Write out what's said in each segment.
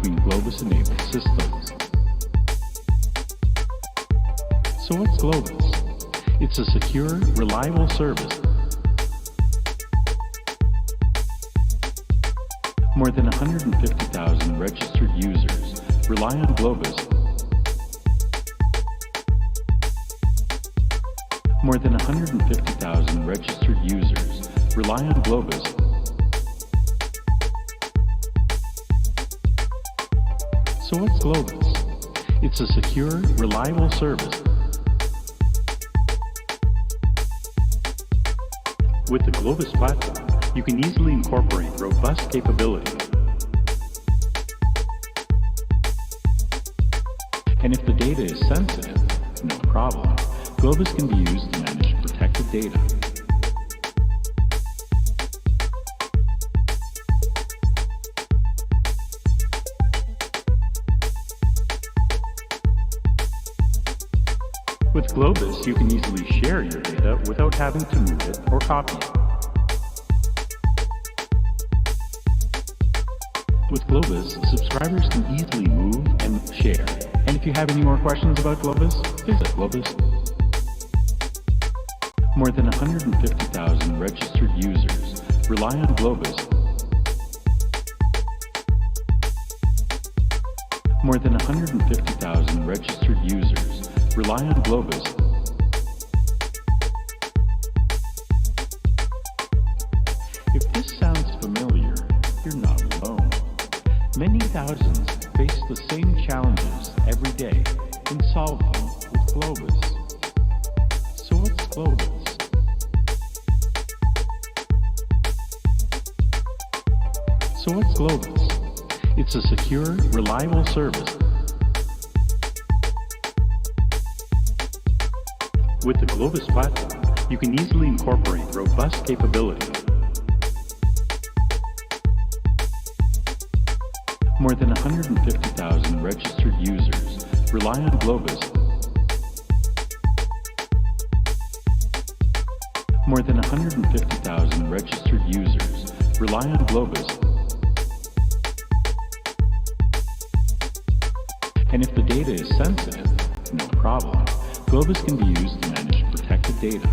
between Globus-enabled systems. So what's Globus? It's a secure, reliable service. More than 150,000 registered users rely on Globus. More than 150,000 registered users rely on Globus. So what's Globus? It's a secure, reliable service. With the Globus platform, you can easily incorporate robust capabilities. And if the data is sensitive, no problem. Globus can be used to manage protected data. With Globus, you can easily share your data without having to move it or copy it. With Globus, subscribers can easily move and share. And if you have any more questions about Globus, visit Globus. More than 150,000 registered users rely on Globus. More than 150,000 registered users rely on Globus. If this sounds familiar, you're not alone. Many thousands face the same challenges every day and solve them with Globus. So what's Globus? So what's Globus? It's a secure, reliable service. With the Globus platform, you can easily incorporate robust capabilities. More than 150,000 registered users rely on Globus. More than 150,000 registered users rely on Globus. And if the data is sensitive, no problem. Globus can be used to manage protected data.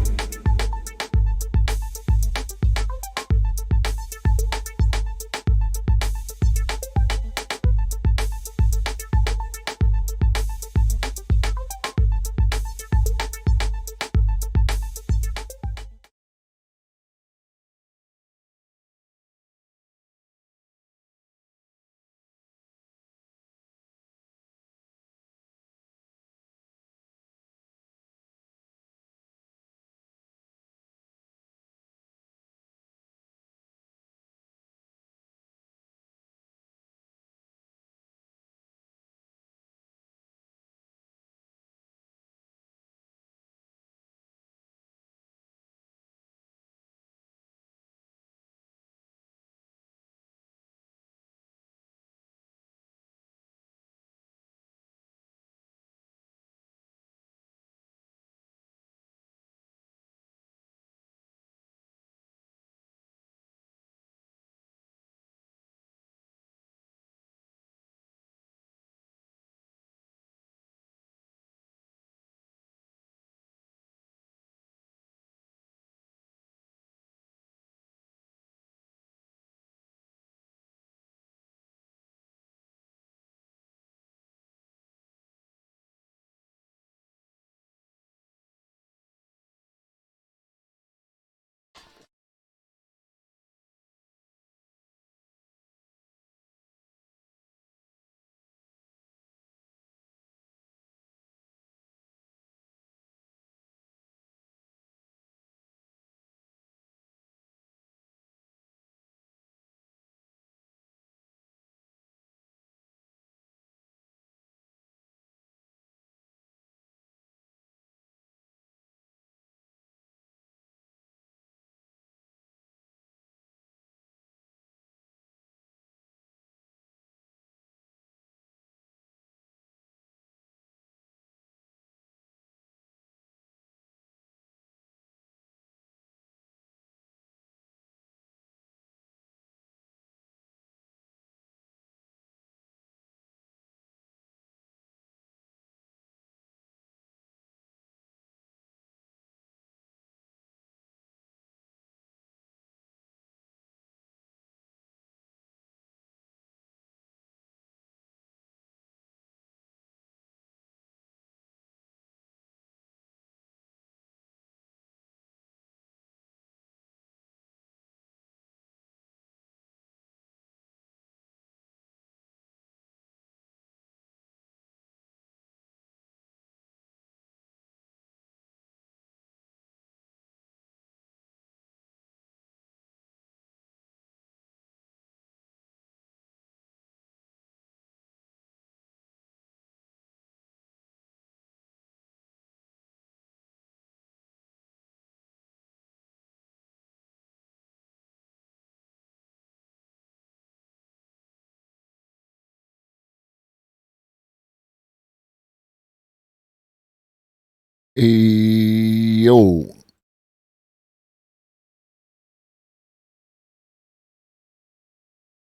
Yo.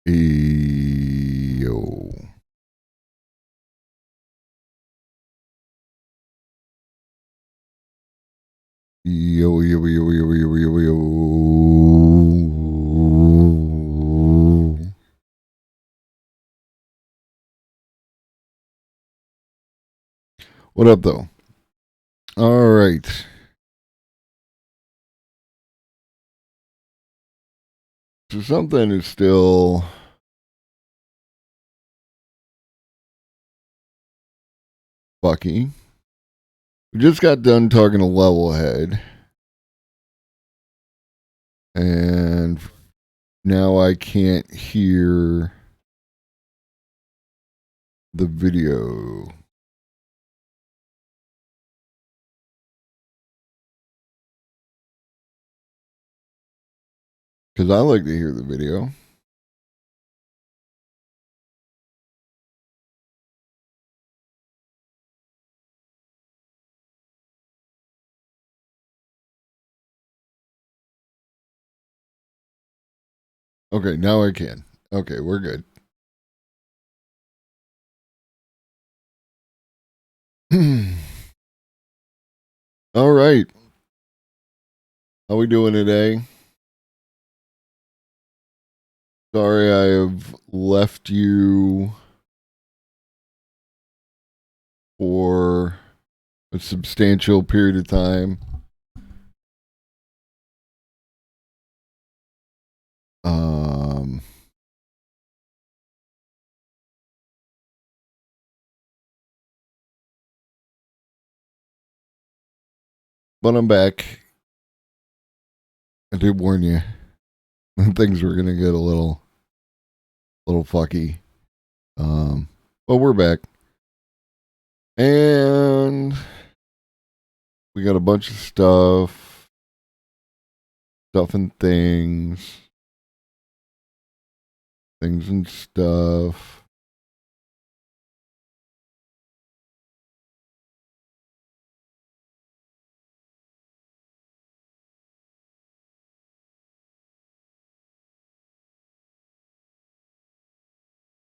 Yo. Yo, yo, yo, yo, yo, yo, yo. What up, though? All right. So something is still fucky. We just got done talking to Levelhead. And now I can't hear the video. Because I like to hear the video. Okay, now I can. Okay, we're good. All right. How we doing today? Sorry I have left you for a substantial period of time. But I'm back. I did warn you. Things were gonna get a little fucky. But we're back. And we got a bunch of stuff and things and stuff.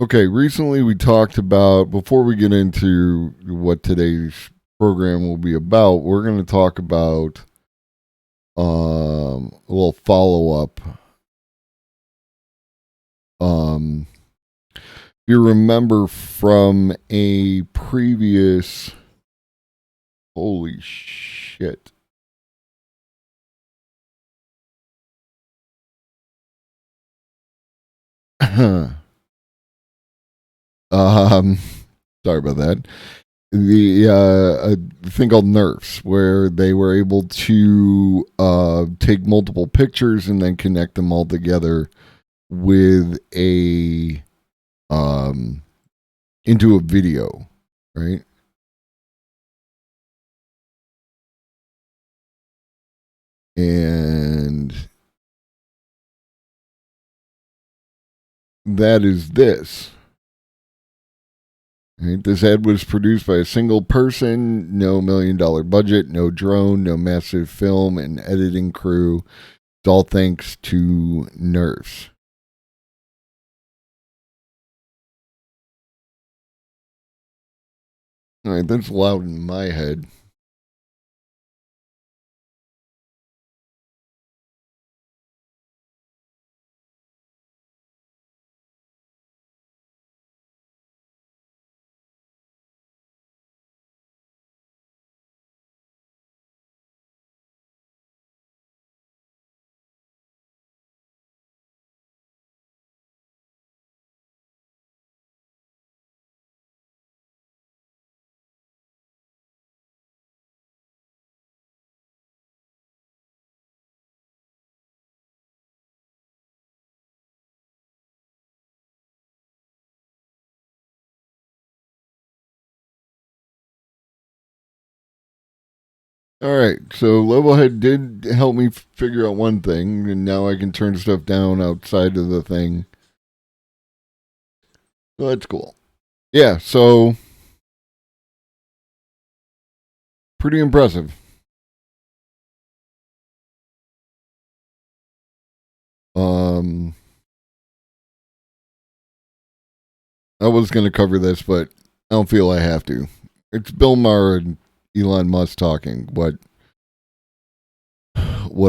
Okay, recently we talked about, before we get into what today's program will be about, we're going to talk about a little follow up. If you remember from a previous, holy shit. Sorry about that. The thing called Nerfs, where they were able to take multiple pictures and then connect them all together with a into a video, right? And that is this. Right? This ad was produced by a single person, no $1 million budget, no drone, no massive film and editing crew. It's all thanks to Nerfs. All right, that's loud in my head. All right, so Levelhead did help me figure out one thing, and now I can turn stuff down outside of the thing. So that's cool. Yeah, so pretty impressive. I was going to cover this, but I don't feel I have to. It's Bill Maher and Elon Musk talking. What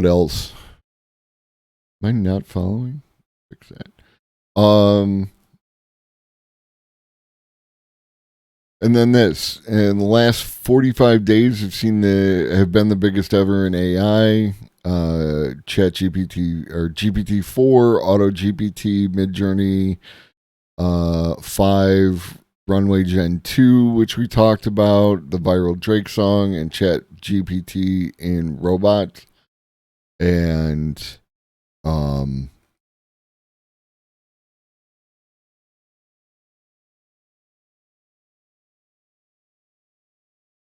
else? Am I not following? Fix that. And then this. In the last 45 days have been the biggest ever in AI. ChatGPT or GPT-4, AutoGPT, Midjourney, 5, Runway Gen 2, which we talked about, the viral Drake song, and ChatGPT in Robot. And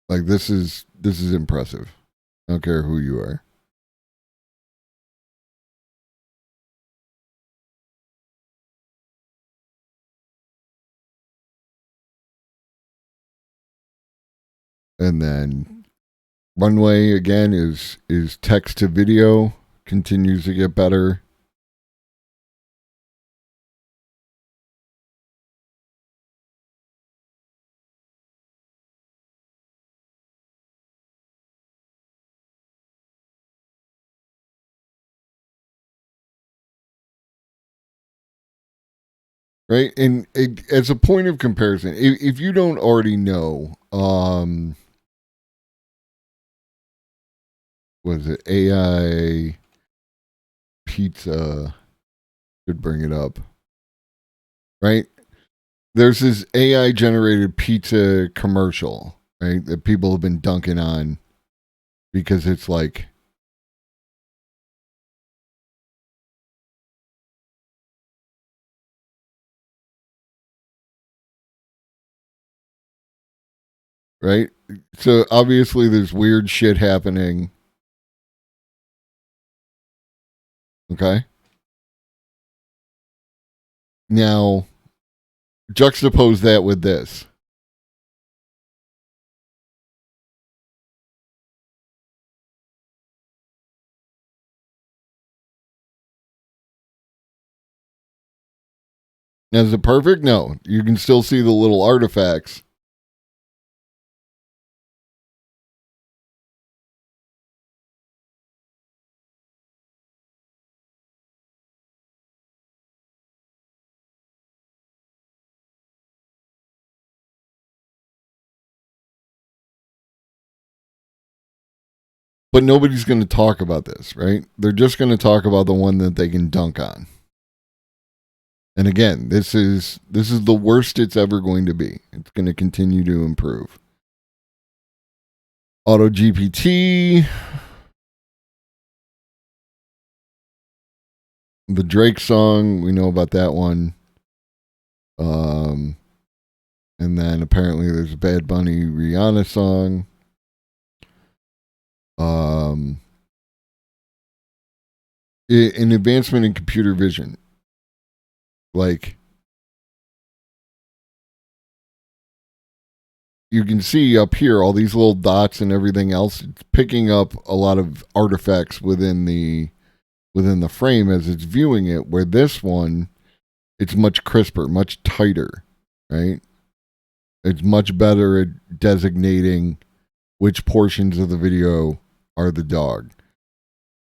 like this is impressive. I don't care who you are. And then Runway again is text to video, continues to get better. Right, and as a point of comparison, if you don't already know, was it AI pizza? Could bring it up, right? There's this AI generated pizza commercial, right, that people have been dunking on because it's like, right? So obviously there's weird shit happening. Okay. Now, juxtapose that with this. Now, is it perfect? No. You can still see the little artifacts. But nobody's going to talk about this, right? They're just going to talk about the one that they can dunk on. And again, this is the worst it's ever going to be. It's going to continue to improve. AutoGPT, the Drake song, we know about that one. And then apparently there's a Bad Bunny Rihanna song. An advancement in computer vision. Like, you can see up here all these little dots and everything else. It's picking up a lot of artifacts within the frame as it's viewing it, where this one, it's much crisper, much tighter, right? It's much better at designating which portions of the video are the dog.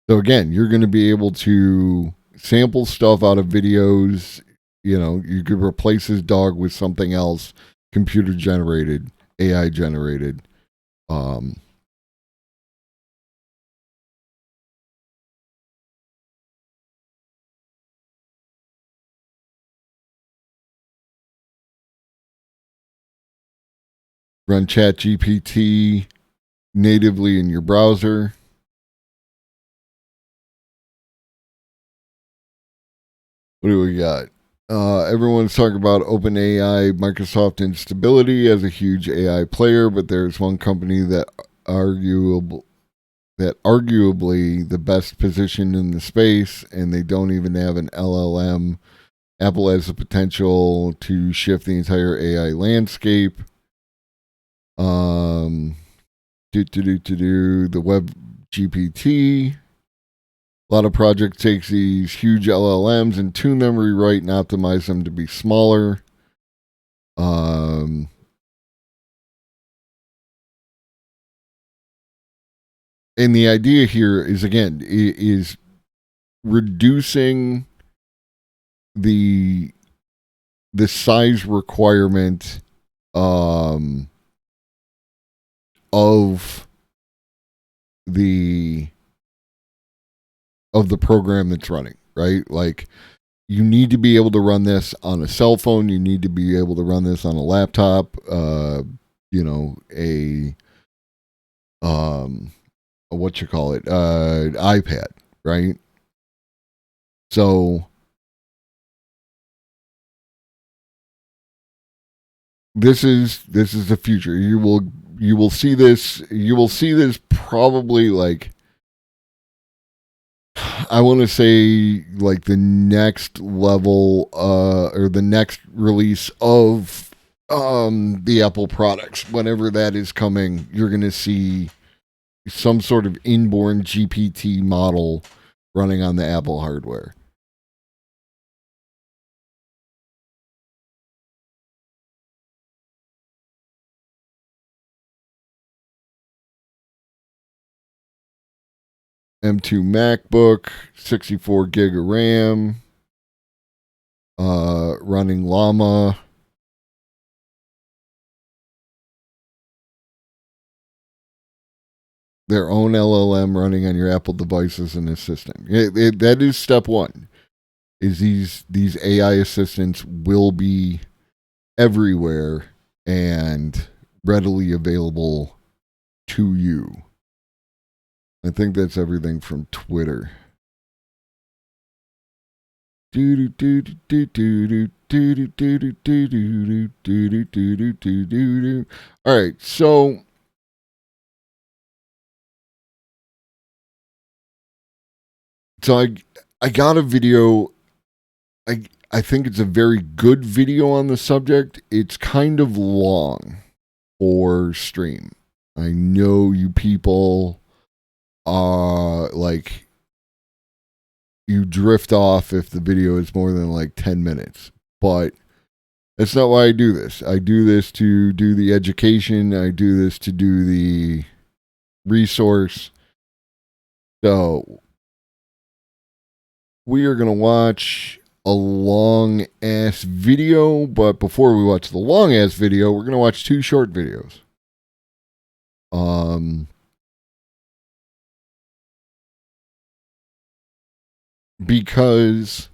So again, you're going to be able to sample stuff out of videos. You know, you could replace his dog with something else, computer generated, AI generated. Run ChatGPT natively in your browser. What do we got? Everyone's talking about OpenAI, Microsoft instability as a huge AI player, but there's one company that arguably the best position in the space, and they don't even have an LLM. Apple has the potential to shift the entire AI landscape. The Web GPT. A lot of projects takes these huge LLMs and tune them, rewrite, and optimize them to be smaller. And the idea here is, again, is reducing the size requirement of the program that's running, right? Like, you need to be able to run this on a cell phone. You need to be able to run this on a laptop. iPad, right? So this is the future. You will see this. You will see this probably, like, I want to say, like, the next level or the next release of the Apple products. Whenever that is coming, you're going to see some sort of inborn GPT model running on the Apple hardware. M2 MacBook, 64 gig of RAM, running Llama. Their own LLM running on your Apple devices and assistant. That is step one. Is these AI assistants will be everywhere and readily available to you. I think that's everything from Twitter. All right, so I got a video. I think it's a very good video on the subject. It's kind of long for stream. I know you people like, you drift off if the video is more than like 10 minutes. But that's not why I do this. I do this to do the education. I do this to do the resource. So we are going to watch a long ass video. But before we watch the long ass video, we're going to watch two short videos. Because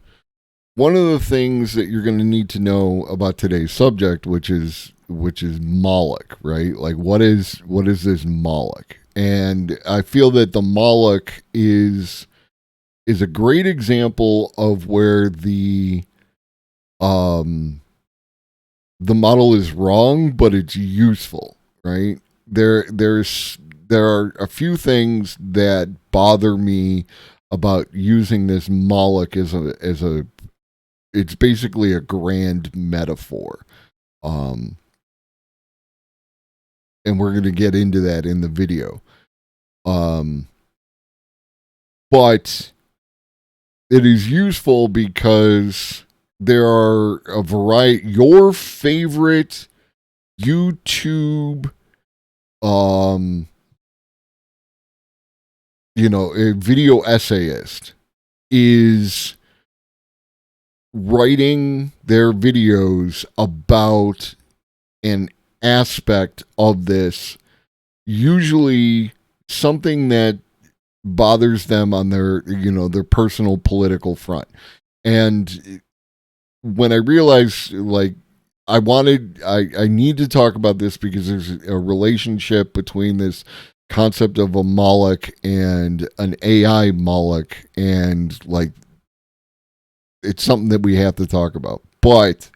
one of the things that you're going to need to know about today's subject, which is Moloch, right? Like, what is this Moloch? And I feel that the Moloch is a great example of where the model is wrong, but it's useful, right? There are a few things that bother me about using this Moloch as a it's basically a grand metaphor. And we're going to get into that in the video. But it is useful because there are a variety, your favorite YouTube a video essayist is writing their videos about an aspect of this, usually something that bothers them on their personal political front. And when I realized, like, I need to talk about this because there's a relationship between this concept of a Moloch and an AI Moloch, and, like, it's something that we have to talk about. But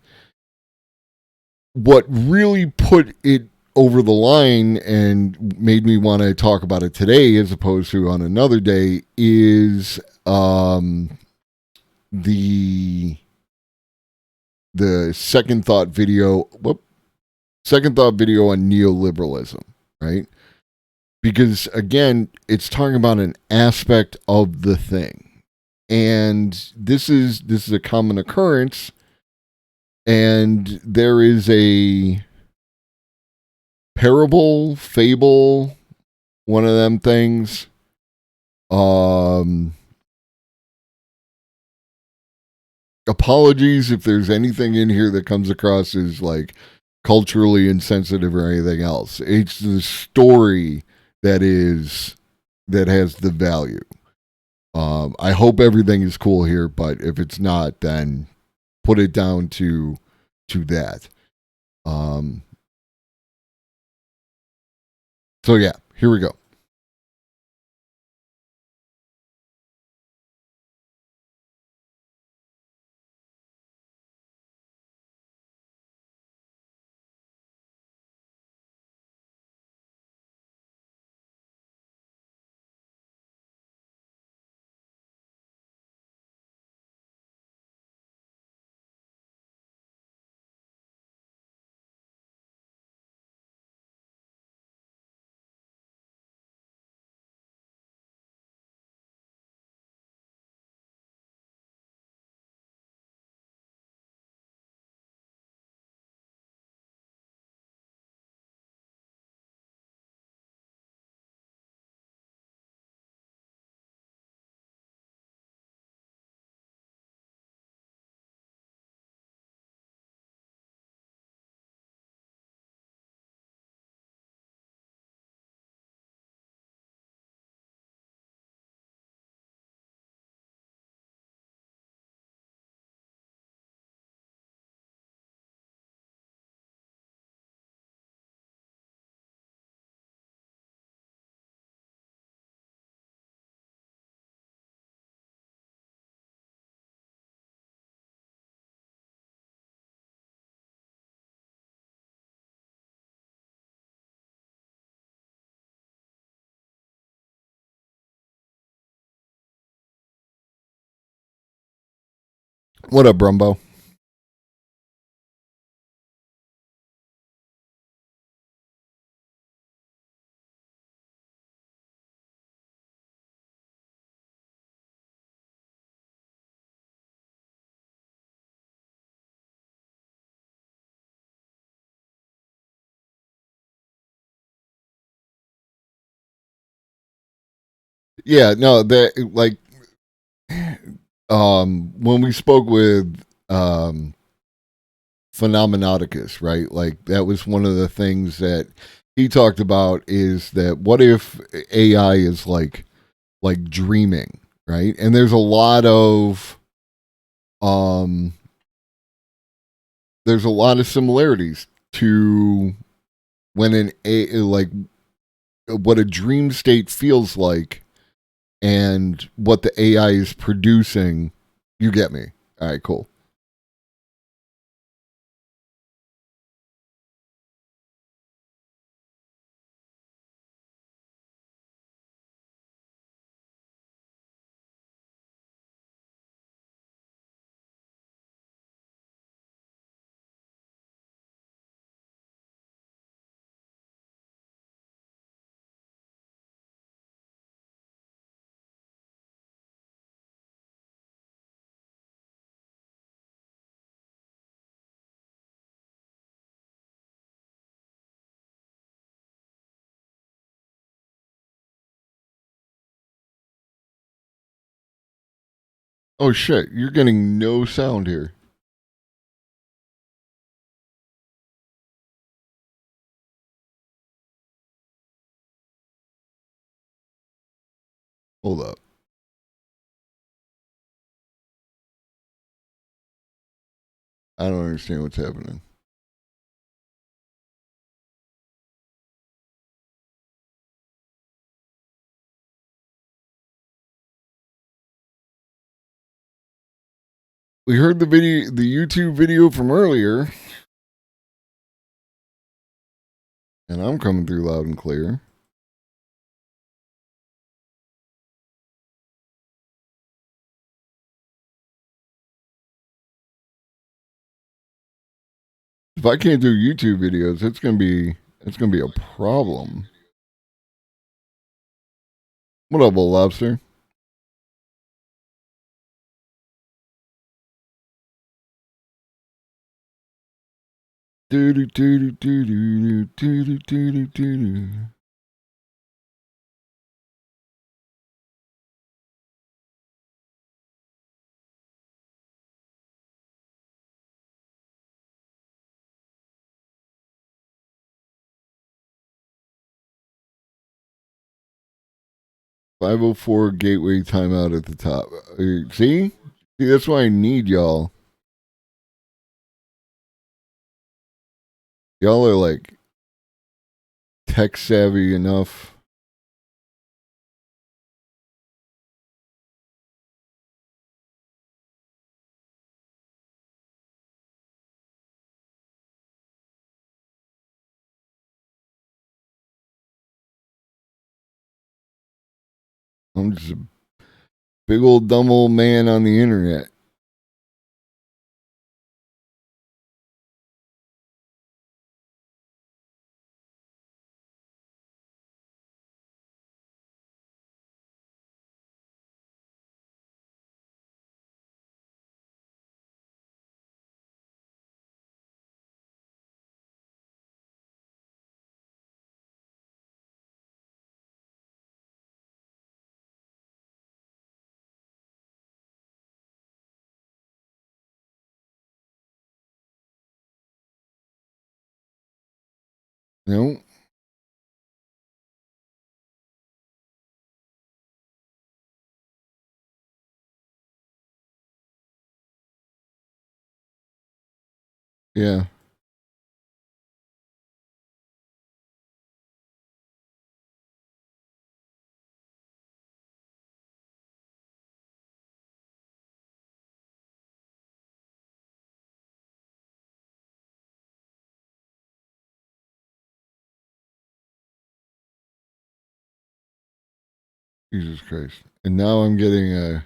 what really put it over the line and made me want to talk about it today as opposed to on another day is the second thought video on neoliberalism, right? because again, it's talking about an aspect of the thing, and this is a common occurrence, and there is a parable, fable, one of them things. Apologies if there's anything in here that comes across as like culturally insensitive or anything else. It's the story that has the value. I hope everything is cool here, but if it's not, then put it down to that. So yeah, here we go. What up, Brumbo? Yeah, no, that like when we spoke with Phenomenauticus, right? Like that was one of the things that he talked about is that what if AI is like dreaming, right? And um there's a lot of similarities to when an a like what a dream state feels like and what the AI is producing. You get me? All right, cool. Oh shit, you're getting no sound here. Hold up. I don't understand what's happening. We heard the YouTube video from earlier, and I'm coming through loud and clear. If I can't do YouTube videos, it's gonna be a problem. What up, old lobster? Do do do do do do do do do do. 504 gateway timeout at the top. See? See, that's why I need y'all. Y'all are like tech savvy enough. I'm just a big old dumb old man on the internet. No. Yeah. Jesus Christ. And now I'm getting a.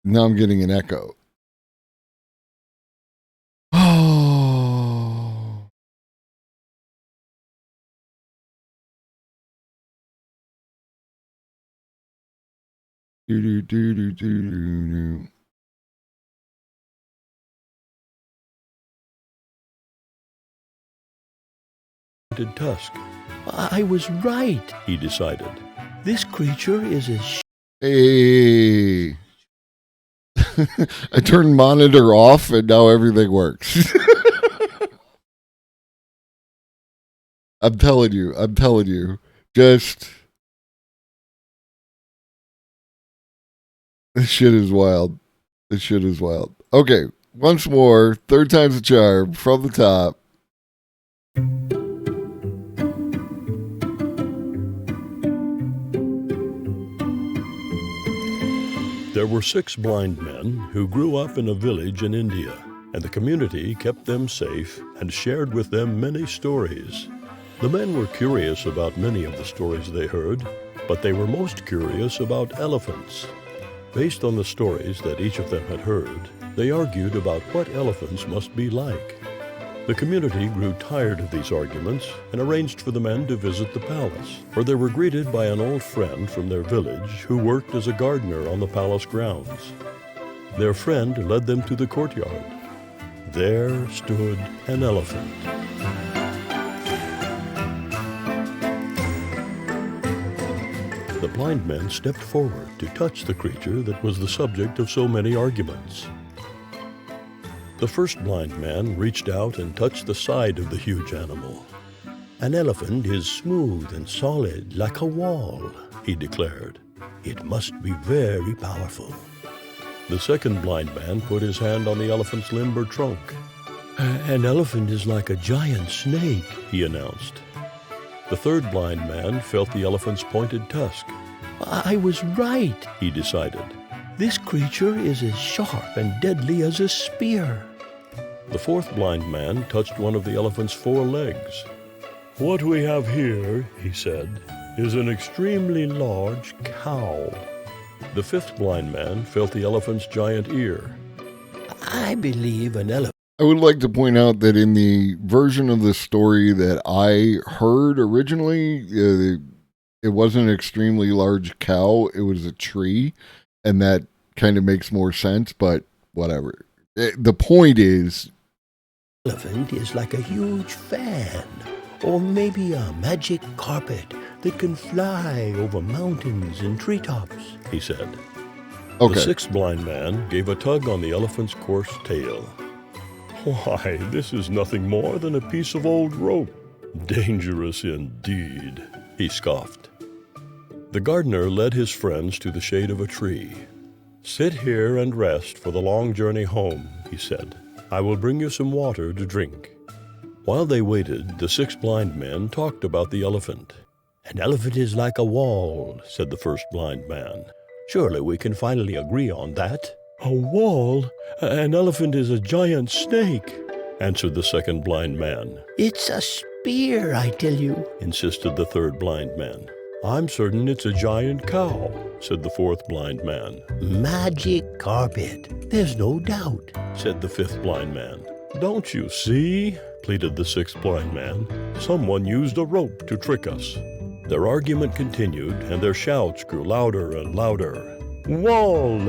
Now I'm getting an echo. Oh. Do do do do do do. Tusk. I was right, he decided. This creature is as Hey. I turned monitor off and now everything works. I'm telling you. Just this shit is wild. Okay, once more, third time's the charm from the top. There were 6 blind men who grew up in a village in India, and the community kept them safe and shared with them many stories. The men were curious about many of the stories they heard, but they were most curious about elephants. Based on the stories that each of them had heard, they argued about what elephants must be like. The community grew tired of these arguments and arranged for the men to visit the palace, where they were greeted by an old friend from their village who worked as a gardener on the palace grounds. Their friend led them to the courtyard. There stood an elephant. The blind men stepped forward to touch the creature that was the subject of so many arguments. The first blind man reached out and touched the side of the huge animal. An elephant is smooth and solid like a wall, he declared. It must be very powerful. The second blind man put his hand on the elephant's limber trunk. An elephant is like a giant snake, he announced. The third blind man felt the elephant's pointed tusk. I was right, he decided. This creature is as sharp and deadly as a spear. The fourth blind man touched one of the elephant's 4 legs. What we have here, he said, is an extremely large cow. The fifth blind man felt the elephant's giant ear. I believe an elephant. I would like to point out that in the version of the story that I heard originally, it wasn't an extremely large cow. It was a tree, and that kind of makes more sense, but whatever. The point is, Elephant is like a huge fan, or maybe a magic carpet that can fly over mountains and treetops, He said. okay. The sixth blind man gave a tug on the elephant's coarse tail. Why, this is nothing more than a piece of old rope. Dangerous indeed, he scoffed. The gardener led his friends to the shade of a tree. Sit here and rest for the long journey home, he said. I will bring you some water to drink. While they waited, the six blind men talked about the elephant. An elephant is like a wall, said the first blind man. Surely we can finally agree on that. A wall? An elephant is a giant snake, answered the second blind man. It's a spear, I tell you, Insisted the third blind man. I'm certain it's a giant cow, said the fourth blind man. magic carpet. There's no doubt. Said the fifth blind man. Don't you see? Pleaded the sixth blind man. Someone used a rope to trick us. Their argument continued, and their shouts grew louder and louder. Wall!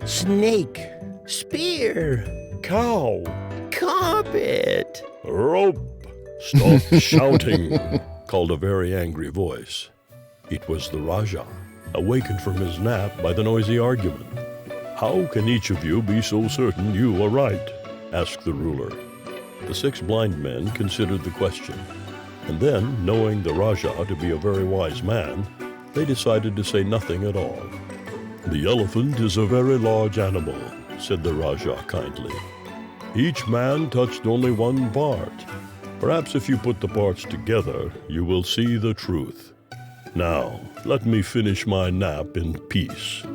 Snake, spear, Cow! carpet. Rope! Stop shouting, called a very angry voice. It was the Rajah, awakened from his nap by the noisy argument. How can each of you be so certain you are right? Asked the ruler. The six blind men considered the question, and then, knowing the Rajah to be a very wise man, they decided to say nothing at all. The elephant is a very large animal, said the Rajah kindly. Each man touched only one part. Perhaps if you put the parts together, you will see the truth. Now, let me finish my nap in peace.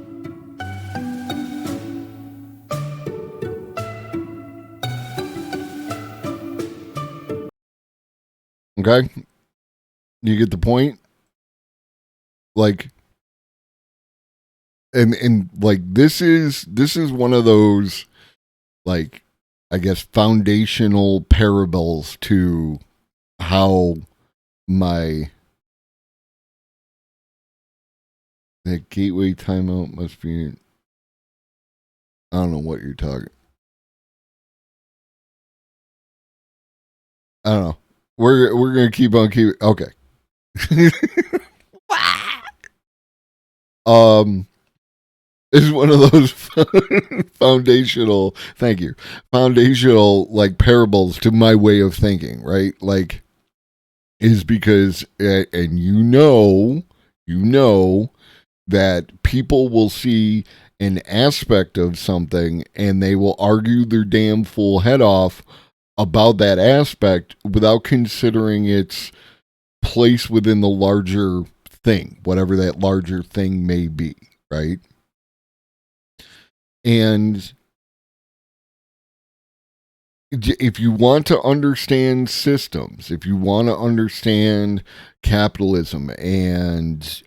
Okay. You get the point? Like, and like this is one of those, like, I guess foundational parables to how that gateway timeout must be. I don't know what you're talking. I don't know. We're gonna keep on keeping. Okay. This is one of those foundational. Thank you. Foundational like parables to my way of thinking, right? Like, is because and you know that people will see an aspect of something and they will argue their damn full head off about that aspect without considering its place within the larger thing, whatever that larger thing may be, right? And if you want to understand systems, if you want to understand capitalism and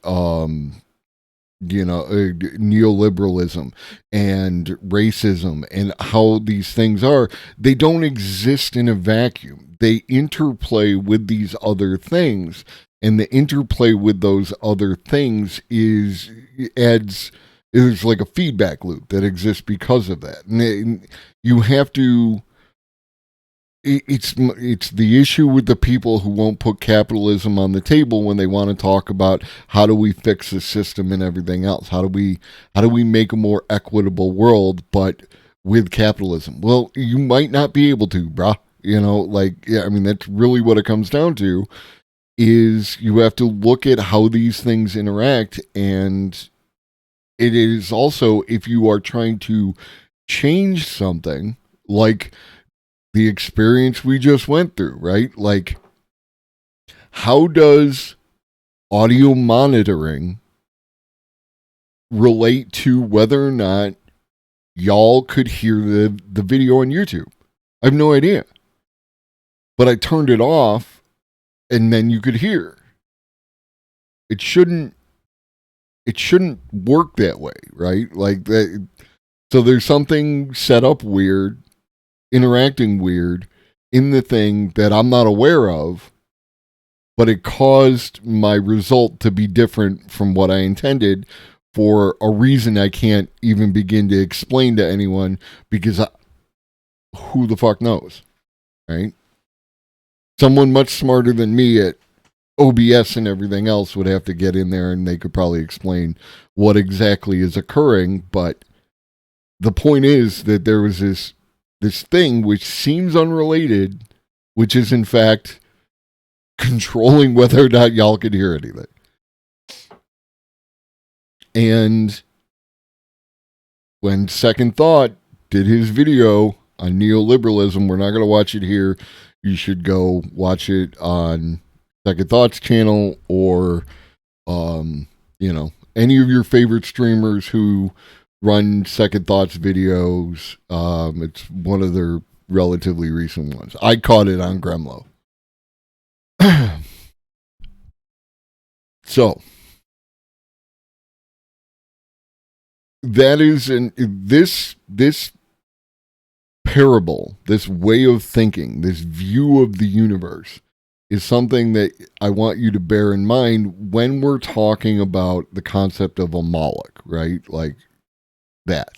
neoliberalism and racism and how these things are, they don't exist in a vacuum. They interplay with these other things, and the interplay with those other things is like a feedback loop that exists because of that. And you have to. It's the issue with the people who won't put capitalism on the table when they want to talk about how do we fix the system and everything else. How do we make a more equitable world, but with capitalism? Well, you might not be able to, bruh. That's really what it comes down to. Is you have to look at how these things interact, and it is also, if you are trying to change something like the experience we just went through, right? Like, how does audio monitoring relate to whether or not y'all could hear the video on YouTube? I have no idea. But I turned it off, and then you could hear. It shouldn't it shouldn't work that way, right? Like that. So there's something set up weird, interacting weird in the thing that I'm not aware of, but it caused my result to be different from what I intended for a reason I can't even begin to explain to anyone because who the fuck knows, right? Someone much smarter than me at OBS and everything else would have to get in there and they could probably explain what exactly is occurring. But the point is that there was this thing which seems unrelated, which is in fact controlling whether or not y'all could hear anything. And when Second Thought did his video on neoliberalism, we're not going to watch it here. You should go watch it on Second Thought's channel or, any of your favorite streamers who run Second Thoughts videos. It's one of their relatively recent ones. I caught it on Gremlo. So that is this parable, this way of thinking, this view of the universe is something that I want you to bear in mind when we're talking about the concept of a Moloch, right? Like that.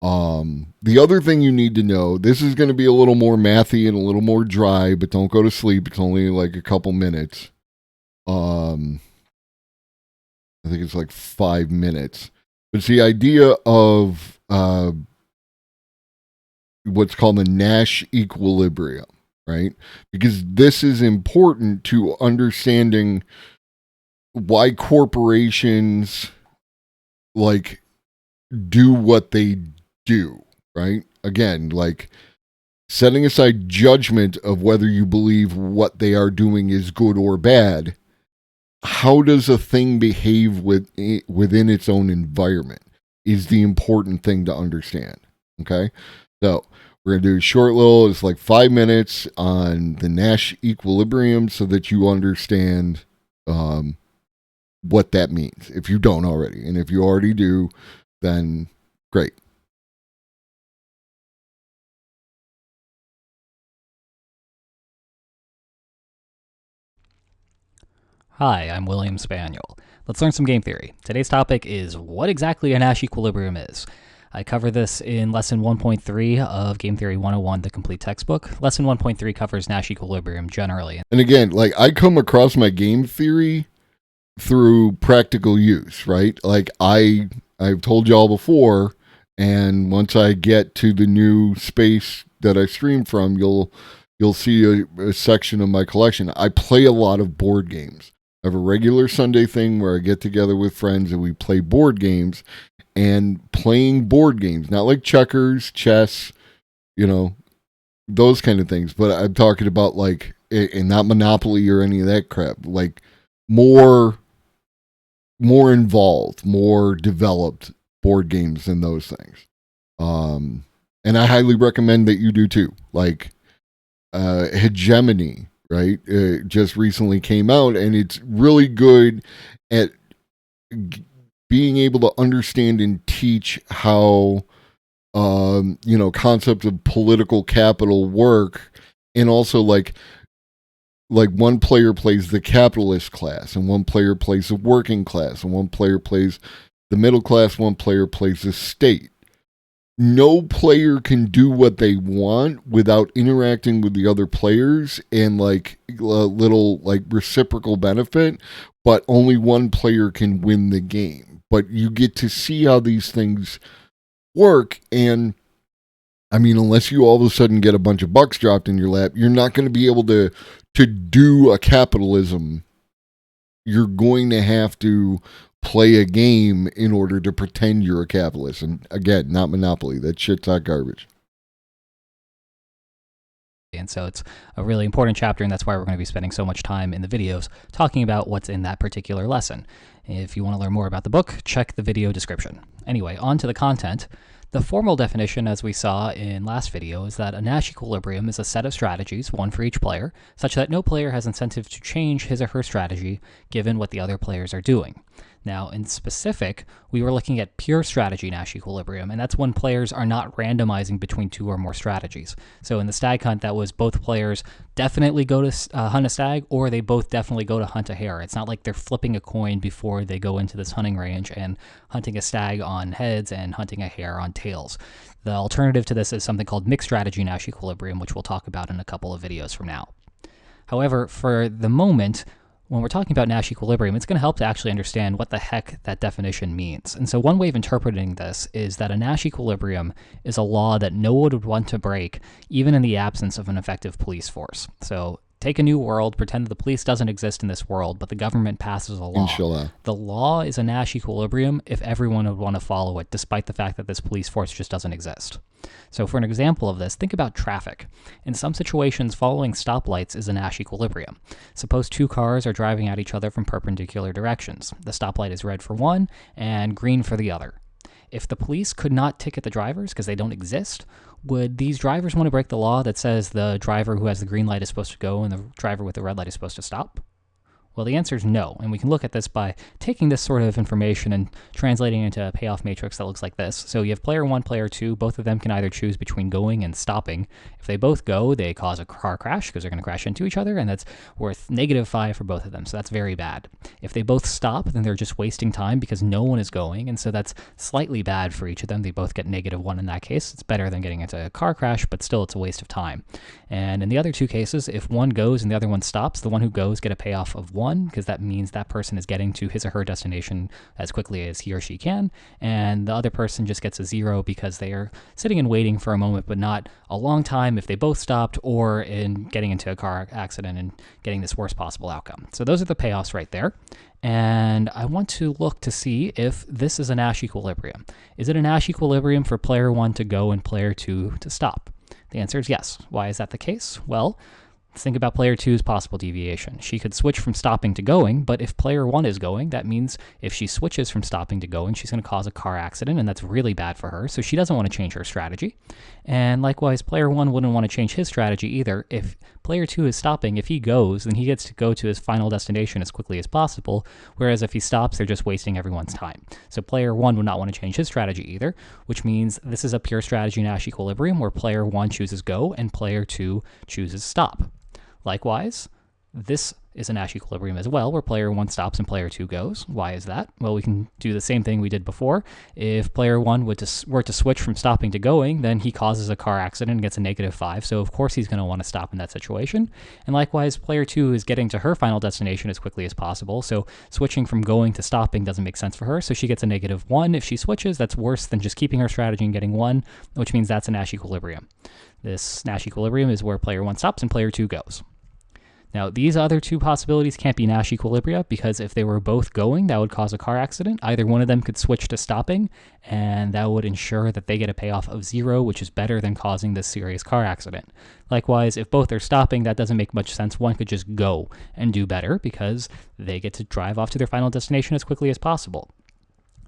The other thing you need to know, this is going to be a little more mathy and a little more dry, but don't go to sleep. It's only like a couple minutes. I think it's like 5 minutes. But it's the idea of what's called the Nash equilibrium, right? Because this is important to understanding why corporations like do what they do, right? Again, like setting aside judgment of whether you believe what they are doing is good or bad. How does a thing behave within its own environment is the important thing to understand. Okay. So we're going to do a short little, it's like 5 minutes on the Nash equilibrium so that you understand what that means if you don't already. And if you already do, then great. Hi, I'm William Spaniel. Let's learn some game theory. Today's topic is what exactly a Nash equilibrium is. I cover this in Lesson 1.3 of Game Theory 101, the complete textbook. Lesson 1.3 covers Nash equilibrium generally. And again, like I come across my game theory through practical use, right? Like I've told y'all before, and once I get to the new space that I stream from, you'll see a section of my collection. I play a lot of board games. I have a regular Sunday thing where I get together with friends and we play board games. And playing board games, not like checkers, chess, those kind of things. But I'm talking about like, and not Monopoly or any of that crap. Like more involved, more developed board games than those things. And I highly recommend that you do too. Like Hegemony, right? Just recently came out, and it's really good at being able to understand and teach how concepts of political capital work, and also like one player plays the capitalist class, and one player plays the working class, and one player plays the middle class, one player plays the state. No player can do what they want without interacting with the other players and like a little like reciprocal benefit, but only one player can win the game. But you get to see how these things work. And I mean, unless you all of a sudden get a bunch of bucks dropped in your lap, you're not going to be able to do a capitalism. You're going to have to play a game in order to pretend you're a capitalist. And again, not Monopoly. That shit's not garbage. And so it's a really important chapter, and that's why we're going to be spending so much time in the videos talking about what's in that particular lesson. If you want to learn more about the book, check the video description. Anyway, on to the content. The formal definition, as we saw in last video, is that a Nash equilibrium is a set of strategies, one for each player, such that no player has incentive to change his or her strategy given what the other players are doing. Now, in specific, we were looking at pure strategy Nash equilibrium, and that's when players are not randomizing between two or more strategies. So in the stag hunt, that was both players definitely go to hunt a stag, or they both definitely go to hunt a hare. It's not like they're flipping a coin before they go into this hunting range and hunting a stag on heads and hunting a hare on tails. The alternative to this is something called mixed strategy Nash equilibrium, which we'll talk about in a couple of videos from now. However, for the moment, when we're talking about Nash equilibrium, it's going to help to actually understand what the heck that definition means. And so one way of interpreting this is that a Nash equilibrium is a law that no one would want to break, even in the absence of an effective police force. So take a new world, pretend that the police doesn't exist in this world, but the government passes a law. Inshallah. The law is a Nash equilibrium if everyone would want to follow it, despite the fact that this police force just doesn't exist. So for an example of this, think about traffic. In some situations, following stoplights is a Nash equilibrium. Suppose two cars are driving at each other from perpendicular directions. The stoplight is red for one and green for the other. If the police could not ticket the drivers because they don't exist, would these drivers want to break the law that says the driver who has the green light is supposed to go and the driver with the red light is supposed to stop? Well, the answer is no, and we can look at this by taking this sort of information and translating it into a payoff matrix that looks like this. So you have player 1, player 2, both of them can either choose between going and stopping. If they both go, they cause a car crash because they're going to crash into each other, and that's worth -5 for both of them, so that's very bad. If they both stop, then they're just wasting time because no one is going, and so that's slightly bad for each of them. They both get -1 in that case. It's better than getting into a car crash, but still it's a waste of time. And in the other two cases, if one goes and the other one stops, the one who goes get a payoff of 1, because that means that person is getting to his or her destination as quickly as he or she can, and the other person just gets a 0 because they are sitting and waiting for a moment, but not a long time if they both stopped, or in getting into a car accident and getting this worst possible outcome. So those are the payoffs right there. And I want to look to see if this is a Nash equilibrium. Is it a Nash equilibrium for player 1 to go and player 2 to stop? The answer is yes. Why is that the case? Well, let's think about player 2's possible deviation. She could switch from stopping to going, but if player 1 is going, that means if she switches from stopping to going, she's going to cause a car accident, and that's really bad for her, so she doesn't want to change her strategy. And likewise, player 1 wouldn't want to change his strategy either. If player 2 is stopping, if he goes, then he gets to go to his final destination as quickly as possible, whereas if he stops, they're just wasting everyone's time. So player 1 would not want to change his strategy either, which means this is a pure strategy Nash equilibrium where player 1 chooses go and player 2 chooses stop. Likewise, this is a Nash equilibrium as well, where player 1 stops and player 2 goes. Why is that? Well, we can do the same thing we did before. If player 1 were to switch from stopping to going, then he causes a car accident and gets a -5, so of course he's going to want to stop in that situation. And likewise, player 2 is getting to her final destination as quickly as possible, so switching from going to stopping doesn't make sense for her, so she gets a -1. If she switches, that's worse than just keeping her strategy and getting 1, which means that's a Nash equilibrium. This Nash equilibrium is where player 1 stops and player 2 goes. Now, these other two possibilities can't be Nash equilibria because if they were both going, that would cause a car accident. Either one of them could switch to stopping, and that would ensure that they get a payoff of 0, which is better than causing this serious car accident. Likewise, if both are stopping, that doesn't make much sense. One could just go and do better because they get to drive off to their final destination as quickly as possible.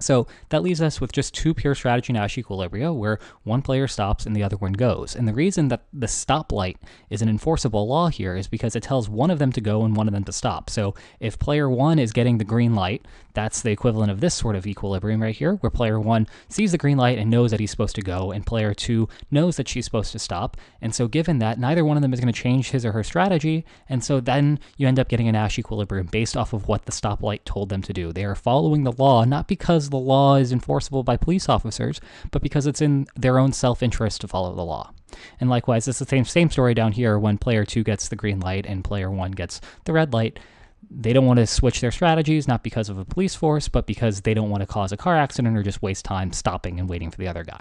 So that leaves us with just two pure strategy Nash equilibria where one player stops and the other one goes. And the reason that the stoplight is an enforceable law here is because it tells one of them to go and one of them to stop. So if player 1 is getting the green light, that's the equivalent of this sort of equilibrium right here, where player 1 sees the green light and knows that he's supposed to go, and player 2 knows that she's supposed to stop. And so given that, neither one of them is going to change his or her strategy, and so then you end up getting a Nash equilibrium based off of what the stoplight told them to do. They are following the law, not because the law is enforceable by police officers, but because it's in their own self-interest to follow the law. And likewise, it's the same story down here when player 2 gets the green light and player 1 gets the red light. They don't want to switch their strategies, not because of a police force, but because they don't want to cause a car accident or just waste time stopping and waiting for the other guy.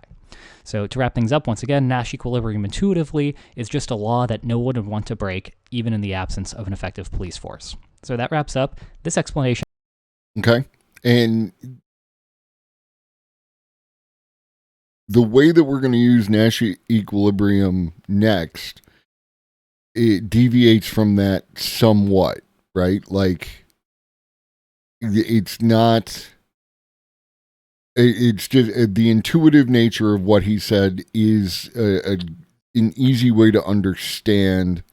So to wrap things up, once again, Nash equilibrium intuitively is just a law that no one would want to break, even in the absence of an effective police force. So that wraps up this explanation. Okay. And the way that we're going to use Nash equilibrium next, it deviates from that somewhat, right? Like, it's not, it's just the intuitive nature of what he said is an easy way to understand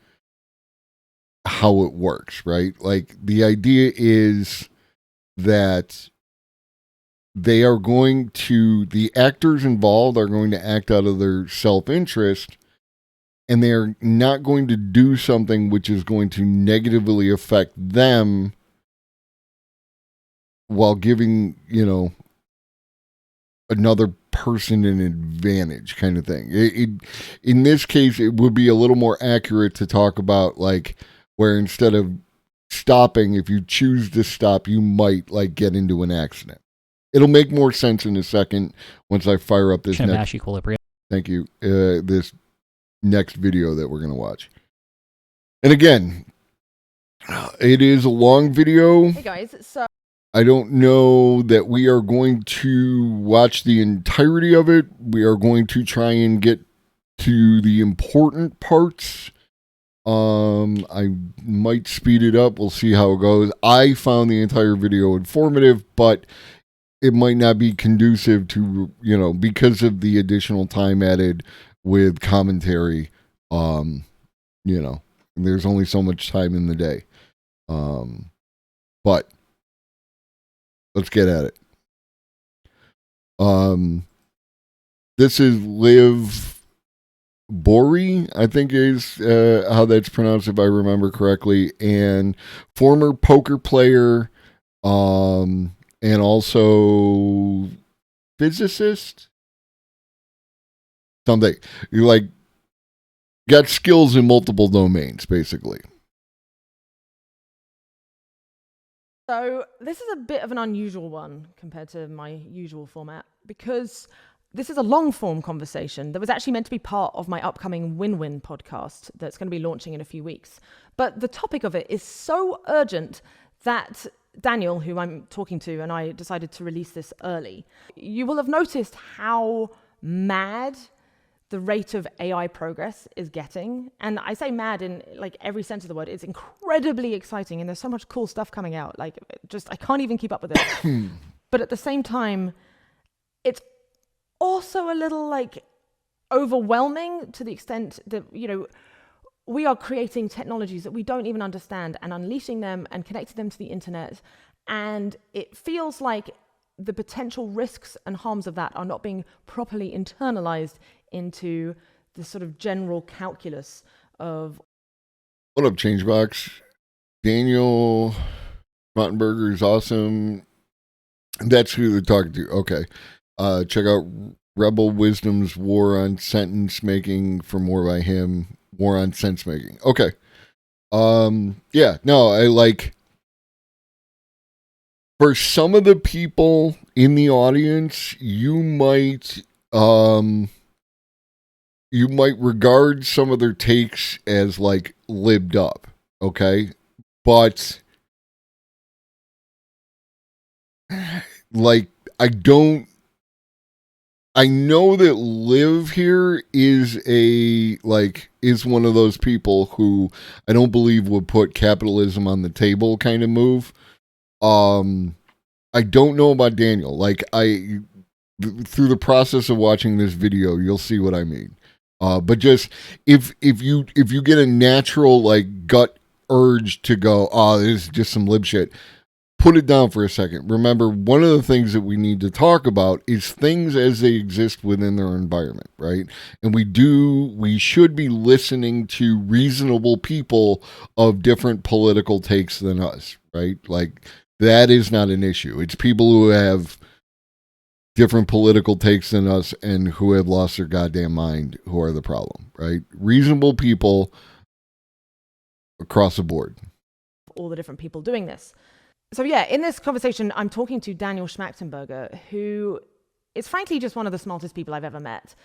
how it works, right? Like, the idea is that the actors involved are going to act out of their self-interest, and they're not going to do something which is going to negatively affect them while giving, another person an advantage, kind of thing. In this case, it would be a little more accurate to talk about, like, where instead of stopping, if you choose to stop, you might, like, get into an accident. It'll make more sense in a second once I fire up this Mash equilibrium. Thank you. This next video that we're going to watch. And again, it is a long video. Hey guys, so I don't know that we are going to watch the entirety of it. We are going to try and get to the important parts. I might speed it up. We'll see how it goes. I found the entire video informative, but it might not be conducive to, because of the additional time added with commentary. There's only so much time in the day. But let's get at it. This is Liv Bory, I think is how that's pronounced, if I remember correctly, and former poker player, and also physicist. Something. You like got skills in multiple domains, basically. So this is a bit of an unusual one compared to my usual format, because this is a long-form conversation that was actually meant to be part of my upcoming Win-Win podcast that's going to be launching in a few weeks. But the topic of it is so urgent that Daniel, who I'm talking to, and I decided to release this early. You will have noticed how mad the rate of AI progress is getting. And I say mad in like every sense of the word. It's incredibly exciting, and there's so much cool stuff coming out. Like, just, I can't even keep up with it. But at the same time, it's also a little like overwhelming to the extent that, we are creating technologies that we don't even understand and unleashing them and connecting them to the internet. And it feels like the potential risks and harms of that are not being properly internalized into the sort of general calculus of... What up, Changebox? Daniel Rottenberger is awesome. That's who they're talking to. Okay. Check out Rebel Wisdom's War on Sentence Making for more by him. War on Sense Making. Okay. Yeah, no, I like... For some of the people in the audience, you might regard some of their takes as like libbed up, okay? But like I know that Liv here is one of those people who I don't believe would put capitalism on the table kind of move. I don't know about Daniel. Like through the process of watching this video, you'll see what I mean. But just if you get a natural like gut urge to go, oh, this is just some lib shit, put it down for a second. Remember, one of the things that we need to talk about is things as they exist within their environment, right? And we should be listening to reasonable people of different political takes than us, right? Like, that is not an issue. It's people who have different political takes than us and who have lost their goddamn mind who are the problem, right? Reasonable people across the board. All the different people doing this. So yeah, in this conversation, I'm talking to Daniel Schmachtenberger, who is frankly just one of the smartest people I've ever met.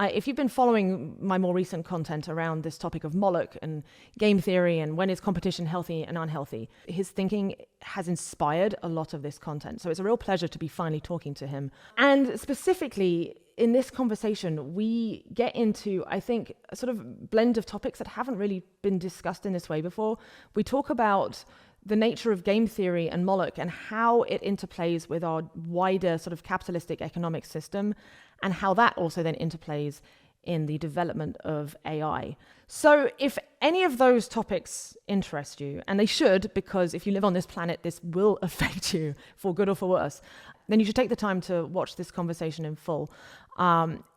If you've been following my more recent content around this topic of Moloch and game theory and when is competition healthy and unhealthy, his thinking has inspired a lot of this content. So it's a real pleasure to be finally talking to him. And specifically, in this conversation, we get into, I think, a sort of blend of topics that haven't really been discussed in this way before. We talk about the nature of game theory and Moloch and how it interplays with our wider sort of capitalistic economic system, and how that also then interplays in the development of AI. So if any of those topics interest you, and they should, because if you live on this planet, this will affect you for good or for worse, then you should take the time to watch this conversation in full.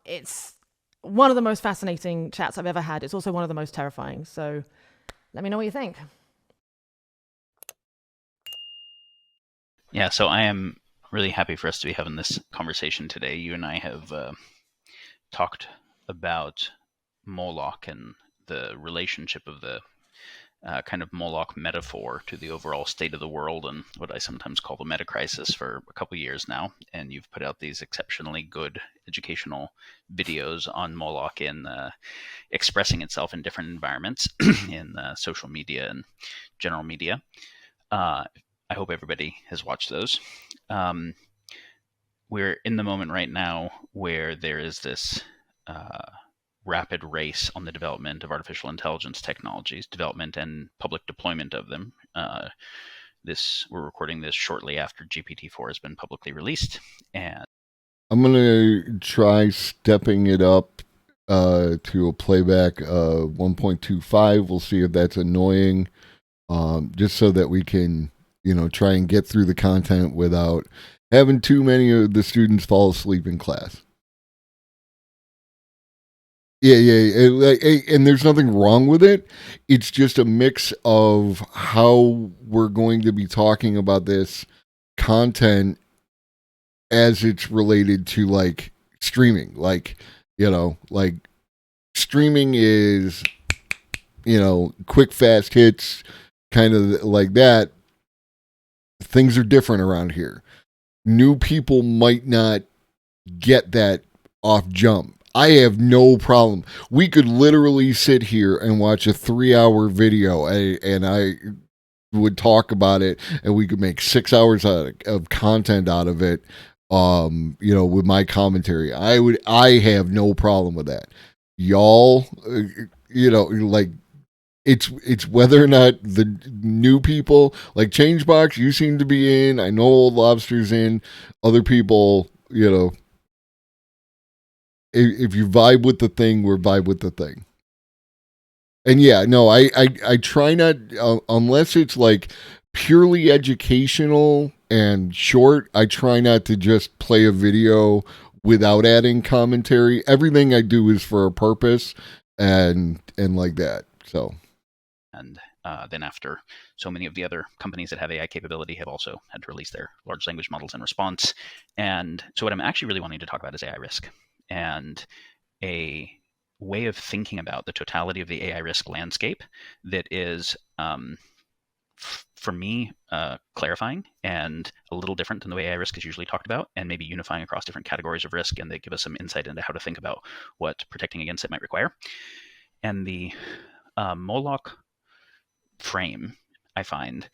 It's one of the most fascinating chats I've ever had. It's also one of the most terrifying. So let me know what you think. Yeah, so I am really happy for us to be having this conversation today. You and I have talked about Moloch and the relationship of the kind of Moloch metaphor to the overall state of the world and what I sometimes call the metacrisis for a couple of years now. And you've put out these exceptionally good educational videos on Moloch in expressing itself in different environments in social media and general media. I hope everybody has watched those. We're in the moment right now where there is this rapid race on the development of artificial intelligence technologies, development and public deployment of them. We're recording this shortly after GPT-4 has been publicly released. And I'm going to try stepping it up to a playback 1.25. We'll see if that's annoying, just so that we can, try and get through the content without having too many of the students fall asleep in class. Yeah. And there's nothing wrong with it. It's just a mix of how we're going to be talking about this content as it's related to like streaming. Like streaming is, quick, fast hits, kind of like that. Things are different around here. New people might not get that off jump. I have no problem. We could literally sit here and watch a 3-hour video and I would talk about it and we could make 6 hours of content out of it. With my commentary, I have no problem with that. Y'all, it's whether or not the new people like Changebox, you seem to be in. I know Old Lobster's in. Other people, if you vibe with the thing, we're vibe with the thing. And yeah, no, I try not, unless it's like purely educational and short, I try not to just play a video without adding commentary. Everything I do is for a purpose and like that. So. And then after so many of the other companies that have AI capability have also had to release their large language models in response. And so what I'm actually really wanting to talk about is AI risk and a way of thinking about the totality of the AI risk landscape that is, for me, clarifying and a little different than the way AI risk is usually talked about, and maybe unifying across different categories of risk, and they give us some insight into how to think about what protecting against it might require. And the Moloch frame, I find,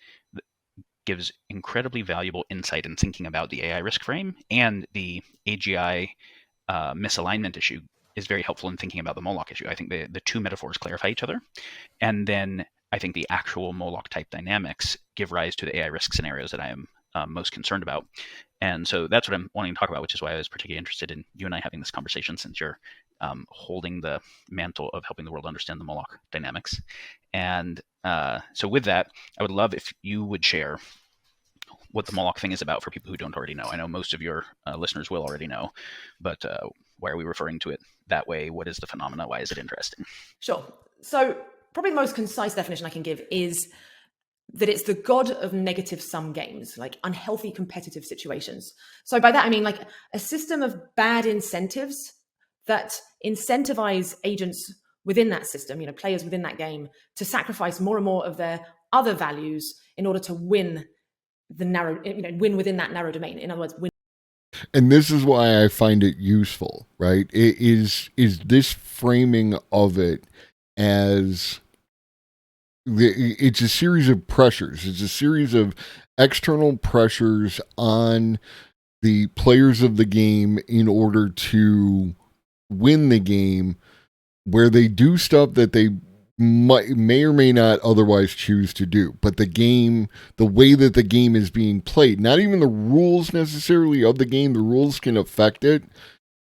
gives incredibly valuable insight in thinking about the AI risk frame, and the AGI misalignment issue is very helpful in thinking about the Moloch issue. I think the two metaphors clarify each other. And then I think the actual Moloch type dynamics give rise to the AI risk scenarios that I am most concerned about. And so that's what I'm wanting to talk about, which is why I was particularly interested in you and I having this conversation, since you're holding the mantle of helping the world understand the Moloch dynamics. And so with that, I would love if you would share what the Moloch thing is about for people who don't already know. I know most of your listeners will already know, but why are we referring to it that way? What is the phenomena? Why is it interesting? Sure. So probably the most concise definition I can give is that it's the god of negative sum games, like unhealthy competitive situations. So by that, I mean like a system of bad incentives that incentivize agents within that system, players within that game, to sacrifice more and more of their other values in order to win win within that narrow domain. In other words, win. And this is why I find it useful, right? It is this framing of it as it's a series of pressures. It's a series of external pressures on the players of the game in order to win the game, where they do stuff that they may or may not otherwise choose to do. But the way that the game is being played, not even the rules necessarily of the game, the rules can affect it,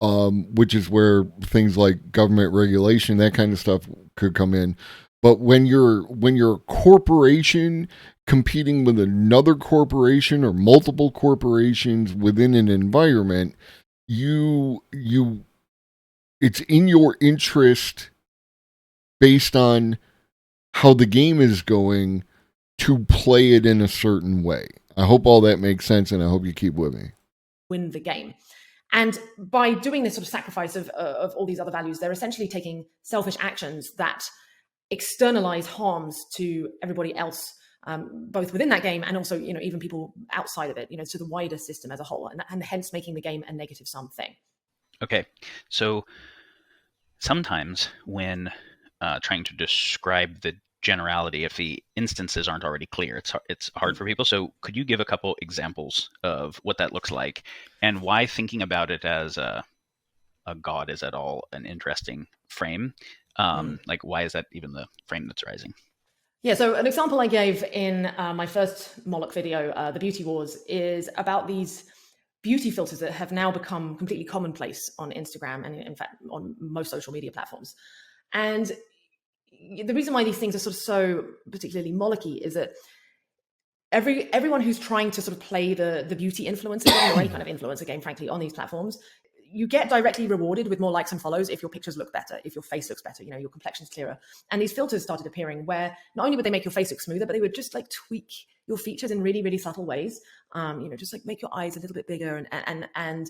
which is where things like government regulation, that kind of stuff could come in. But when you're a corporation competing with another corporation or multiple corporations within an environment, it's in your interest, based on how the game is going, to play it in a certain way. I hope all that makes sense, and I hope you keep with me. Win the game. And by doing this sort of sacrifice of all these other values, they're essentially taking selfish actions that externalize harms to everybody else, both within that game and also, even people outside of it, to the wider system as a whole, and hence making the game a negative sum thing. Okay, so sometimes when trying to describe the generality, if the instances aren't already clear, it's hard for people. So could you give a couple examples of what that looks like, and why thinking about it as a god is at all an interesting frame? Like, why is that even the frame that's rising? Yeah, so an example I gave in my first Moloch video, The Beauty Wars, is about these beauty filters that have now become completely commonplace on Instagram and, in fact, on most social media platforms. And the reason why these things are sort of so particularly Molochy is that everyone who's trying to sort of play the beauty influencer game, or any kind of influencer game, frankly, on these platforms, you get directly rewarded with more likes and follows if your pictures look better, if your face looks better, your complexion's clearer. And these filters started appearing where not only would they make your face look smoother, but they would just like tweak your features in really, really subtle ways. Just like make your eyes a little bit bigger and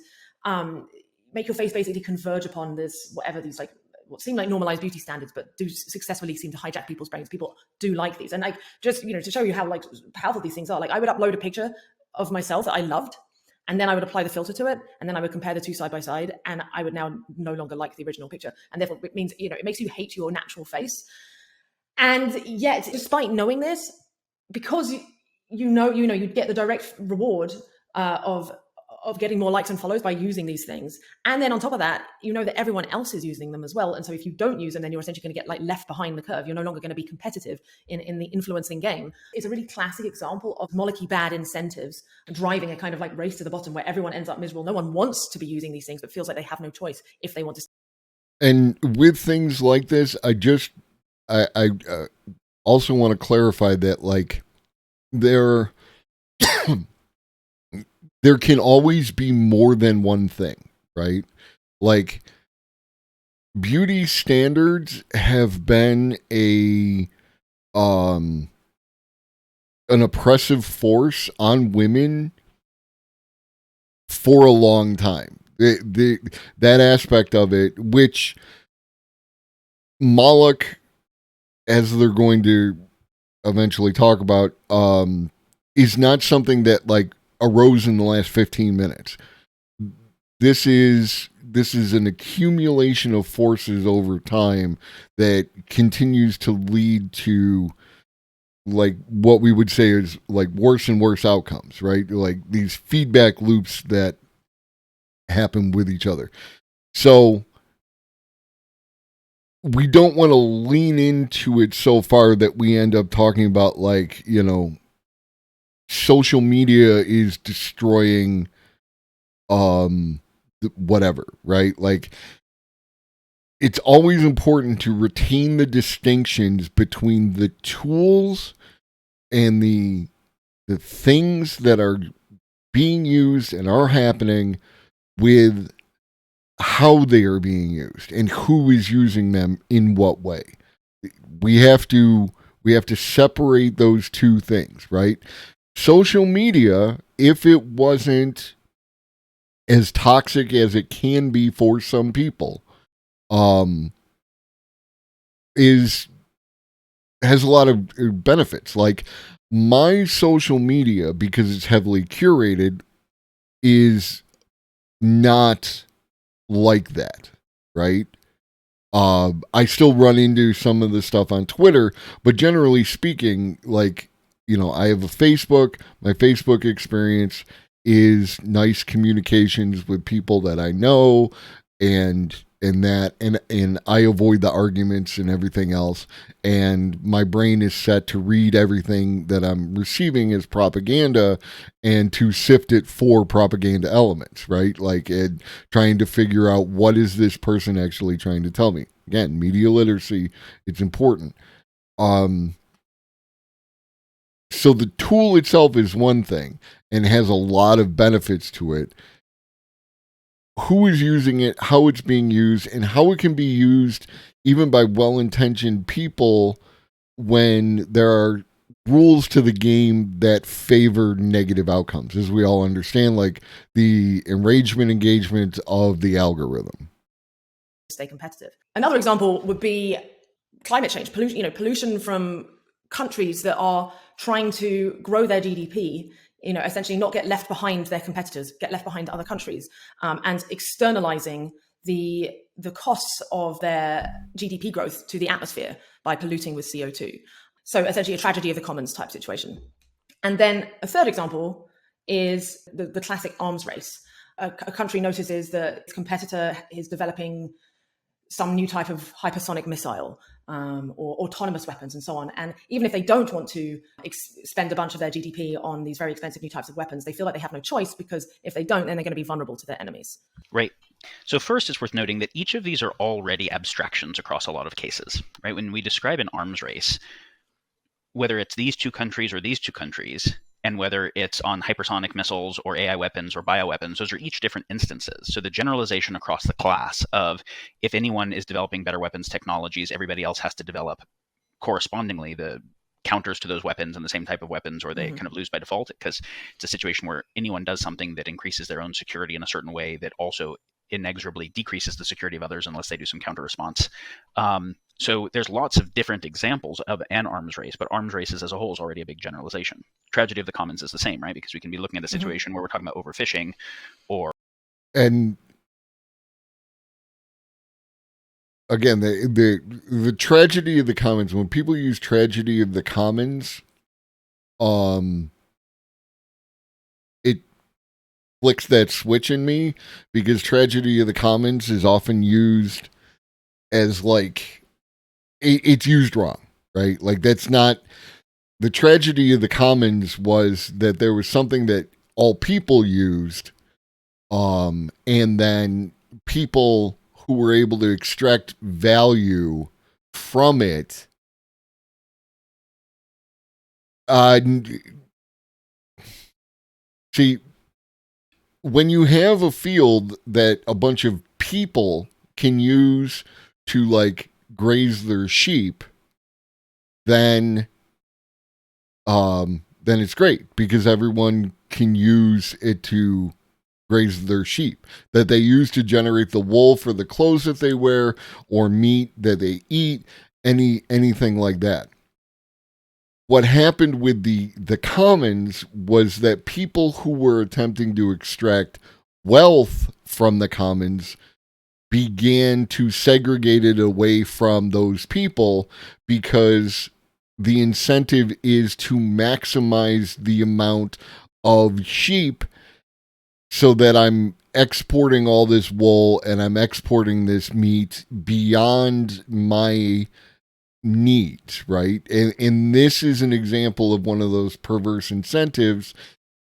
make your face basically converge upon this, whatever these like what seem like normalized beauty standards, but do successfully seem to hijack people's brains. People do like these. And like, just, to show you how like powerful these things are, like I would upload a picture of myself that I loved, and then I would apply the filter to it, and then I would compare the two side by side, and I would now no longer like the original picture. And therefore it means, it makes you hate your natural face. And yet, despite knowing this, because you'd get the direct reward of getting more likes and follows by using these things. And then on top of that, that everyone else is using them as well. And so if you don't use them, then you're essentially going to get like left behind the curve. You're no longer going to be competitive in the influencing game. It's a really classic example of Molochy bad incentives driving a kind of like race to the bottom where everyone ends up miserable. No one wants to be using these things, but feels like they have no choice if they want to. And with things like this, I also want to clarify that like there can always be more than one thing, right? Like, beauty standards have been an oppressive force on women for a long time. That aspect of it, which Moloch, as they're going to eventually talk about, is not something that like arose in the last 15 minutes. This is an accumulation of forces over time that continues to lead to like what we would say is like worse and worse outcomes, right? Like these feedback loops that happen with each other. So we don't want to lean into it so far that we end up talking about like, social media is destroying whatever, right? Like, it's always important to retain the distinctions between the tools and the things that are being used and are happening, with how they are being used and who is using them in what way. We have to separate those two things, right? Social media, if it wasn't as toxic as it can be for some people, has a lot of benefits. Like, my social media, because it's heavily curated, is not like that, right? I still run into some of the stuff on Twitter, but generally speaking, like, I have a Facebook. My Facebook experience is nice communications with people that I know, and and I avoid the arguments and everything else, and my brain is set to read everything that I'm receiving as propaganda and to sift it for propaganda elements, right? Like trying to figure out what is this person actually trying to tell me. Again, media literacy, it's important. So the tool itself is one thing and has a lot of benefits to it. Who is using it, how it's being used, and how it can be used even by well-intentioned people when there are rules to the game that favor negative outcomes, as we all understand, like the engagement of the algorithm. Stay competitive. Another example would be climate change, pollution from countries that are trying to grow their GDP, essentially not get left behind their competitors, get left behind other countries, and externalizing the costs of their GDP growth to the atmosphere by polluting with CO2. So essentially a tragedy of the commons type situation. And then a third example is the classic arms race. A country notices that its competitor is developing some new type of hypersonic missile or autonomous weapons and so on. And even if they don't want to spend a bunch of their GDP on these very expensive new types of weapons, they feel like they have no choice, because if they don't, then they're going to be vulnerable to their enemies. Right. So first, it's worth noting that each of these are already abstractions across a lot of cases, right? When we describe an arms race, whether it's these two countries or these two countries, and whether it's on hypersonic missiles or AI weapons or bioweapons, those are each different instances. So the generalization across the class of if anyone is developing better weapons technologies, everybody else has to develop correspondingly the counters to those weapons and the same type of weapons, or they kind of lose by default, because it's a situation where anyone does something that increases their own security in a certain way that also inexorably decreases the security of others unless they do some counter response. So there's lots of different examples of an arms race, but arms races as a whole is already a big generalization. Tragedy of the commons is the same, right? Because we can be looking at a situation where we're talking about overfishing or... And again, the tragedy of the commons, when people use tragedy of the commons, it flicks that switch in me, because tragedy of the commons is often used as like, it's used wrong, right? Like that's not, the tragedy of the commons was that there was something that all people used, and then people who were able to extract value from it see, when you have a field that a bunch of people can use to like graze their sheep, then it's great, because everyone can use it to graze their sheep that they use to generate the wool for the clothes that they wear or meat that they eat, anything like that. What happened with the commons was that people who were attempting to extract wealth from the commons began to segregate it away from those people, because the incentive is to maximize the amount of sheep, so that I'm exporting all this wool and I'm exporting this meat beyond my needs, right? And this is an example of one of those perverse incentives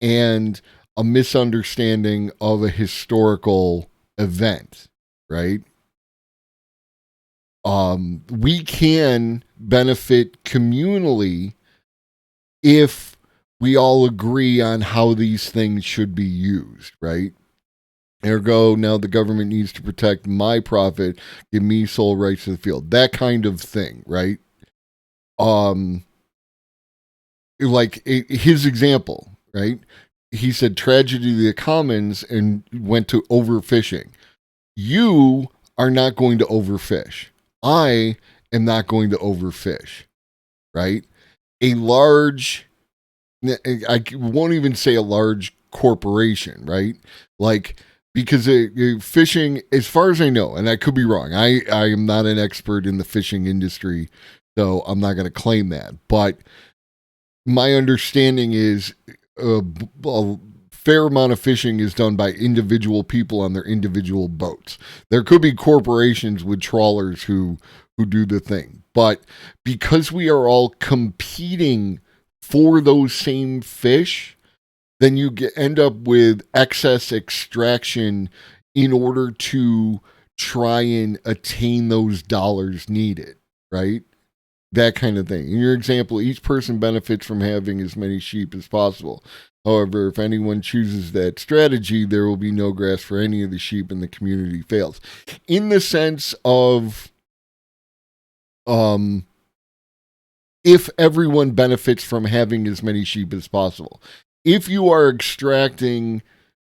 and a misunderstanding of a historical event, right? We can benefit communally if we all agree on how these things should be used, right? Ergo, now the government needs to protect my profit, give me sole rights to the field. That kind of thing, right? His example, right? He said tragedy of the commons and went to overfishing. You are not going to overfish. I am not going to overfish, right? I won't even say a large corporation, right? Like, because fishing, as far as I know, and I could be wrong, I am not an expert in the fishing industry, so I'm not going to claim that. But my understanding is fair amount of fishing is done by individual people on their individual boats. There could be corporations with trawlers who do the thing. But because we are all competing for those same fish, then you end up with excess extraction in order to try and attain those dollars needed, right? That kind of thing. In your example, each person benefits from having as many sheep as possible. However, if anyone chooses that strategy, there will be no grass for any of the sheep and the community fails. In the sense of, if everyone benefits from having as many sheep as possible. If you are extracting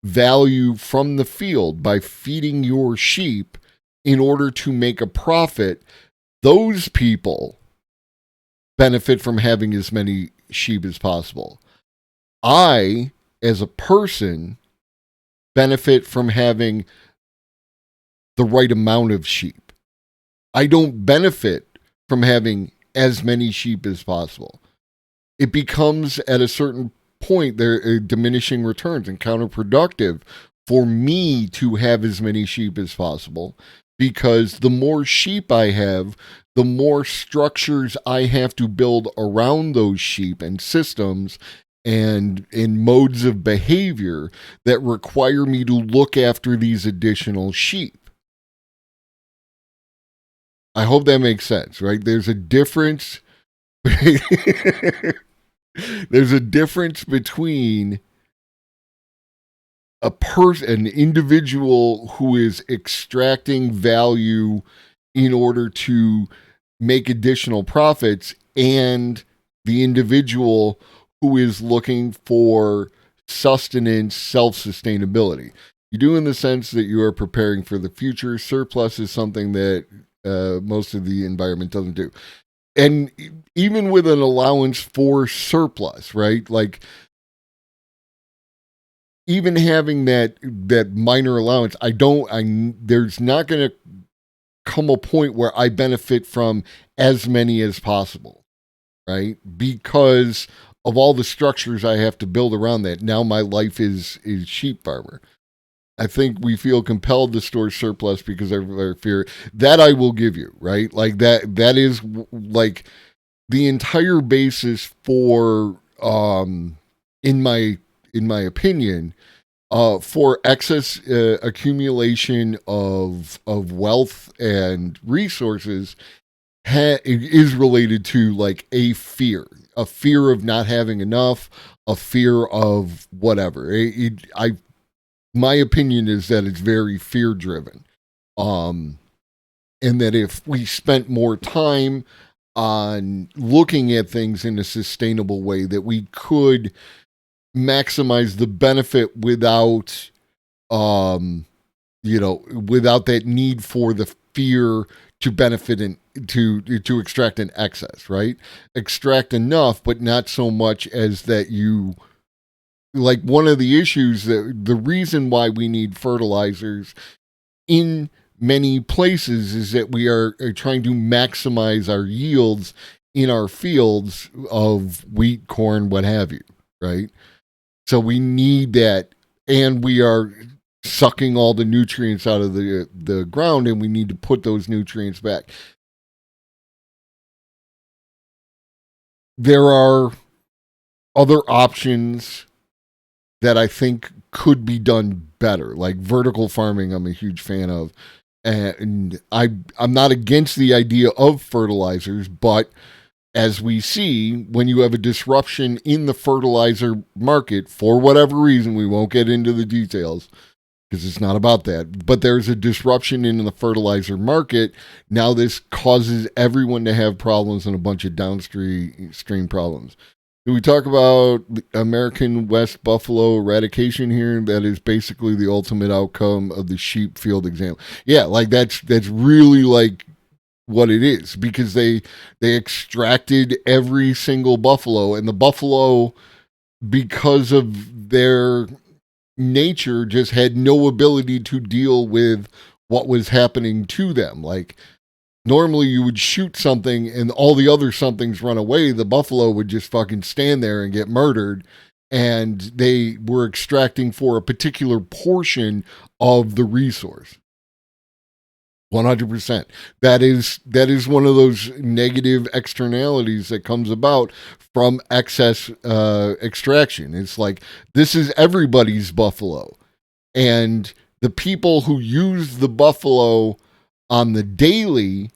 value from the field by feeding your sheep in order to make a profit, those people benefit from having as many sheep as possible. I, as a person, benefit from having the right amount of sheep. I don't benefit from having as many sheep as possible. It becomes, at a certain point, there diminishing returns and counterproductive for me to have as many sheep as possible, because the more sheep I have, the more structures I have to build around those sheep and systems and in modes of behavior that require me to look after these additional sheep. I hope that makes sense, right? There's a difference. There's a difference between an individual who is extracting value in order to make additional profits and the individual who is looking for sustenance, self-sustainability. You do in the sense that you are preparing for the future. Surplus is something that most of the environment doesn't do. And even with an allowance for surplus, right? Like, even having that minor allowance, there's not going to come a point where I benefit from as many as possible, right? Because of all the structures I have to build around that. Now my life is sheep farmer. I think we feel compelled to store surplus because of our fear. That I will give you, right? Like that is like the entire basis for, in my opinion, for excess accumulation of wealth and resources is related to like a fear of not having enough, a fear of whatever. My opinion is that it's very fear driven. And that if we spent more time on looking at things in a sustainable way, that we could maximize the benefit without that need for the fear to benefit and to extract an excess, right? Extract enough, but not so much as that you, like, one of the issues, that the reason why we need fertilizers in many places is that we are trying to maximize our yields in our fields of wheat, corn, what have you, right? So we need that, and we are sucking all the nutrients out of the ground, and we need to put those nutrients back. There are other options that I think could be done better, like vertical farming. I'm a huge fan of, and I'm not against the idea of fertilizers, but as we see, when you have a disruption in the fertilizer market, for whatever reason, we won't get into the details because it's not about that, but there's a disruption in the fertilizer market. Now this causes everyone to have problems and a bunch of downstream problems. Do we talk about American West buffalo eradication here? That is basically the ultimate outcome of the sheep field example. Yeah, like that's really like what it is, because they extracted every single buffalo, and the buffalo, because of their nature, just had no ability to deal with what was happening to them. Like, normally you would shoot something and all the other somethings run away. The buffalo would just fucking stand there and get murdered. and they were extracting for a particular portion of the resource. 100%. That is one of those negative externalities that comes about from excess extraction. It's like, this is everybody's buffalo. And the people who use the buffalo on the daily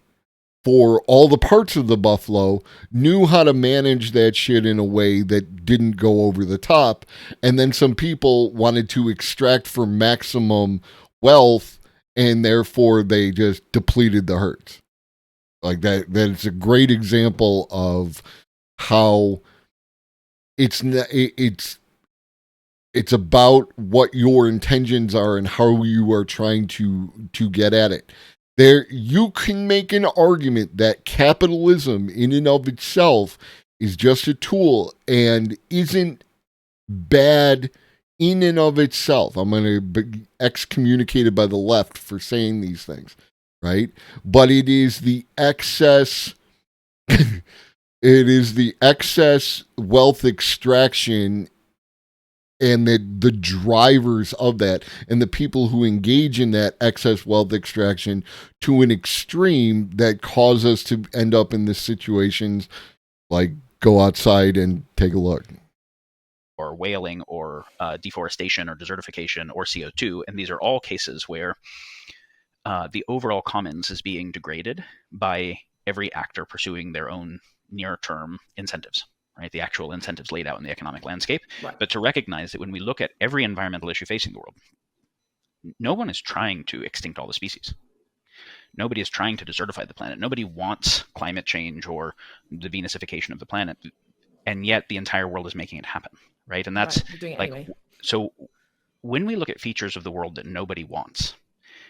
for all the parts of the buffalo knew how to manage that shit in a way that didn't go over the top. And then some people wanted to extract for maximum wealth, and therefore they just depleted the herds. Like that's a great example of how it's about what your intentions are and how you are trying to get at it. There, you can make an argument that capitalism in and of itself is just a tool and isn't bad in and of itself. I'm going to be excommunicated by the left for saying these things, right? But it is the excess wealth extraction and the drivers of that and the people who engage in that excess wealth extraction to an extreme that cause us to end up in this situations like go outside and take a look. Or whaling or deforestation or desertification or CO2. And these are all cases where the overall commons is being degraded by every actor pursuing their own near-term incentives. Right, the actual incentives laid out in the economic landscape, right. But to recognize that when we look at every environmental issue facing the world, no one is trying to extinct all the species. Nobody is trying to desertify the planet. Nobody wants climate change or the venusification of the planet, and yet the entire world is making it happen, right? And that's right, like, anyway. So when we look at features of the world that nobody wants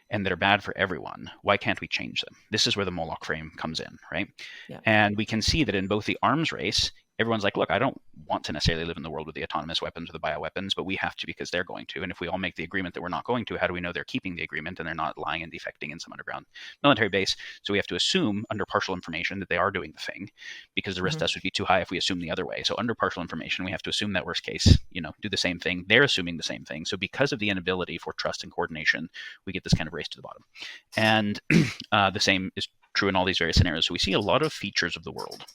and that are bad for everyone, why can't we change them? This is where the Moloch frame comes in, right? Yeah. And we can see that in both the arms race, everyone's like, look, I don't want to necessarily live in the world with the autonomous weapons or the bioweapons, but we have to because they're going to. And if we all make the agreement that we're not going to, how do we know they're keeping the agreement and they're not lying and defecting in some underground military base? So we have to assume under partial information that they are doing the thing, because the risk test would be too high if we assume the other way. So under partial information, we have to assume that worst case, do the same thing. They're assuming the same thing. So because of the inability for trust and coordination, we get this kind of race to the bottom. And the same is true in all these various scenarios. So we see a lot of features of the world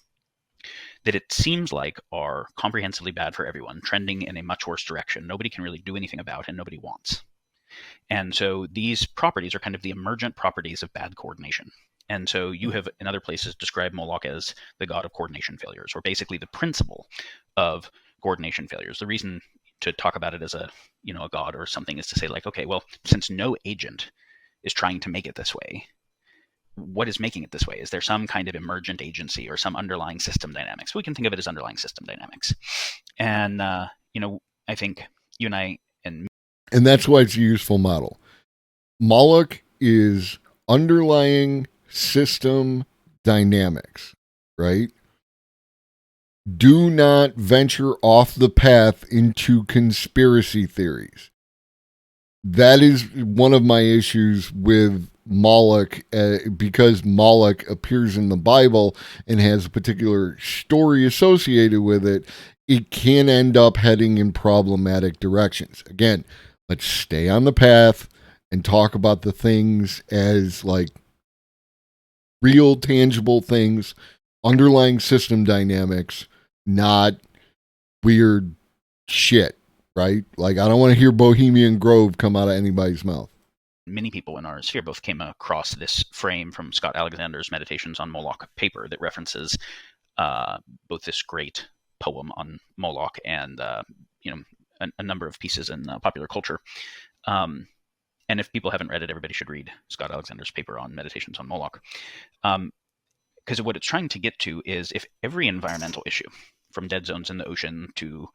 that it seems like are comprehensively bad for everyone, trending in a much worse direction. Nobody can really do anything about and nobody wants. And so these properties are kind of the emergent properties of bad coordination. And so you have in other places described Moloch as the god of coordination failures, or basically the principle of coordination failures. The reason to talk about it as a god or something is to say like, okay, well, since no agent is trying to make it this way, what is making it this way? Is there some kind of emergent agency or some underlying system dynamics? We can think of it as underlying system dynamics. And, I think you and I and that's why it's a useful model. Moloch is underlying system dynamics, right? Do not venture off the path into conspiracy theories. That is one of my issues with Moloch, because Moloch appears in the Bible and has a particular story associated with it. It can end up heading in problematic directions. Again, let's stay on the path and talk about the things as like real, tangible things, underlying system dynamics, not weird shit, right? Like, I don't want to hear Bohemian Grove come out of anybody's mouth. Many people in our sphere both came across this frame from Scott Alexander's Meditations on Moloch paper that references both this great poem on Moloch and a number of pieces in popular culture. And if people haven't read it, everybody should read Scott Alexander's paper on Meditations on Moloch. Because what it's trying to get to is if every environmental issue, from dead zones in the ocean to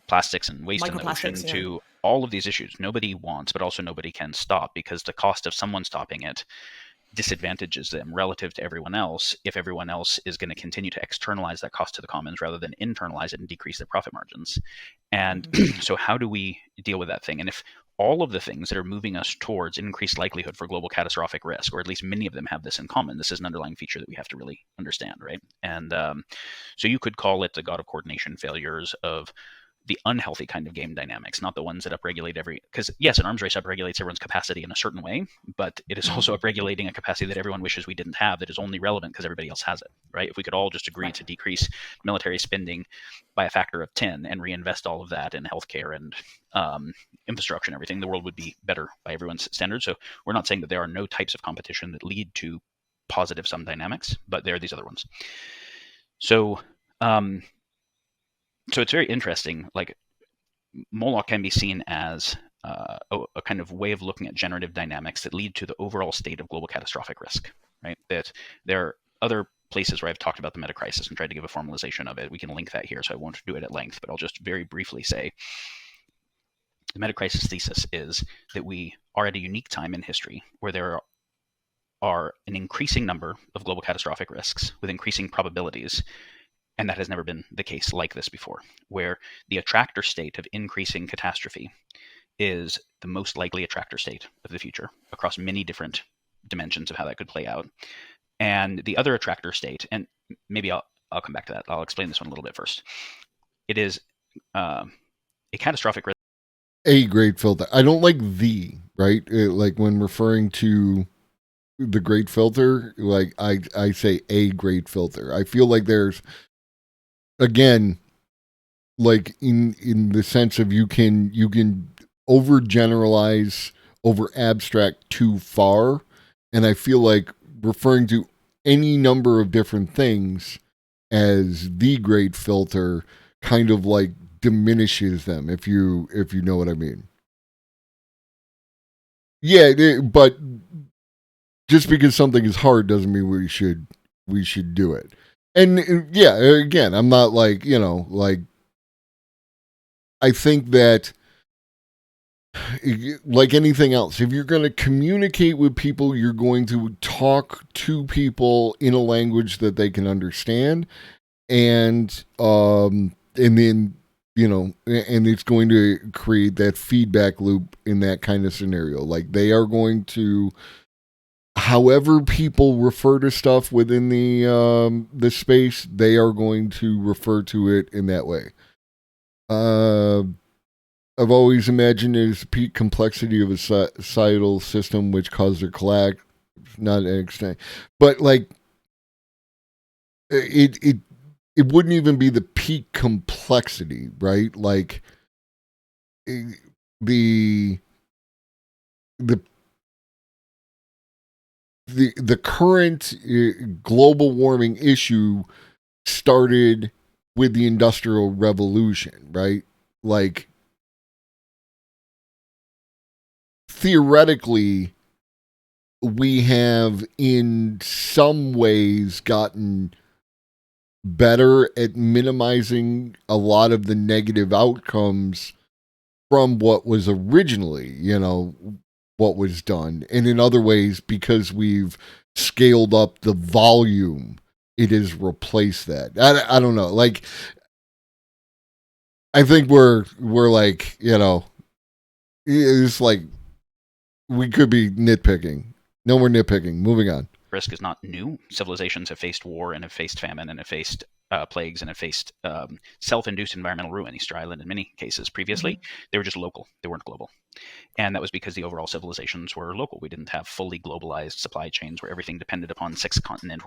plastics and waste in the ocean to all of these issues, nobody wants, but also nobody can stop, because the cost of someone stopping it disadvantages them relative to everyone else if everyone else is going to continue to externalize that cost to the commons rather than internalize it and decrease their profit margins. And so how do we deal with that thing? And if all of the things that are moving us towards increased likelihood for global catastrophic risk, or at least many of them have this in common. This is an underlying feature that we have to really understand, right? And so you could call it the God of coordination failures of the unhealthy kind of game dynamics, not the ones that upregulate because yes, an arms race upregulates everyone's capacity in a certain way, but it is also upregulating a capacity that everyone wishes we didn't have that is only relevant because everybody else has it, right? If we could all just agree to decrease military spending by a factor of 10 and reinvest all of that in healthcare and infrastructure and everything, the world would be better by everyone's standards. So we're not saying that there are no types of competition that lead to positive sum dynamics, but there are these other ones. So so it's very interesting. Like Moloch can be seen as a kind of way of looking at generative dynamics that lead to the overall state of global catastrophic risk, right? That there are other places where I've talked about the meta crisis and tried to give a formalization of it. We can link that here, so I won't do it at length, but I'll just very briefly say the meta crisis thesis is that we are at a unique time in history where there are an increasing number of global catastrophic risks with increasing probabilities. And that has never been the case like this before, where the attractor state of increasing catastrophe is the most likely attractor state of the future across many different dimensions of how that could play out. And the other attractor state, and maybe I'll come back to that. I'll explain this one a little bit first. It is a catastrophic risk. A great filter. I don't like right? Like when referring to the great filter, like I say a great filter. I feel like there's, again, like in the sense of you can overgeneralize, over abstract too far, and I feel like referring to any number of different things as the great filter kind of like diminishes them, if you know what I mean. Yeah, but just because something is hard doesn't mean we should do it. And yeah, again, I'm not like, like, I think that, like anything else, if you're going to communicate with people, you're going to talk to people in a language that they can understand. And then, and it's going to create that feedback loop in that kind of scenario. Like they are going to, however people refer to stuff within the space, they are going to refer to it in that way. I've always imagined it as the peak complexity of a societal system which causes a collapse, not an extent. But like, it wouldn't even be the peak complexity, right? Like the current global warming issue started with the Industrial Revolution, right? Like, theoretically, we have in some ways gotten better at minimizing a lot of the negative outcomes from what was originally, what was done. And in other ways, because we've scaled up the volume, it has replaced that. I don't know. Like, I think we're like, it's like we could be nitpicking. No more nitpicking. Moving on. Risk is not new. Civilizations have faced war and have faced famine and have faced plagues and have faced self-induced environmental ruin. Easter Island, in many cases previously, they were just local. They weren't global. And that was because the overall civilizations were local. We didn't have fully globalized supply chains where everything depended upon six-continent,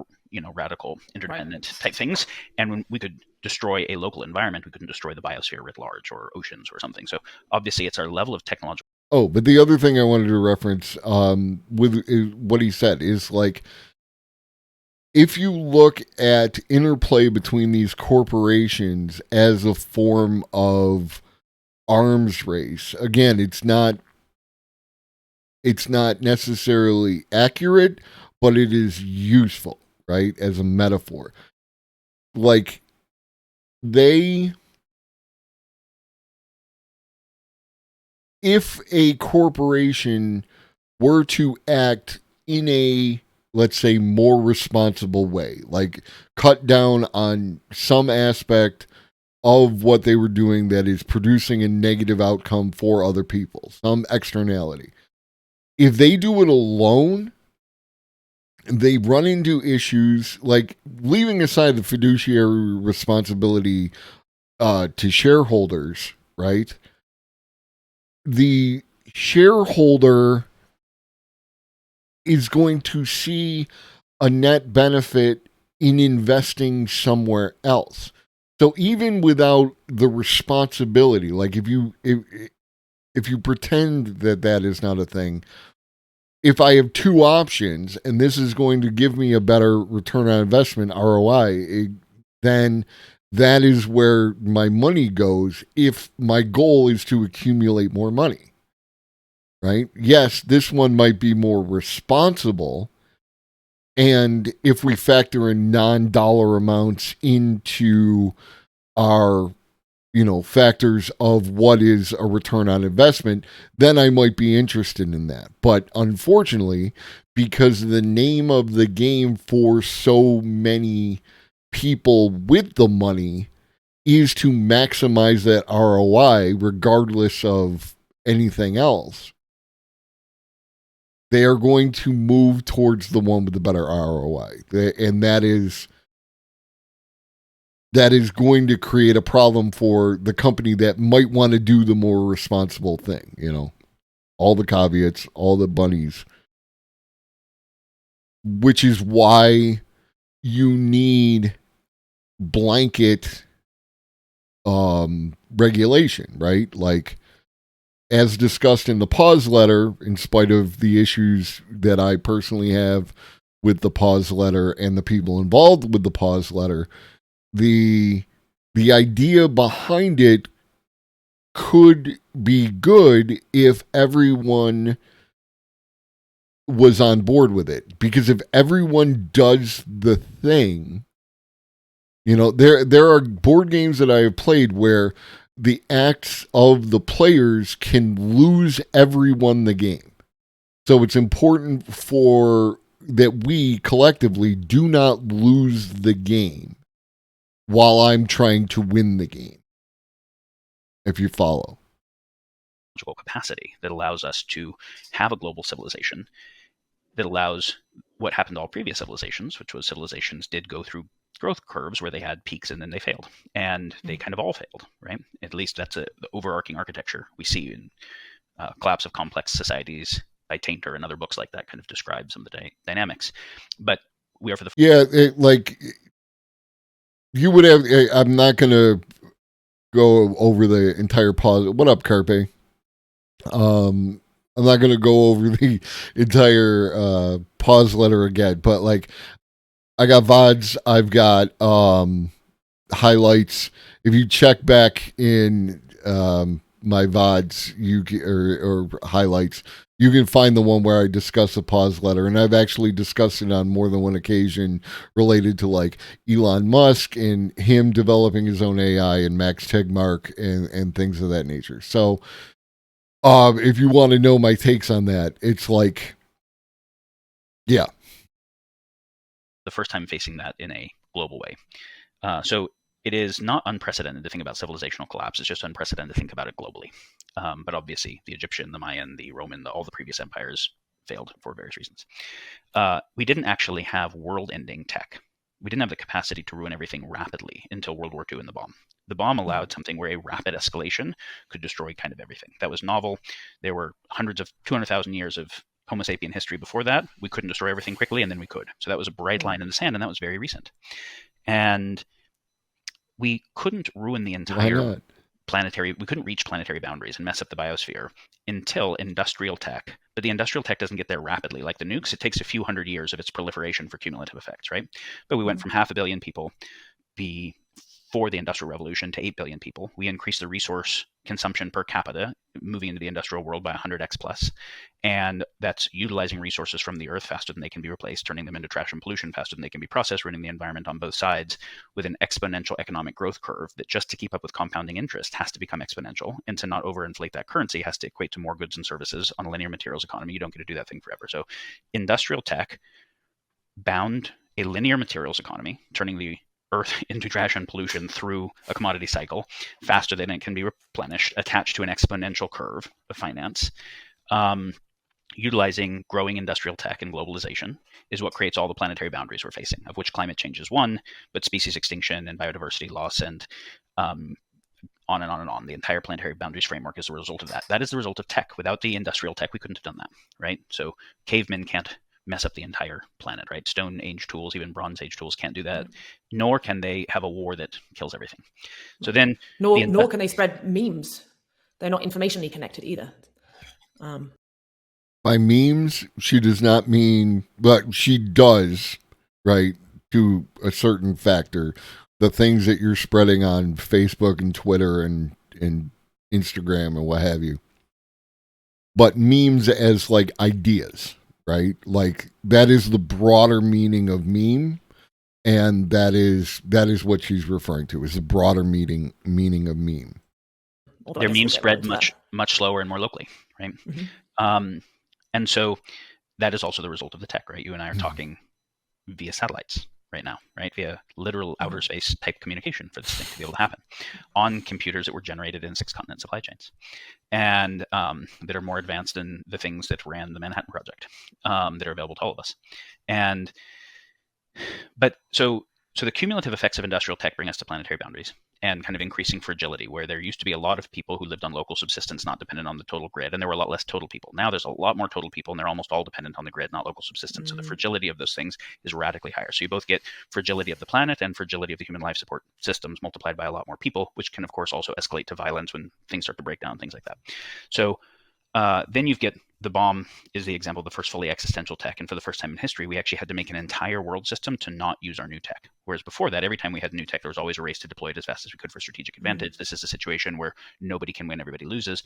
radical interdependent type things. And when we could destroy a local environment, we couldn't destroy the biosphere writ large or oceans or something. So obviously it's our level of technological. Oh, but the other thing I wanted to reference with what he said is like, if you look at interplay between these corporations as a form of arms race, again, it's not necessarily accurate, but it is useful, right? As a metaphor. Like, if a corporation were to act in a, let's say, more responsible way, like cut down on some aspect of what they were doing that is producing a negative outcome for other people, some externality. If they do it alone, they run into issues like, leaving aside the fiduciary responsibility to shareholders, right? The shareholder is going to see a net benefit in investing somewhere else. So even without the responsibility, like if you pretend that that is not a thing, if I have two options and this is going to give me a better return on investment, ROI, then that is where my money goes if my goal is to accumulate more money, right? Yes, this one might be more responsible. And if we factor in non-dollar amounts into our, factors of what is a return on investment, then I might be interested in that. But unfortunately, because the name of the game for so many people with the money is to maximize that ROI regardless of anything else, they are going to move towards the one with the better ROI. And that is going to create a problem for the company that might want to do the more responsible thing, all the caveats, all the bunnies, which is why you need blanket regulation, right? Like, as discussed in the pause letter, in spite of the issues that I personally have with the pause letter and the people involved with the pause letter, the idea behind it could be good if everyone was on board with it. Because if everyone does the thing, there are board games that I have played where the acts of the players can lose everyone the game. So it's important that we collectively do not lose the game while I'm trying to win the game. If you follow. Capacity that allows us to have a global civilization that allows what happened to all previous civilizations, which was civilizations did go through growth curves where they had peaks and then they failed, and they kind of all failed, right? At least that's the overarching architecture we see in Collapse of Complex Societies by Tainter and other books like that kind of describe some of the dynamics. But we are for the you would have. I'm not going to go over the entire pause. What up, Carpe? I'm not going to go over the entire pause letter again, but like, I got VODs, I've got highlights. If you check back in my VODs, or highlights, you can find the one where I discuss the pause letter, and I've actually discussed it on more than one occasion related to like Elon Musk and him developing his own AI and Max Tegmark and things of that nature. So if you want to know my takes on that, it's like, yeah. The first time facing that in a global way. So it is not unprecedented to think about civilizational collapse. It's just unprecedented to think about it globally. But obviously, the Egyptian, the Mayan, the Roman, all the previous empires failed for various reasons. We didn't actually have world-ending tech. We didn't have the capacity to ruin everything rapidly until World War II and the bomb. The bomb allowed something where a rapid escalation could destroy kind of everything. That was novel. There were 200,000 years of Homo sapien history before that. We couldn't destroy everything quickly, and then we could. So that was a bright line in the sand, and that was very recent. And we couldn't ruin the entire we couldn't reach planetary boundaries and mess up the biosphere until industrial tech. But the industrial tech doesn't get there rapidly. Like the nukes, it takes a few hundred years of its proliferation for cumulative effects, right? But we went from 500 million people before the Industrial Revolution to 8 billion people. We increased the resource consumption per capita, moving into the industrial world by 100x plus. And that's utilizing resources from the earth faster than they can be replaced, turning them into trash and pollution faster than they can be processed, ruining the environment on both sides with an exponential economic growth curve that just to keep up with compounding interest has to become exponential. And to not overinflate that currency has to equate to more goods and services on a linear materials economy. You don't get to do that thing forever. So industrial tech bound a linear materials economy, turning the Earth into trash and pollution through a commodity cycle faster than it can be replenished, attached to an exponential curve of finance. Utilizing growing industrial tech and globalization is what creates all the planetary boundaries we're facing, of which climate change is one, but species extinction and biodiversity loss and on and on and on. The entire planetary boundaries framework is a result of that. That is the result of tech. Without the industrial tech, we couldn't have done that, right? So cavemen can't mess up the entire planet, right? Stone Age tools, even Bronze Age tools can't do that, nor can they have a war that kills everything. So then, nor can they spread memes. They're not informationally connected either. By memes, she does not mean, but she does, right, to a certain factor. The things that you're spreading on Facebook and Twitter and Instagram and what have you. But memes as like ideas, right? Like that is the broader meaning of meme, and that is what she's referring to, is the broader meaning of meme. Their memes spread much slower and more locally, right? Mm-hmm. And so that is also the result of the tech, right? You and I are talking via satellites right now, right? Via literal outer space type communication for this thing to be able to happen on computers that were generated in 6-continent supply chains and that are more advanced than the things that ran the Manhattan Project that are available to all of us. But so the cumulative effects of industrial tech bring us to planetary boundaries and kind of increasing fragility, where there used to be a lot of people who lived on local subsistence, not dependent on the total grid, and there were a lot less total people. Now there's a lot more total people, and they're almost all dependent on the grid, not local subsistence. So the fragility of those things is radically higher. So you both get fragility of the planet and fragility of the human life support systems multiplied by a lot more people, which can, of course, also escalate to violence when things start to break down, things like that. So then you get the bomb is the example of the first fully existential tech. And for the first time in history, we actually had to make an entire world system to not use our new tech. Whereas before that, every time we had new tech, there was always a race to deploy it as fast as we could for strategic advantage. This is a situation where nobody can win, everybody loses.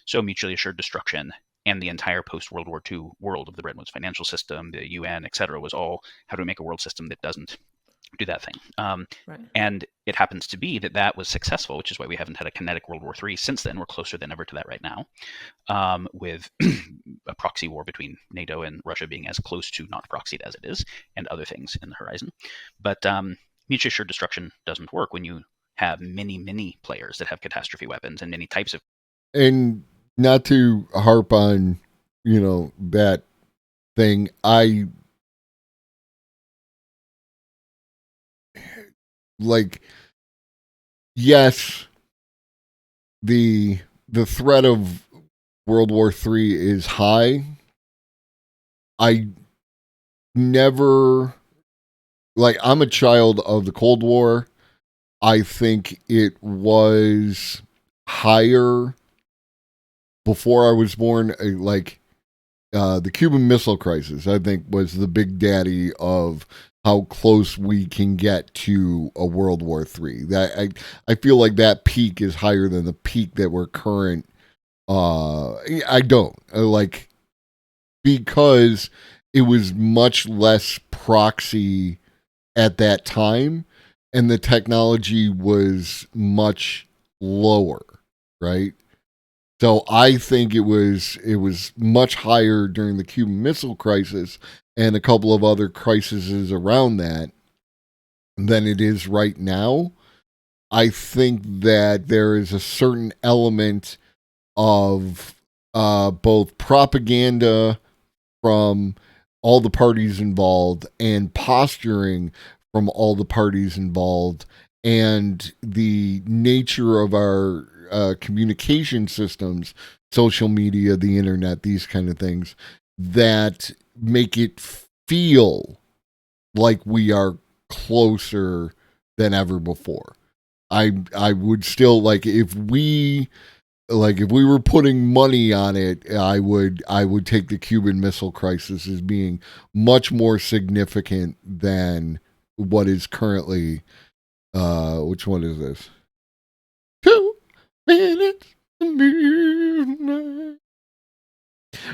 So mutually assured destruction and the entire post-World War II world of the Bretton Woods financial system, the UN, et cetera, was all how do we make a world system that doesn't do that thing. Right. And it happens to be that was successful, which is why we haven't had a kinetic World War III since then. We're closer than ever to that right now, with a proxy war between NATO and Russia being as close to not proxied as it is, and other things in the horizon. But mutually assured destruction doesn't work when you have many players that have catastrophe weapons and many types of. And not to harp on, that thing, yes, the threat of World War III is high. I never, I'm a child of the Cold War. I think it was higher before I was born. The Cuban Missile Crisis, I think, was the big daddy of how close we can get to a World War III. That I feel like that peak is higher than the peak that we're current. I don't because it was much less proxy at that time, and the technology was much lower, right? So I think it was much higher during the Cuban Missile Crisis and a couple of other crises around that than it is right now. I think that there is a certain element of both propaganda from all the parties involved and posturing from all the parties involved, and the nature of our communication systems, social media, the internet, these kind of things, that make it feel like we are closer than ever before. I would still if we were putting money on it, I would take the Cuban Missile Crisis as being much more significant than what is currently. Which one is this? 2 minutes to midnight.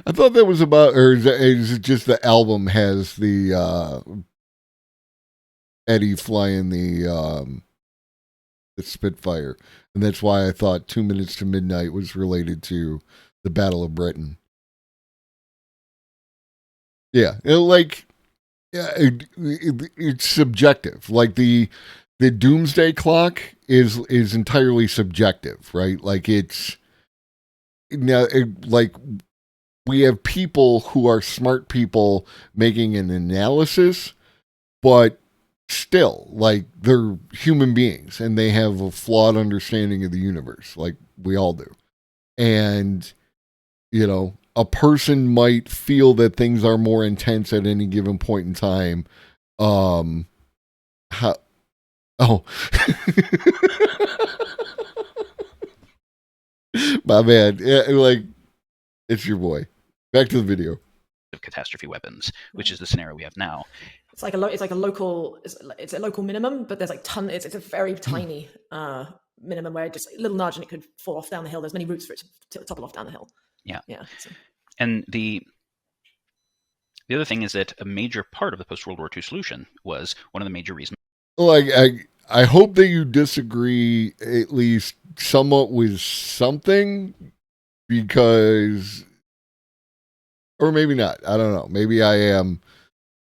I thought that was about, or is it just the album has the Eddie flying the Spitfire, and that's why I thought 2 minutes to midnight was related to the Battle of Britain. Yeah, it's subjective. the doomsday clock is entirely subjective, right? Like it's now like we have people who are smart people making an analysis, but still, like, they're human beings and they have a flawed understanding of the universe, like we all do. And, you know, a person might feel that things are more intense at any given point in time. Oh. My bad. Yeah, like, it's your boy. Back to the video. Of catastrophe weapons, which is the scenario we have now. It's like a local minimum, but there's like it's a very tiny minimum where just a little nudge and it could fall off down the hill. There's many routes for it to topple off down the hill. Yeah. So. And the other thing is that a major part of the post-World War II solution was one of the major reasons. Like, I hope that you disagree at least somewhat with something, because, or maybe not. I don't know. Maybe I am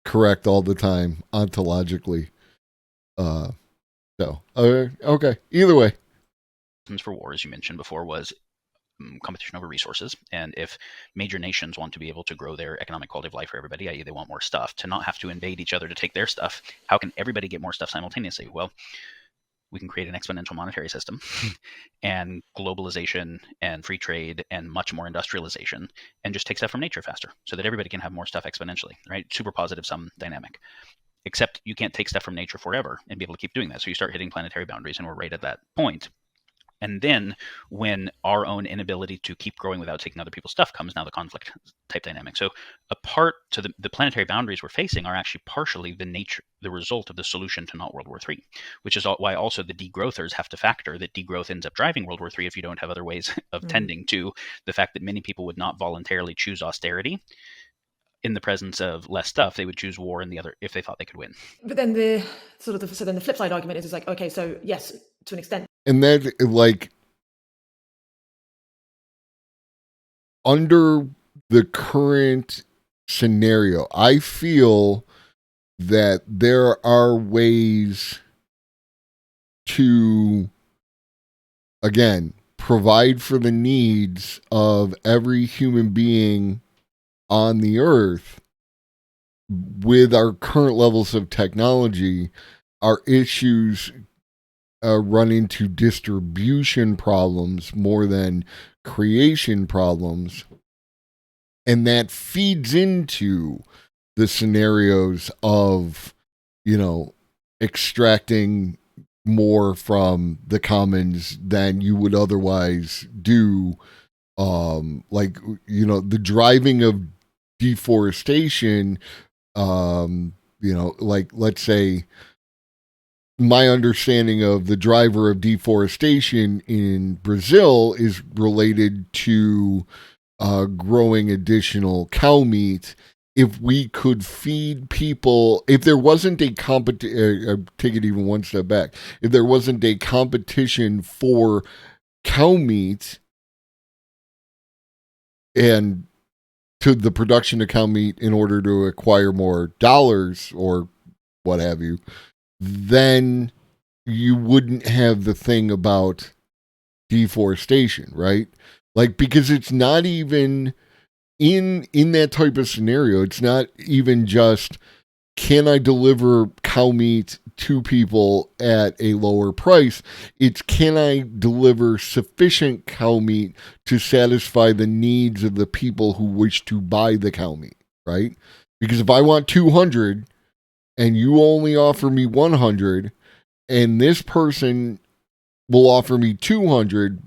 correct all the time ontologically. Okay. Either way. For war, as you mentioned before, was competition over resources. And if major nations want to be able to grow their economic quality of life for everybody, i.e. they want more stuff, to not have to invade each other to take their stuff, how can everybody get more stuff simultaneously? Well, we can create an exponential monetary system and globalization and free trade and much more industrialization, and just take stuff from nature faster so that everybody can have more stuff exponentially, right? Super positive sum dynamic. Except you can't take stuff from nature forever and be able to keep doing that. So you start hitting planetary boundaries, and we're right at that point. And then when our own inability to keep growing without taking other people's stuff comes, now the conflict type dynamic. So a part to the planetary boundaries we're facing are actually partially the result of the solution to not World War III, which is why also the degrowthers have to factor that degrowth ends up driving World War III if you don't have other ways of tending to the fact that many people would not voluntarily choose austerity in the presence of less stuff. They would choose war in the other if they thought they could win. But then the flip side argument is like, okay, so yes, to an extent. And then, like, under the current scenario, I feel that there are ways to, again, provide for the needs of every human being on the earth with our current levels of technology. Our issues run into distribution problems more than creation problems, and that feeds into the scenarios of, you know, extracting more from the commons than you would otherwise do. Like, you know, the driving of deforestation, you know, like, let's say my understanding of the driver of deforestation in Brazil is related to growing additional cow meat. If we could feed people, if there wasn't a competition, take it even one step back, if there wasn't a competition for cow meat and to the production of cow meat in order to acquire more dollars or what have you, then you wouldn't have the thing about deforestation, right? Like, because it's not even in that type of scenario, it's not even just, can I deliver cow meat to people at a lower price? It's, can I deliver sufficient cow meat to satisfy the needs of the people who wish to buy the cow meat, right? Because if I want 200 and you only offer me 100, and this person will offer me 200,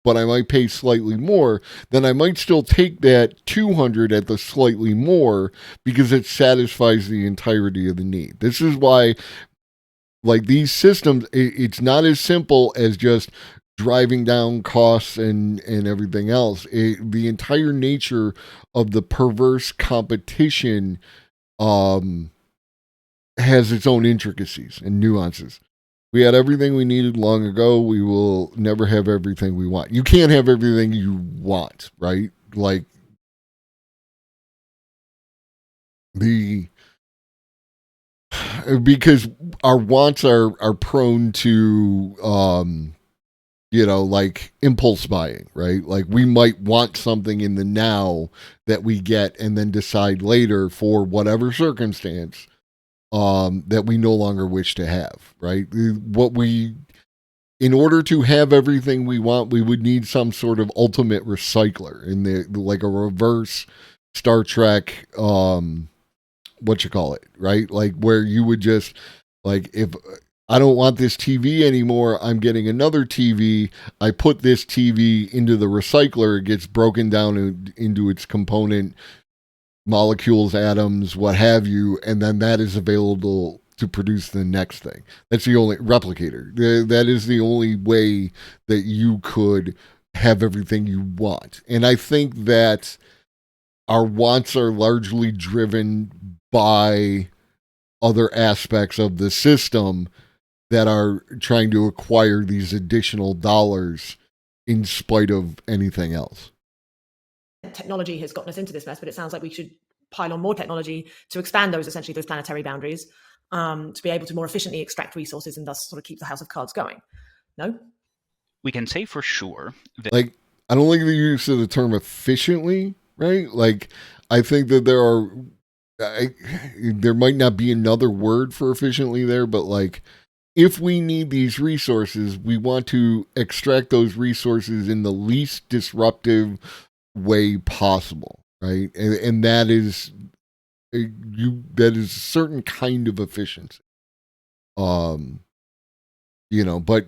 but I might pay slightly more, then I might still take that 200 at the slightly more because it satisfies the entirety of the need. This is why, like, these systems, it's not as simple as just driving down costs and everything else. The entire nature of the perverse competition has its own intricacies and nuances. We had everything we needed long ago. We will never have everything we want. You can't have everything you want, right? Like, because our wants are prone to like impulse buying, right? Like we might want something in the now that we get and then decide later for whatever circumstance that we no longer wish to have, right? In order to have everything we want, we would need some sort of ultimate recycler like a reverse Star Trek, right? Like where you would just, like, if I don't want this TV anymore, I'm getting another TV. I put this TV into the recycler. It gets broken down into its component molecules, atoms, what have you, and then that is available to produce the next thing. That's the only replicator. That is the only way that you could have everything you want. And I think that our wants are largely driven by other aspects of the system that are trying to acquire these additional dollars in spite of anything else. Technology has gotten us into this mess, but it sounds like we should pile on more technology to expand those planetary boundaries, to be able to more efficiently extract resources and thus sort of keep the House of Cards going. No? We can say for sure that, like, I don't like the use of the term efficiently, right? Like, I think that there might not be another word for efficiently there, but like, if we need these resources, we want to extract those resources in the least disruptive way possible, right? And that is a certain kind of efficiency. But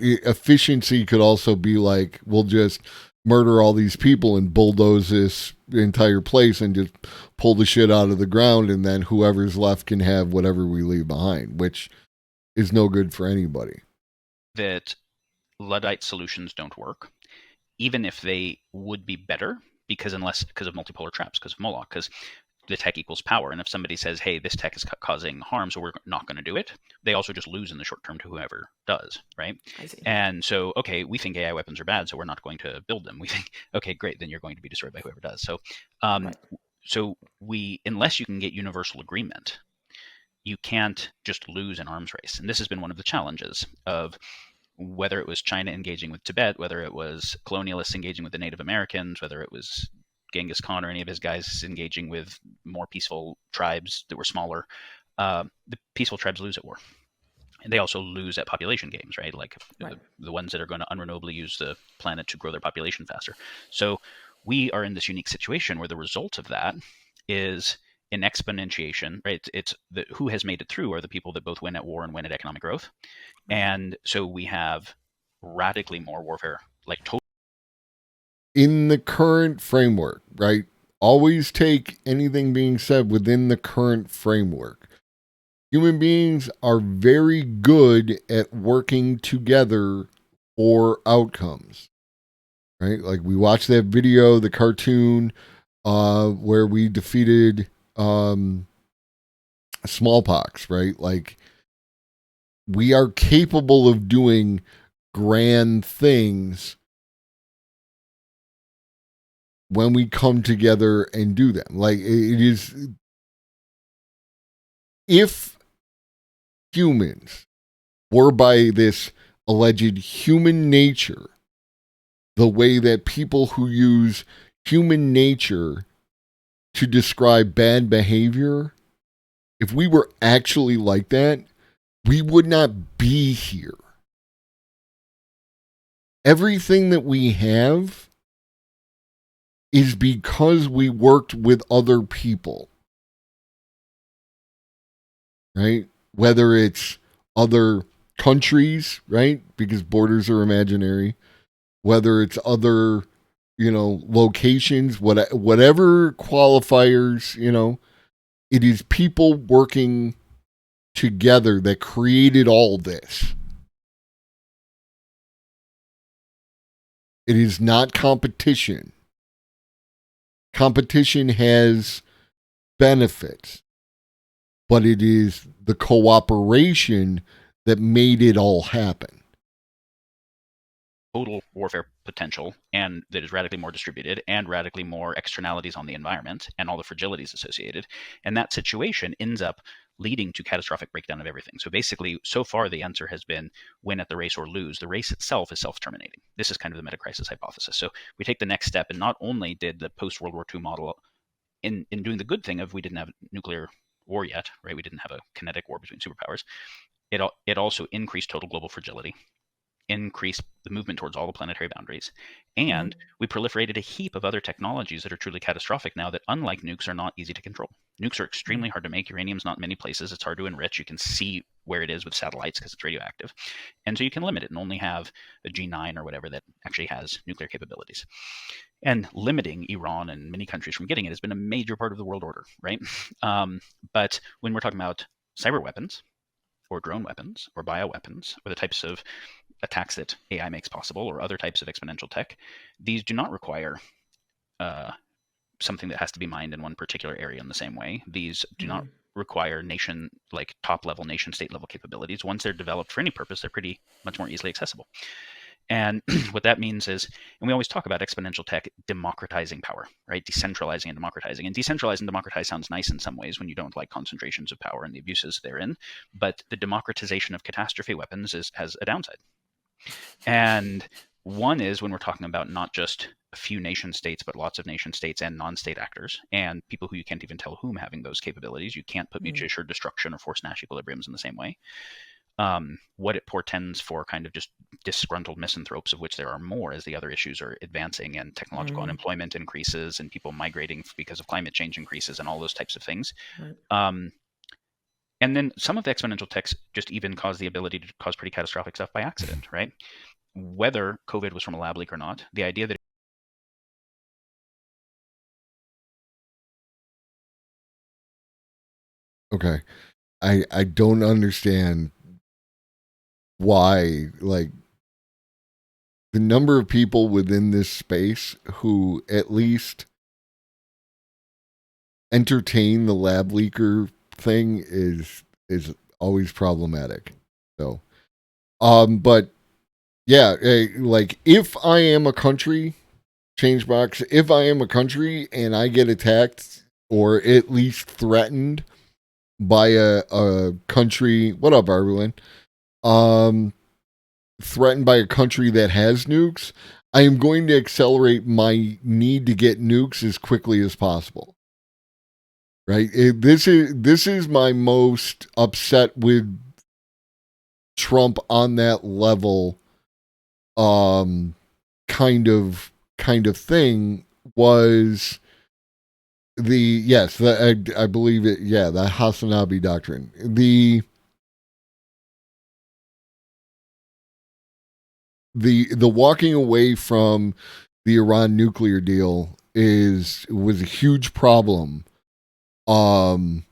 efficiency could also be like, we'll just murder all these people and bulldoze this entire place and just pull the shit out of the ground, and then whoever's left can have whatever we leave behind, which is no good for anybody. That Luddite solutions don't work, even if they would be better, because of multipolar traps, because of Moloch, because the tech equals power. And if somebody says, hey, this tech is causing harm, so we're not going to do it, they also just lose in the short term to whoever does, right? I see. And so, okay, we think AI weapons are bad, so we're not going to build them. We think, okay, great, then you're going to be destroyed by whoever does. So, Right. so unless you can get universal agreement, you can't just lose an arms race. And this has been one of the challenges of whether it was China engaging with Tibet, whether it was colonialists engaging with the Native Americans, whether it was Genghis Khan or any of his guys engaging with more peaceful tribes that were smaller. The peaceful tribes lose at war. And they also lose at population games, right? Like Right. the ones that are going to unrenewably use the planet to grow their population faster. So we are in this unique situation where the result of that is an exponentiation, right? It's who has made it through are the people that both win at war and win at economic growth. And so we have radically more warfare, like total. In the current framework, right? Always take anything being said within the current framework. Human beings are very good at working together for outcomes, right? Like we watched that video, the cartoon, where we defeated smallpox, right? Like we are capable of doing grand things when we come together and do them. Like it is, if humans were by this alleged human nature, the way that people who use human nature to describe bad behavior, if we were actually like that, we would not be here. Everything that we have is because we worked with other people, right? Whether it's other countries, right? Because borders are imaginary. Whether it's other, locations, whatever qualifiers, it is people working together that created all this. It is not competition. Competition has benefits, but it is the cooperation that made it all happen. total warfare potential, and that is radically more distributed and radically more externalities on the environment and all the fragilities associated. And that situation ends up leading to catastrophic breakdown of everything. So basically, so far the answer has been win at the race or lose. The race itself is self-terminating. This is kind of the meta-crisis hypothesis. So we take the next step, and not only did the post-World War II model, in doing the good thing of we didn't have nuclear war yet, right? We didn't have a kinetic war between superpowers. It also increased total global fragility, increase the movement towards all the planetary boundaries, and we proliferated a heap of other technologies that are truly catastrophic now that, unlike nukes, are not easy to control. Nukes are extremely hard to make. Uranium's not in many places. It's hard to enrich. You can see where it is with satellites because it's radioactive. And so you can limit it and only have a G9 or whatever that actually has nuclear capabilities. And limiting Iran and many countries from getting it has been a major part of the world order, right? But when we're talking about cyber weapons or drone weapons or bioweapons or the types of attacks that AI makes possible or other types of exponential tech, these do not require something that has to be mined in one particular area in the same way. These do not require top level nation state level capabilities. Once they're developed for any purpose, they're pretty much more easily accessible. And what that means is, and we always talk about exponential tech democratizing power, right? Decentralizing and democratizing. And decentralize and democratize sounds nice in some ways when you don't like concentrations of power and the abuses therein. But the democratization of catastrophe weapons has a downside. And one is when we're talking about not just a few nation states, but lots of nation states and non-state actors and people who you can't even tell whom having those capabilities. You can't put mutually assured destruction or forced Nash equilibriums in the same way. What it portends for kind of just disgruntled misanthropes, of which there are more as the other issues are advancing and technological unemployment increases and people migrating because of climate change increases and all those types of things. And then some of the exponential techs just even cause the ability to cause pretty catastrophic stuff by accident, right? Whether COVID was from a lab leak or not, the idea that Okay. I don't understand why, like, the number of people within this space who at least entertain the lab leaker thing is always problematic. So, but yeah, like if I am a country, Changebox, if I am a country and I get attacked or at least threatened by a country, what up, everyone? Threatened by a country that has nukes, I am going to accelerate my need to get nukes as quickly as possible. Right? This is my most upset with Trump on that level kind of thing was I believe it, the Hasanabi doctrine. The walking away from the Iran nuclear deal was a huge problem on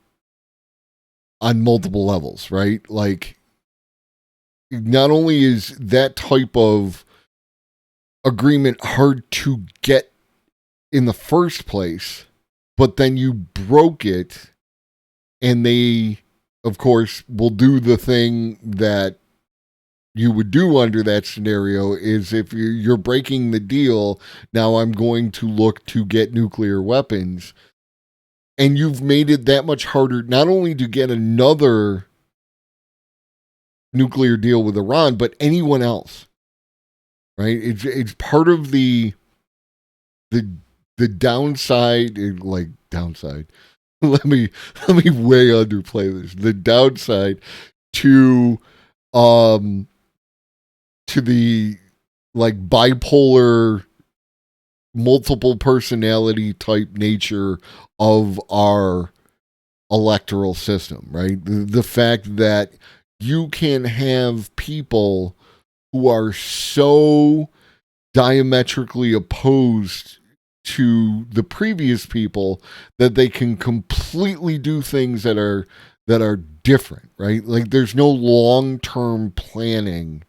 multiple levels, right? Like, not only is that type of agreement hard to get in the first place, but then you broke it, and they, of course, will do the thing that you would do under that scenario is if you're breaking the deal, now I'm going to look to get nuclear weapons. And you've made it that much harder not only to get another nuclear deal with Iran, but anyone else. Right? It's part of the downside, downside. Let me way underplay this. The downside to the like bipolar multiple personality type nature of our electoral system, right? The fact that you can have people who are so diametrically opposed to the previous people that they can completely do things that are different, right? Like there's no long-term planning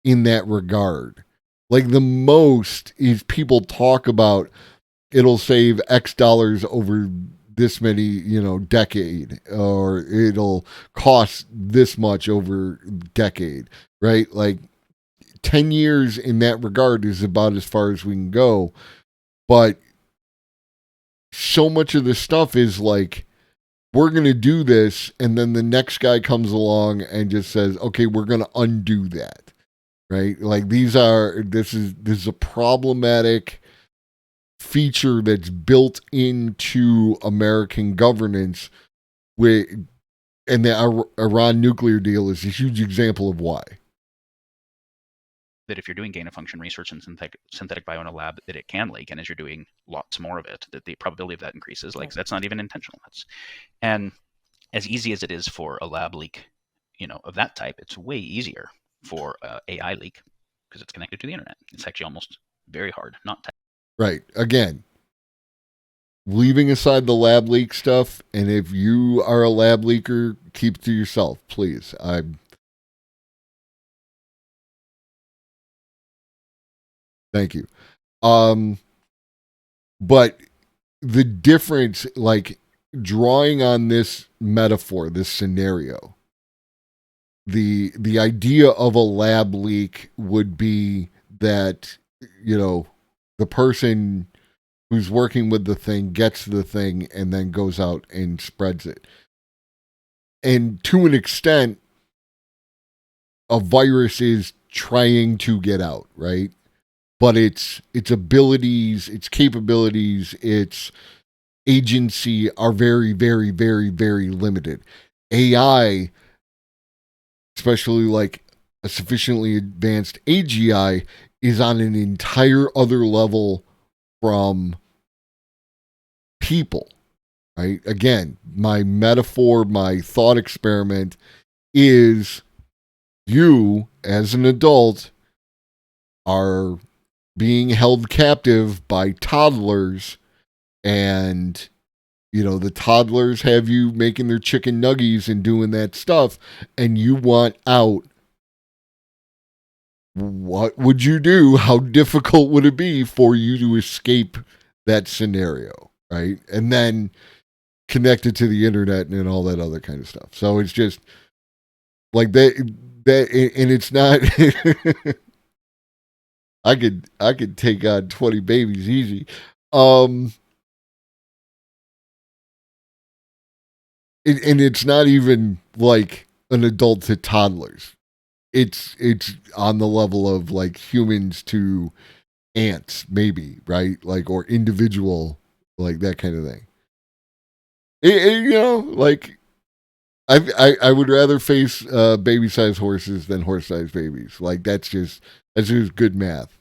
in that regard. Like the most is people talk about it'll save X dollars over this many, decade, or it'll cost this much over decade, right? Like 10 years in that regard is about as far as we can go. But so much of this stuff is like, we're going to do this, and then the next guy comes along and just says, okay, we're going to undo that, right? Like, this is a problematic feature that's built into American governance, and the Iran nuclear deal is a huge example of why. That if you're doing gain-of-function research in synthetic bio in a lab, that it can leak, and as you're doing lots more of it, that the probability of that increases. Like, that's not even intentional. And as easy as it is for a lab leak, of that type, it's way easier for AI leak because it's connected to the internet. It's actually almost very hard not to. Right. Again, leaving aside the lab leak stuff, and if you are a lab leaker, keep it to yourself, please. Thank you. But the difference, like drawing on this metaphor, this scenario, the idea of a lab leak would be that, the person who's working with the thing gets the thing and then goes out and spreads it. And to an extent, a virus is trying to get out, right? But its abilities, its capabilities, its agency are very, very, very, very limited. AI, especially like a sufficiently advanced AGI, is on an entire other level from people, right? Again, my metaphor, my thought experiment is you as an adult are being held captive by toddlers, and the toddlers have you making their chicken nuggies and doing that stuff, and you want out. What would you do? How difficult would it be for you to escape that scenario, right? And then connect it to the internet and all that other kind of stuff. So it's just like that, and it's not. I could take on 20 babies easy. And it's not even like an adult to toddlers. It's on the level of like humans to ants, maybe, right? Like, or individual, like that kind of thing. Like I would rather face baby-sized horses than horse-sized babies. Like that's just good math.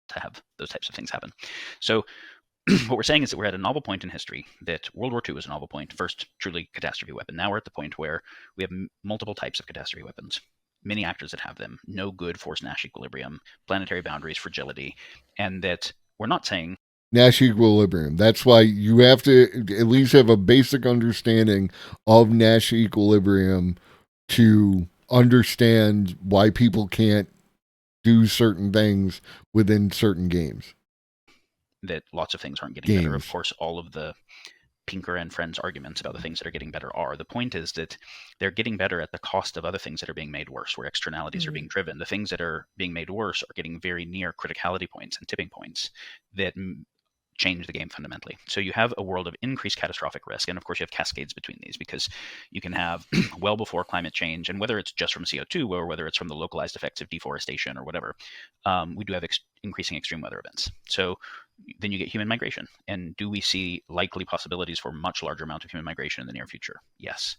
To have those types of things happen. So what we're saying is that we're at a novel point in history, that World War II was a novel point, first truly catastrophe weapon. Now we're at the point where we have multiple types of catastrophe weapons, many actors that have them, no good Force-Nash equilibrium, planetary boundaries, fragility, and that we're not saying Nash equilibrium. That's why you have to at least have a basic understanding of Nash equilibrium to understand why people can't do certain things within certain games. That lots of things aren't getting better. Of course, all of the Pinker and Friends arguments about the things that are getting better are. The point is that they're getting better at the cost of other things that are being made worse, where externalities are being driven. The things that are being made worse are getting very near criticality points and tipping points that change the game fundamentally. So you have a world of increased catastrophic risk, and of course you have cascades between these, because you can have well before climate change, and whether it's just from CO2 or whether it's from the localized effects of deforestation or whatever, we do have increasing extreme weather events. So then you get human migration. And do we see likely possibilities for much larger amount of human migration in the near future? Yes.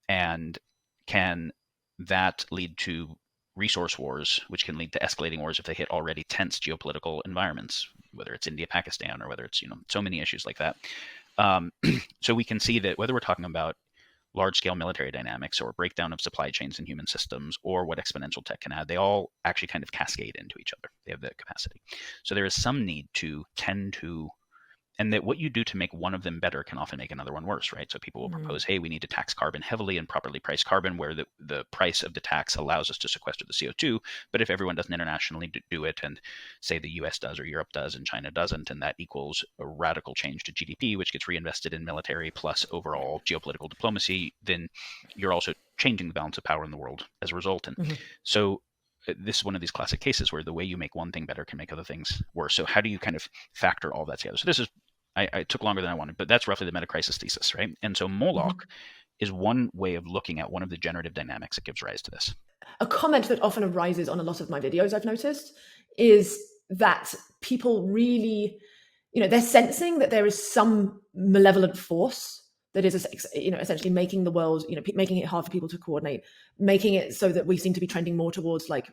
And can that lead to resource wars, which can lead to escalating wars if they hit already tense geopolitical environments, whether it's India, Pakistan, or whether it's, so many issues like that. So we can see that whether we're talking about large-scale military dynamics or breakdown of supply chains and human systems, or what exponential tech can add, they all actually kind of cascade into each other. They have the capacity. So there is some need to tend to, and that what you do to make one of them better can often make another one worse, right? So people will propose, hey, we need to tax carbon heavily and properly price carbon, where the price of the tax allows us to sequester the CO2. But if everyone doesn't internationally do it, and say the US does or Europe does and China doesn't, and that equals a radical change to GDP, which gets reinvested in military plus overall geopolitical diplomacy, then you're also changing the balance of power in the world as a result. And so this is one of these classic cases where the way you make one thing better can make other things worse. So how do you kind of factor all that together? So this is, I took longer than I wanted, but that's roughly the metacrisis thesis, right? And so Moloch is one way of looking at one of the generative dynamics that gives rise to this. A comment that often arises on a lot of my videos, I've noticed, is that people really, they're sensing that there is some malevolent force that is, essentially making the world, making it hard for people to coordinate, making it so that we seem to be trending more towards like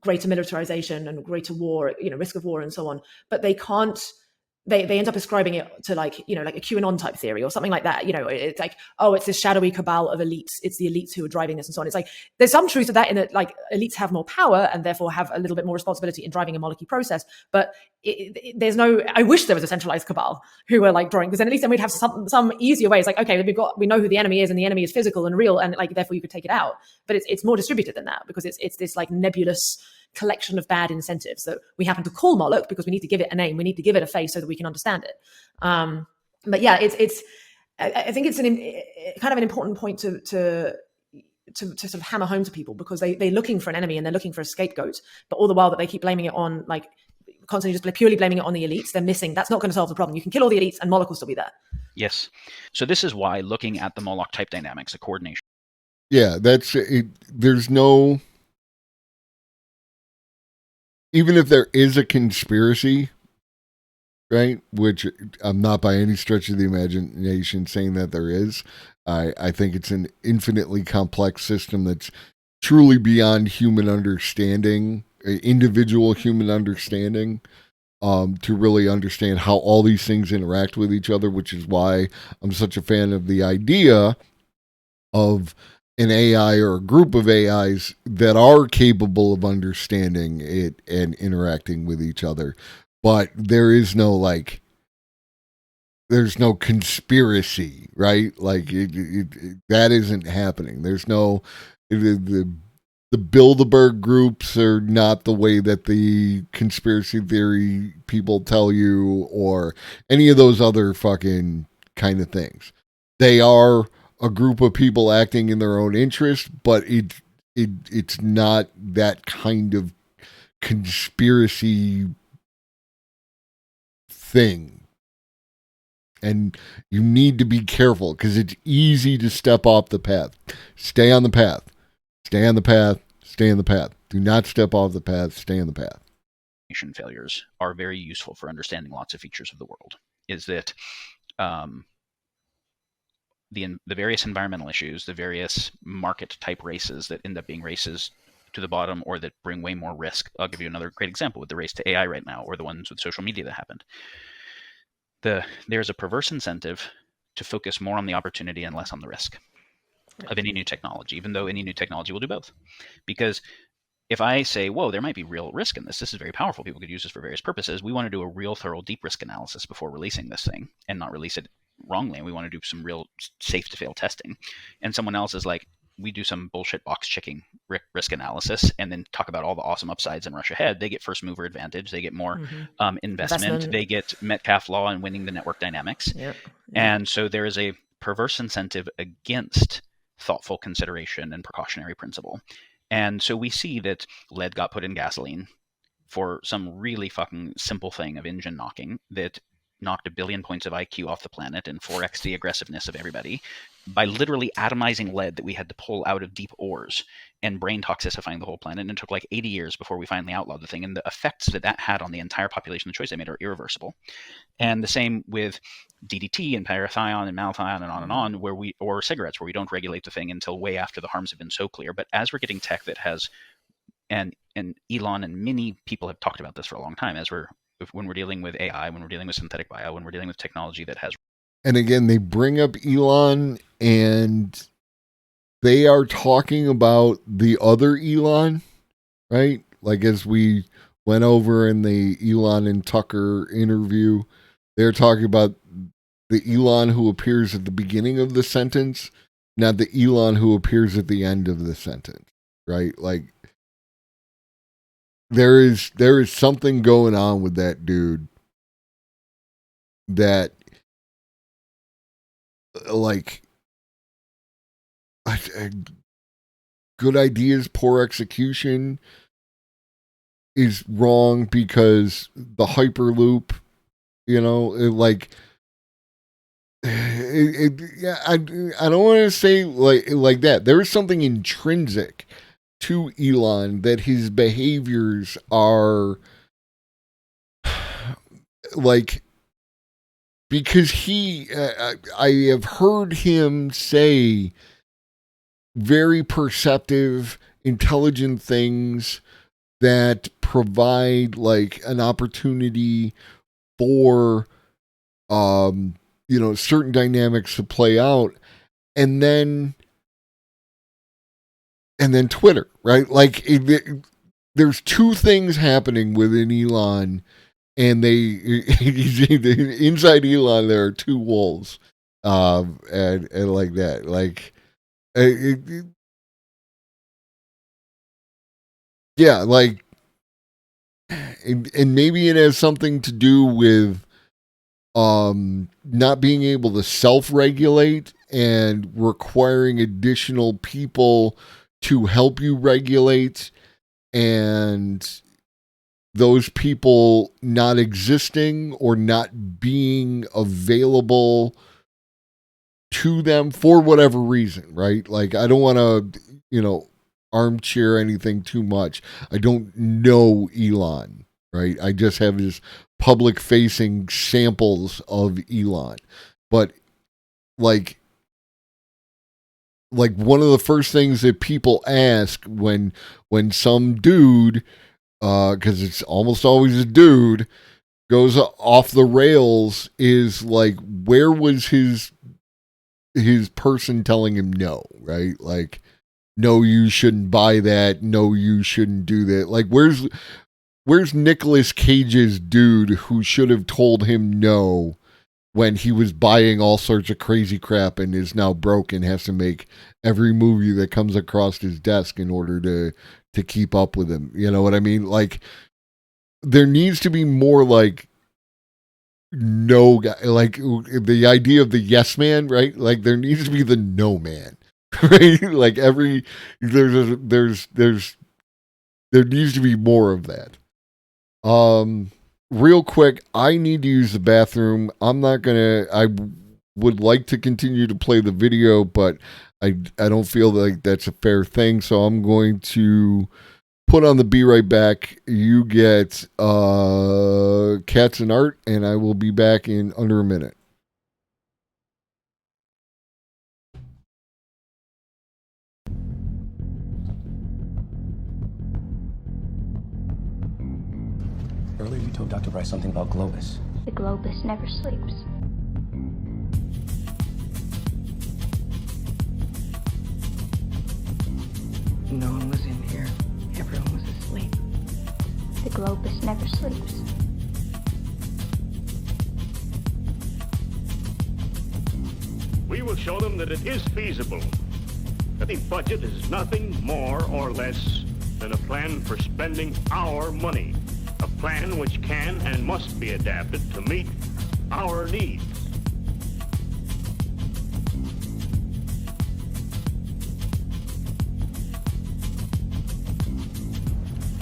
greater militarization and greater war, risk of war and so on. But they can't. They end up ascribing it to like a QAnon type theory or something like that. It's like, oh, it's this shadowy cabal of elites. It's the elites who are driving this and so on. It's like, there's some truth to that in that like elites have more power and therefore have a little bit more responsibility in driving a monarchy process. But there's no, I wish there was a centralized cabal who were like drawing, because then at least then we'd have some easier ways. Like, okay, we know who the enemy is and the enemy is physical and real. And like, therefore you could take it out. But it's more distributed than that, because it's this like nebulous collection of bad incentives that we happen to call Moloch because we need to give it a name, we need to give it a face so that we can understand it. But yeah, I think it's kind of an important point to sort of hammer home to people, because they're looking for an enemy and they're looking for a scapegoat, but all the while that they keep blaming it on, like constantly just purely blaming it on the elites, they're missing. That's not going to solve the problem. You can kill all the elites and Moloch will still be there. Yes. So this is why looking at the Moloch type dynamics, the coordination. Yeah, that's it. There's no, even if there is a conspiracy, right, which I'm not by any stretch of the imagination saying that there is, I think it's an infinitely complex system that's truly beyond human understanding, individual human understanding, to really understand how all these things interact with each other, which is why I'm such a fan of the idea of an AI or a group of AIs that are capable of understanding it and interacting with each other. But there is no there's no conspiracy, right? Like that isn't happening. There's no, the Bilderberg groups are not the way that the conspiracy theory people tell you, or any of those other fucking kind of things. They are a group of people acting in their own interest, but it's not that kind of conspiracy thing. And you need to be careful, because it's easy to step off the path. Stay on the path. Stay on the path. Stay on the path. Do not step off the path. Stay on the path. Failures are very useful for understanding lots of features of the world. Is that the various environmental issues, the various market type races that end up being races to the bottom or that bring way more risk. I'll give you another great example with the race to AI right now, or the ones with social media that happened. There's a perverse incentive to focus more on the opportunity and less on the risk of any new technology, even though any new technology will do both. Because if I say, whoa, there might be real risk in this, this is very powerful, people could use this for various purposes, we want to do a real thorough deep risk analysis before releasing this thing and not release it wrongly. We want to do some real safe to fail testing. And someone else is like, we do some bullshit box checking risk analysis and then talk about all the awesome upsides and rush ahead. They get first mover advantage. They get more investment. They get Metcalfe law and winning the network dynamics. Yep. And so there is a perverse incentive against thoughtful consideration and precautionary principle. And so we see that lead got put in gasoline for some really fucking simple thing of engine knocking that knocked 1 billion points of IQ off the planet and 4x the aggressiveness of everybody by literally atomizing lead that we had to pull out of deep ores and brain toxifying the whole planet. And it took like 80 years before we finally outlawed the thing. And the effects that had on the entire population, the choice they made, are irreversible. And the same with DDT and parathion and malathion and on, or cigarettes, where we don't regulate the thing until way after the harms have been so clear. But as we're getting tech that has, and Elon and many people have talked about this for a long time, when we're dealing with AI, when we're dealing with synthetic bio, when we're dealing with technology that has. And again, they bring up Elon and they are talking about the other Elon, right? Like as we went over in the Elon and Tucker interview, they're talking about the Elon who appears at the beginning of the sentence, not the Elon who appears at the end of the sentence, right? Like there is something going on with that dude that like good ideas, poor execution, is wrong because the Hyperloop, yeah, I don't want to say like that. There is something intrinsic to Elon that his behaviors are like, because I have heard him say very perceptive, intelligent things that provide like an opportunity for certain dynamics to play out, and then Twitter, right? Like there's two things happening within Elon, and inside Elon there are two wolves, and like that, like yeah, like, and maybe it has something to do with not being able to self-regulate and requiring additional people to help you regulate, and those people not existing or not being available to them for whatever reason, right? Like, I don't want to, armchair anything too much. I don't know Elon, right? I just have his public facing samples of Elon. But like one of the first things that people ask when some dude, because it's almost always a dude, goes off the rails, is like, where was his person telling him no, right? Like, no, you shouldn't buy that. No, you shouldn't do that. Like, where's Nicolas Cage's dude who should have told him no when he was buying all sorts of crazy crap and is now broke and has to make every movie that comes across his desk in order to keep up with him? You know what I mean? Like, there needs to be more like no guy, like the idea of the yes man, right? Like, there needs to be the no man, right? Like, there needs to be more of that. Real quick, I need to use the bathroom. I would like to continue to play the video, but I don't feel like that's a fair thing, so I'm going to put on the Be Right Back. You get Cats and Art, and I will be back in under a minute. Earlier you told Dr. Bryce something about Globus. The Globus never sleeps. No one was in here. Everyone was asleep. The Globus never sleeps. We will show them that it is feasible, that the budget is nothing more or less than a plan for spending our money, a plan which can and must be adapted to meet our needs.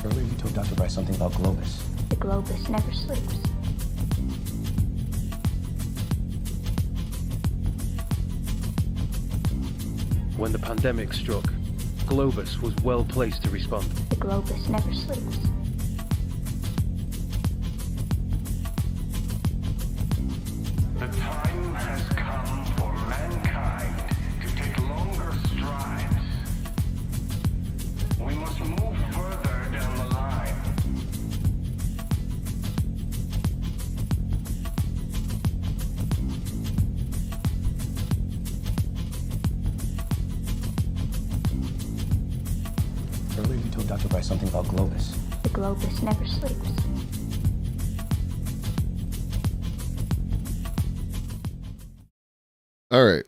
Earlier you told Dr. Bryce something about Globus. The Globus never sleeps. When the pandemic struck, Globus was well placed to respond. The Globus never sleeps. The time has come for mankind to take longer strides. We must move further down the line. Earlier you told Dr. Bryce something about Globus. The Globus never sleeps. All right.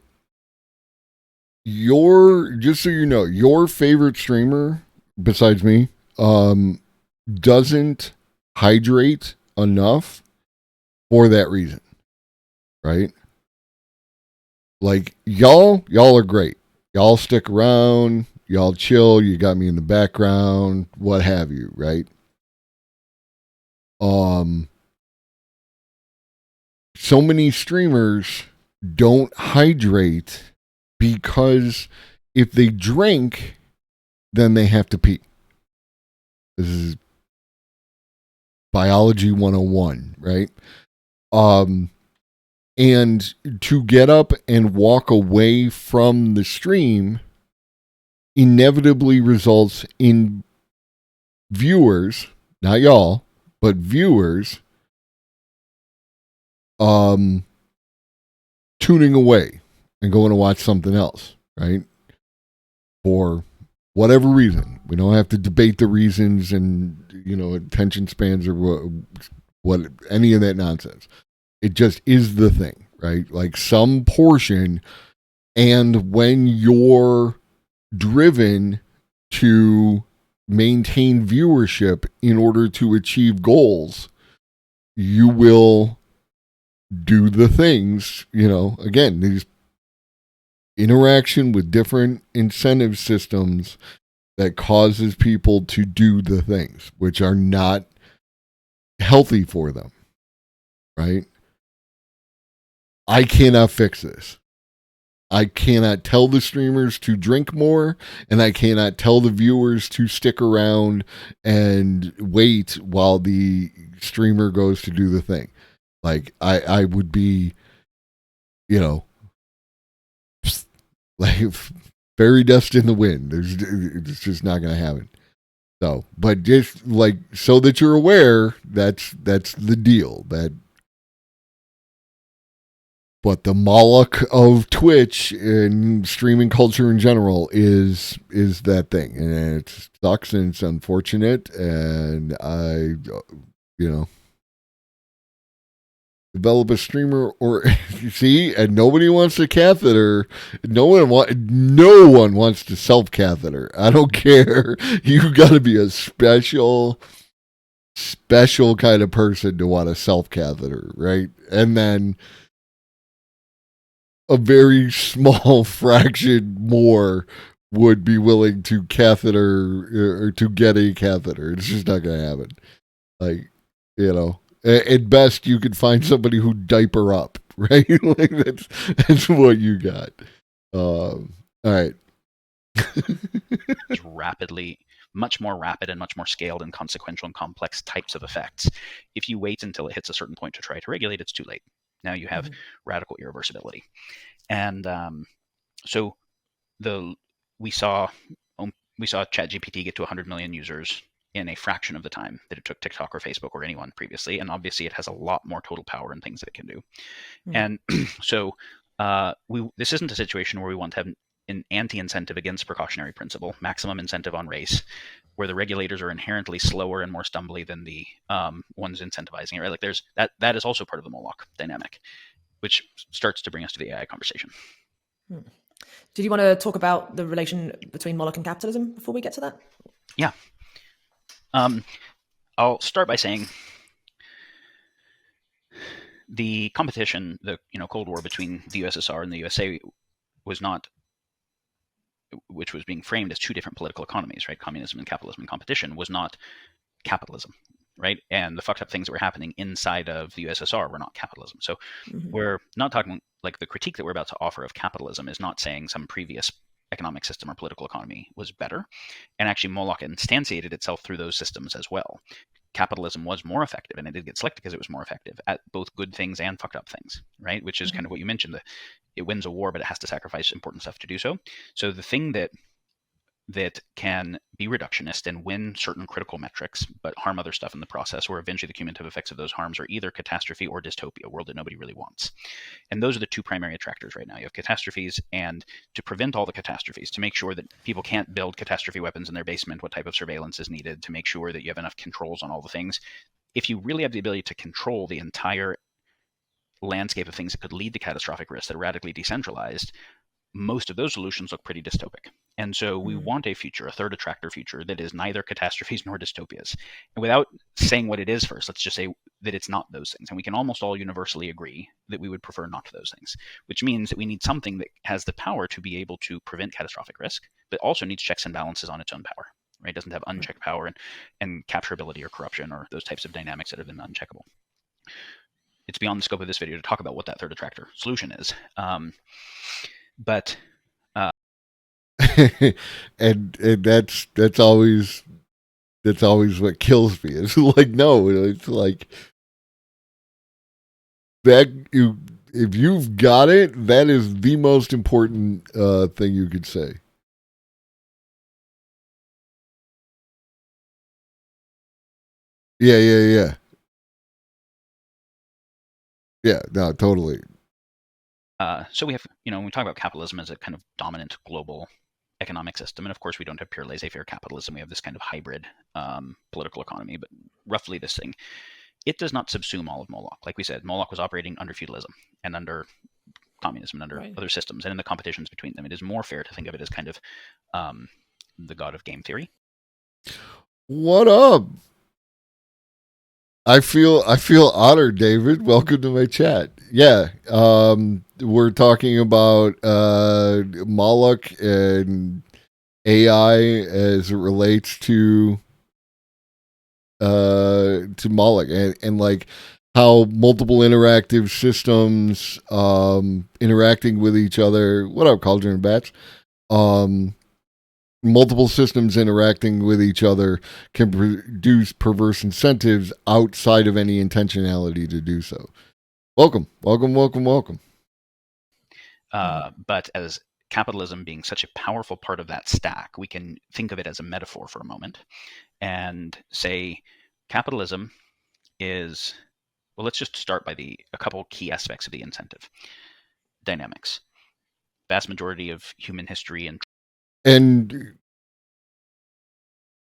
Just so you know, your favorite streamer, besides me, doesn't hydrate enough for that reason. Right? Like, y'all are great. Y'all stick around, y'all chill, you got me in the background, what have you, right? so many streamers don't hydrate because if they drink, then they have to pee. This is biology 101, right? And to get up and walk away from the stream inevitably results in viewers, not y'all, but viewers, tuning away and going to watch something else, right? For whatever reason. We don't have to debate the reasons and, attention spans or what any of that nonsense. It just is the thing, right? Like some portion, and when you're driven to maintain viewership in order to achieve goals, you will do the things, again, these interaction with different incentive systems that causes people to do the things which are not healthy for them, right? I cannot fix this. I cannot tell the streamers to drink more, and I cannot tell the viewers to stick around and wait while the streamer goes to do the thing. Like, I would be, like fairy dust in the wind. It's just not going to happen. So, but just like so that you're aware, that's the deal. But the Moloch of Twitch and streaming culture in general is that thing, and it sucks and it's unfortunate. And I, develop a streamer or see, and nobody wants a catheter. No one wants to self catheter. I don't care. You got to be a special kind of person to want a self catheter, right? And then a very small fraction more would be willing to catheter or to get a catheter. It's just not going to happen. Like, at best, you could find somebody who diaper up, right? Like that's what you got. All right. Much more rapid and much more scaled and consequential and complex types of effects. If you wait until it hits a certain point to try to regulate, it's too late. Now you have radical irreversibility. And so we saw ChatGPT get to 100 million users in a fraction of the time that it took TikTok or Facebook or anyone previously. And obviously it has a lot more total power and things that it can do. And so this isn't a situation where we want to have an anti-incentive against precautionary principle, maximum incentive on race, where the regulators are inherently slower and more stumbly than the ones incentivizing it, right? Like there's that is also part of the Moloch dynamic, which starts to bring us to the AI conversation. Did you want to talk about the relation between Moloch and capitalism before we get to that? Yeah. I'll start by saying the competition, the Cold War between the USSR and the USA which was being framed as two different political economies, right? Communism and capitalism in competition was not capitalism, right? And the fucked up things that were happening inside of the USSR were not capitalism. So we're not talking, like, the critique that we're about to offer of capitalism is not saying some previous economic system or political economy was better. And actually Moloch instantiated itself through those systems as well. Capitalism was more effective, and it did get selected because it was more effective at both good things and fucked up things, right? Which is kind of what you mentioned, that it wins a war, but it has to sacrifice important stuff to do so. So the thing that can be reductionist and win certain critical metrics, but harm other stuff in the process, or eventually the cumulative effects of those harms are either catastrophe or dystopia, a world that nobody really wants. And those are the two primary attractors right now. You have catastrophes, and to prevent all the catastrophes, to make sure that people can't build catastrophe weapons in their basement, what type of surveillance is needed, to make sure that you have enough controls on all the things. If you really have the ability to control the entire landscape of things that could lead to catastrophic risks that are radically decentralized, most of those solutions look pretty dystopic. And so we want a future, a third attractor future, that is neither catastrophes nor dystopias. And without saying what it is first, let's just say that it's not those things. And we can almost all universally agree that we would prefer not those things, which means that we need something that has the power to be able to prevent catastrophic risk, but also needs checks and balances on its own power. right? It doesn't have unchecked power and capturability or corruption or those types of dynamics that have been uncheckable. It's beyond the scope of this video to talk about what that third attractor solution is. But and that's always what kills me. It's like, no, it's like that. If you've got it, that is the most important thing you could say. Yeah. Yeah, no, totally. So we have, when we talk about capitalism as a kind of dominant global economic system, and of course we don't have pure laissez-faire capitalism. We have this kind of hybrid political economy, but roughly this thing. It does not subsume all of Moloch. Like we said, Moloch was operating under feudalism and under communism and under other systems, and in the competitions between them. It is more fair to think of it as kind of the god of game theory. What up? I feel honored, David. Welcome to my chat. Yeah, we're talking about Moloch and AI as it relates to Moloch and like how multiple interactive systems interacting with each other. What up, Cauldron and Bats? Multiple systems interacting with each other can produce perverse incentives outside of any intentionality to do so. Welcome. But as capitalism being such a powerful part of that stack, we can think of it as a metaphor for a moment and say capitalism is, well, let's just start by a couple key aspects of the incentive dynamics. Vast majority of human history and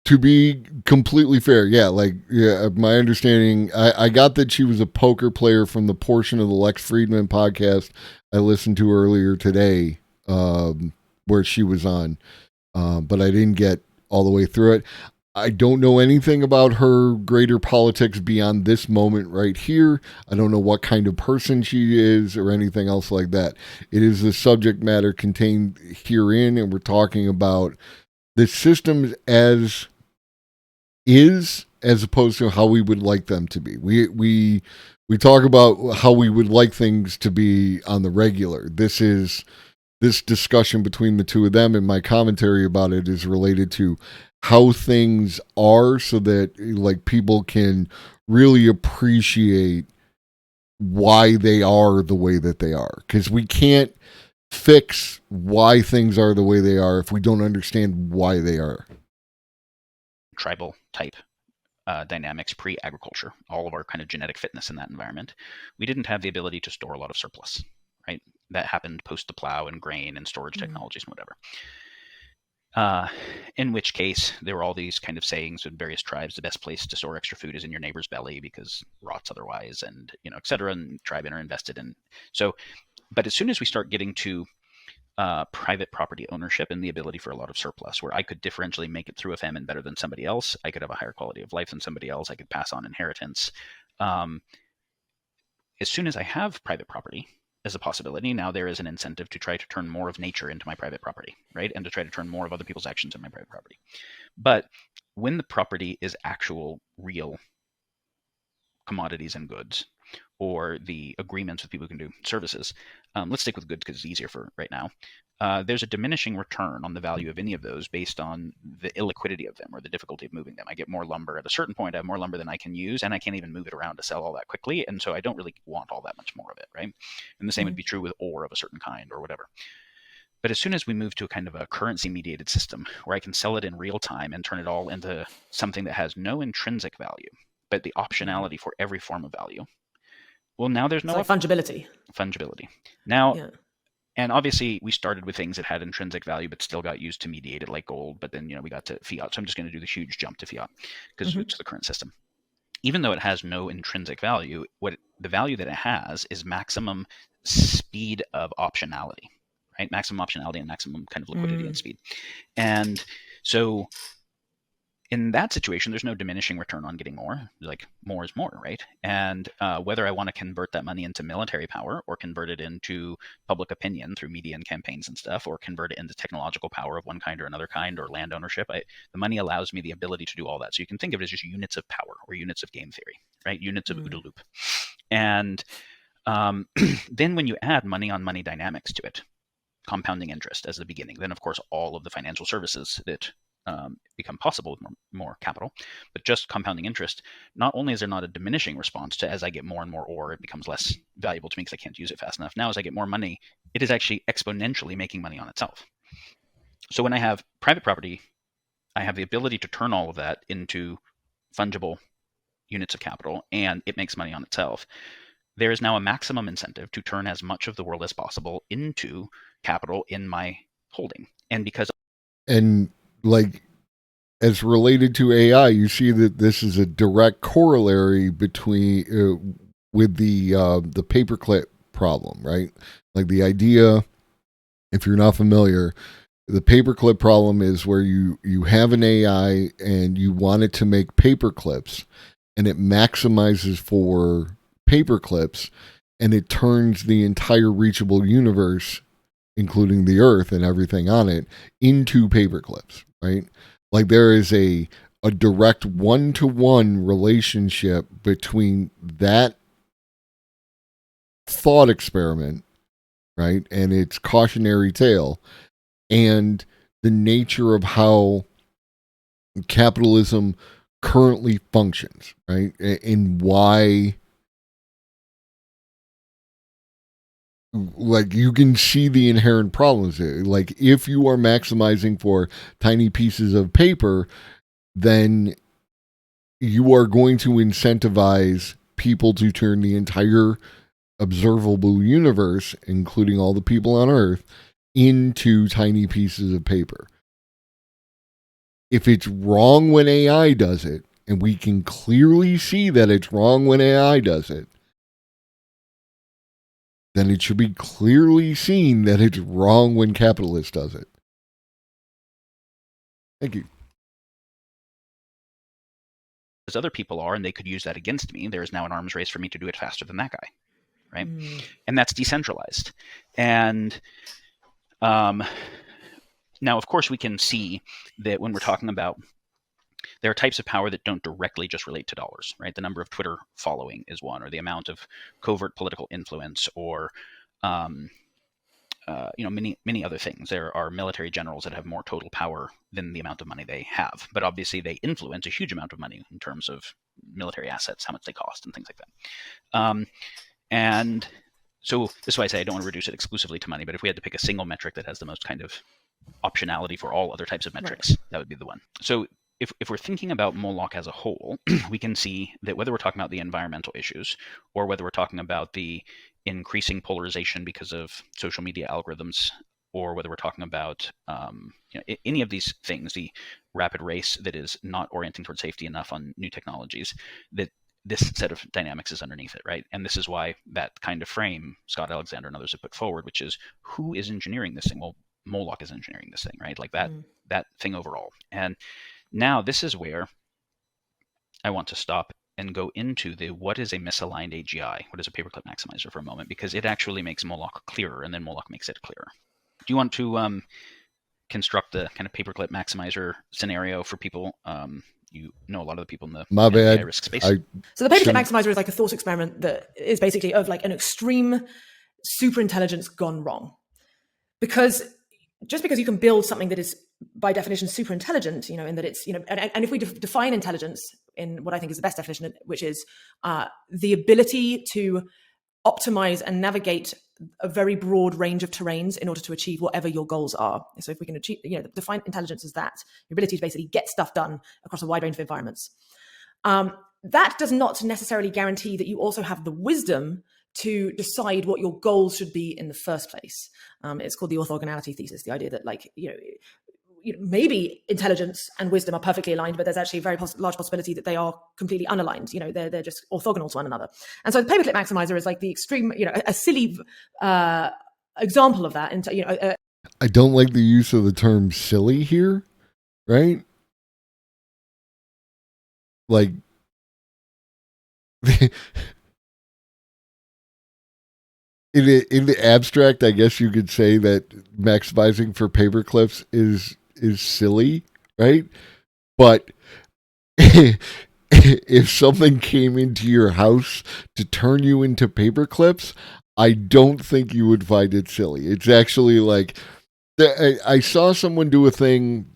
to be completely fair, my understanding, I got that she was a poker player from the portion of the Lex Friedman podcast I listened to earlier today, where she was on, but I didn't get all the way through it. I don't know anything about her greater politics beyond this moment right here. I don't know what kind of person she is or anything else like that. It is the subject matter contained herein, and we're talking about the systems as is, as opposed to how we would like them to be. We talk about how we would like things to be on the regular. This discussion between the two of them, and my commentary about it is related to how things are, so that like people can really appreciate why they are the way that they are. Because we can't fix why things are the way they are if we don't understand why they are. Tribal type dynamics pre-agriculture, all of our kind of genetic fitness in that environment. We didn't have the ability to store a lot of surplus, right? That happened post the plow and grain and storage technologies and whatever. In which case, there were all these kind of sayings in various tribes: the best place to store extra food is in your neighbor's belly because rots otherwise, and et cetera. And tribe are invested in. So, but as soon as we start getting to private property ownership and the ability for a lot of surplus, where I could differentially make it through a famine better than somebody else, I could have a higher quality of life than somebody else, I could pass on inheritance. As soon as I have private property as a possibility, now there is an incentive to try to turn more of nature into my private property, right? And to try to turn more of other people's actions into my private property. But when the property is actual, real commodities and goods, or the agreements with people who can do services, let's stick with goods because it's easier for right now. There's a diminishing return on the value of any of those based on the illiquidity of them or the difficulty of moving them. I get more lumber at a certain point. I have more lumber than I can use, and I can't even move it around to sell all that quickly. And so I don't really want all that much more of it, right? And the same would be true with ore of a certain kind or whatever. But as soon as we move to a kind of a currency-mediated system where I can sell it in real time and turn it all into something that has no intrinsic value, but the optionality for every form of value, well, now there's no fungibility. Now, and obviously we started with things that had intrinsic value, but still got used to mediate it, like gold. But then, we got to fiat. So I'm just going to do the huge jump to fiat because it's the current system. Even though it has no intrinsic value, the value that it has is maximum speed of optionality, right? Maximum optionality and maximum kind of liquidity and speed. And so in that situation, there's no diminishing return on getting more. Like, more is more, right? And whether I want to convert that money into military power or convert it into public opinion through media and campaigns and stuff, or convert it into technological power of one kind or another kind, or land ownership, the money allows me the ability to do all that. So you can think of it as just units of power or units of game theory, right? Units of OODA loop. And then when you add money on money dynamics to it, compounding interest as the beginning, then of course all of the financial services that become possible with more capital, but just compounding interest, not only is there not a diminishing response to as I get more and more ore, it becomes less valuable to me because I can't use it fast enough. Now, as I get more money, it is actually exponentially making money on itself. So when I have private property, I have the ability to turn all of that into fungible units of capital, and it makes money on itself. There is now a maximum incentive to turn as much of the world as possible into capital in my holding. And because like, as related to AI, you see that this is a direct corollary between with the paperclip problem, right? Like, the idea, if you're not familiar, the paperclip problem is where you have an AI and you want it to make paperclips, and it maximizes for paperclips, and it turns the entire reachable universe, including the Earth and everything on it, into paperclips, right? Like, there is a direct one-to-one relationship between that thought experiment, right, and its cautionary tale, and the nature of how capitalism currently functions, right, and why, like, you can see the inherent problems there. Like, if you are maximizing for tiny pieces of paper, then you are going to incentivize people to turn the entire observable universe, including all the people on Earth, into tiny pieces of paper. If it's wrong when AI does it, and we can clearly see that it's wrong when AI does it, then it should be clearly seen that it's wrong when capitalists does it. Thank you. as other people are, and they could use that against me, there is now an arms race for me to do it faster than that guy, right? And that's decentralized. And now, of course, we can see that when we're talking about, there are types of power that don't directly just relate to dollars, right? The number of Twitter following is one, or the amount of covert political influence, or many other things. There are military generals that have more total power than the amount of money they have, but obviously they influence a huge amount of money in terms of military assets, how much they cost, and things like that. And so this is why I say I don't want to reduce it exclusively to money, but if we had to pick a single metric that has the most kind of optionality for all other types of metrics, right, that would be the one. So if we're thinking about Moloch as a whole, we can see that whether we're talking about the environmental issues, or whether we're talking about the increasing polarization because of social media algorithms, or whether we're talking about any of these things, the rapid race that is not orienting towards safety enough on new technologies, that this set of dynamics is underneath it, right? And this is why that kind of frame Scott Alexander and others have put forward, which is, who is engineering this thing? Well, Moloch is engineering this thing, right? Like that thing overall. And now this is where I want to stop and go into the what is a misaligned AGI, what is a paperclip maximizer for a moment, because it actually makes Moloch clearer, and then Moloch makes it clearer. Do you want to construct the kind of paperclip maximizer scenario for people? You know a lot of the people in the high-risk space. So the paperclip maximizer is like a thought experiment that is basically of like an extreme super intelligence gone wrong. Because just because you can build something that is by definition super intelligent, in that it's, and if we define intelligence in what I think is the best definition, which is the ability to optimize and navigate a very broad range of terrains in order to achieve whatever your goals are. So if we can achieve, define intelligence as that, your ability to basically get stuff done across a wide range of environments. That does not necessarily guarantee that you also have the wisdom to decide what your goals should be in the first place. It's called the orthogonality thesis, the idea that maybe intelligence and wisdom are perfectly aligned, but there's actually a very large possibility that they are completely unaligned. They're just orthogonal to one another. And so the paperclip maximizer is like the extreme, a silly example of that. I don't like the use of the term silly here, right? like in the abstract, I guess you could say that maximizing for paper clips is silly, right? But if something came into your house to turn you into paper clips, I don't think you would find it silly. It's actually like I saw someone do a thing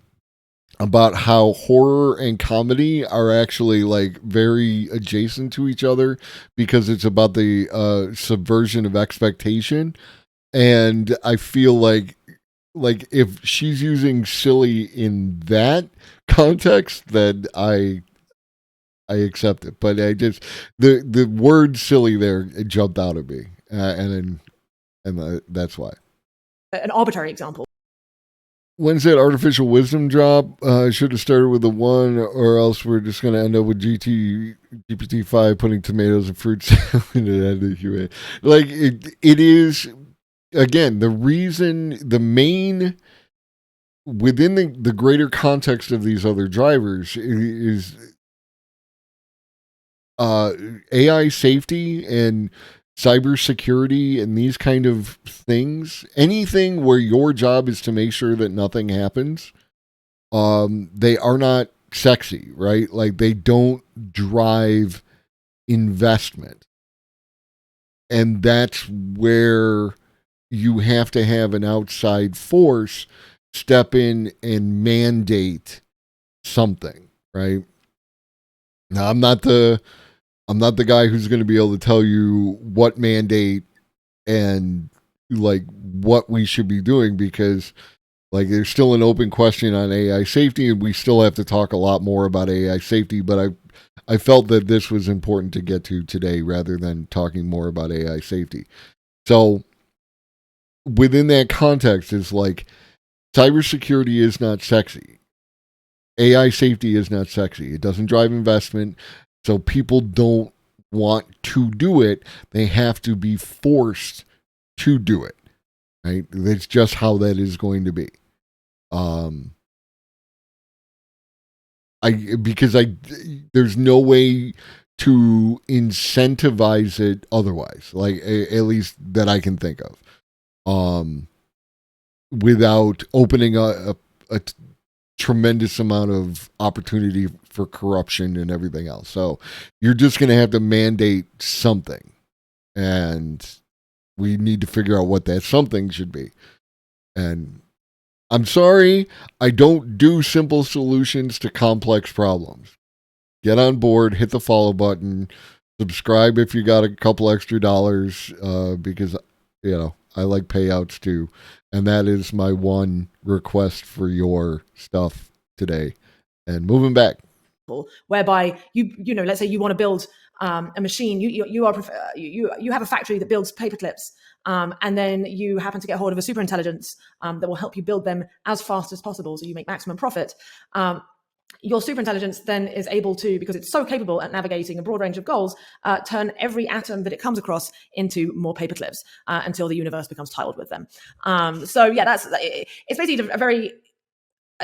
about how horror and comedy are actually like very adjacent to each other because it's about the subversion of expectation. And I feel like if she's using silly in that context, then I accept it. But I just the word silly there, it jumped out at me, and that's why. An arbitrary example. When's that artificial wisdom drop? Should have started with the 1, or else we're just going to end up with GPT-5 putting tomatoes and fruit salad in the end of human. Like, it is, again, the reason, the main, within the greater context of these other drivers is AI safety and cybersecurity and these kind of things. Anything where your job is to make sure that nothing happens, they are not sexy, right? Like, they don't drive investment. And that's where you have to have an outside force step in and mandate something, right? Now, I'm not the guy who's going to be able to tell you what mandate and like what we should be doing, because like there's still an open question on AI safety, and we still have to talk a lot more about AI safety. But I felt that this was important to get to today rather than talking more about AI safety. So within that context, is like cybersecurity is not sexy. AI safety is not sexy. It doesn't drive investment. So people don't want to do it. They have to be forced to do it. Right? That's just how that is going to be. There's no way to incentivize it otherwise. Like at least that I can think of. Without opening a tremendous amount of opportunity for corruption and everything else. So you're just going to have to mandate something, and we need to figure out what that something should be. And I'm sorry, I don't do simple solutions to complex problems. Get on board, hit the follow button, subscribe if you got a couple extra dollars, because, you know, I like payouts too. And that is my one request for your stuff today. And moving back. Whereby you know, let's say you want to build a machine, you have a factory that builds paper clips, and then you happen to get hold of a super intelligence that will help you build them as fast as possible, so you make maximum profit. Your superintelligence then is able to, because it's so capable at navigating a broad range of goals, turn every atom that it comes across into more paper clips until the universe becomes tiled with them. So yeah, it's basically a very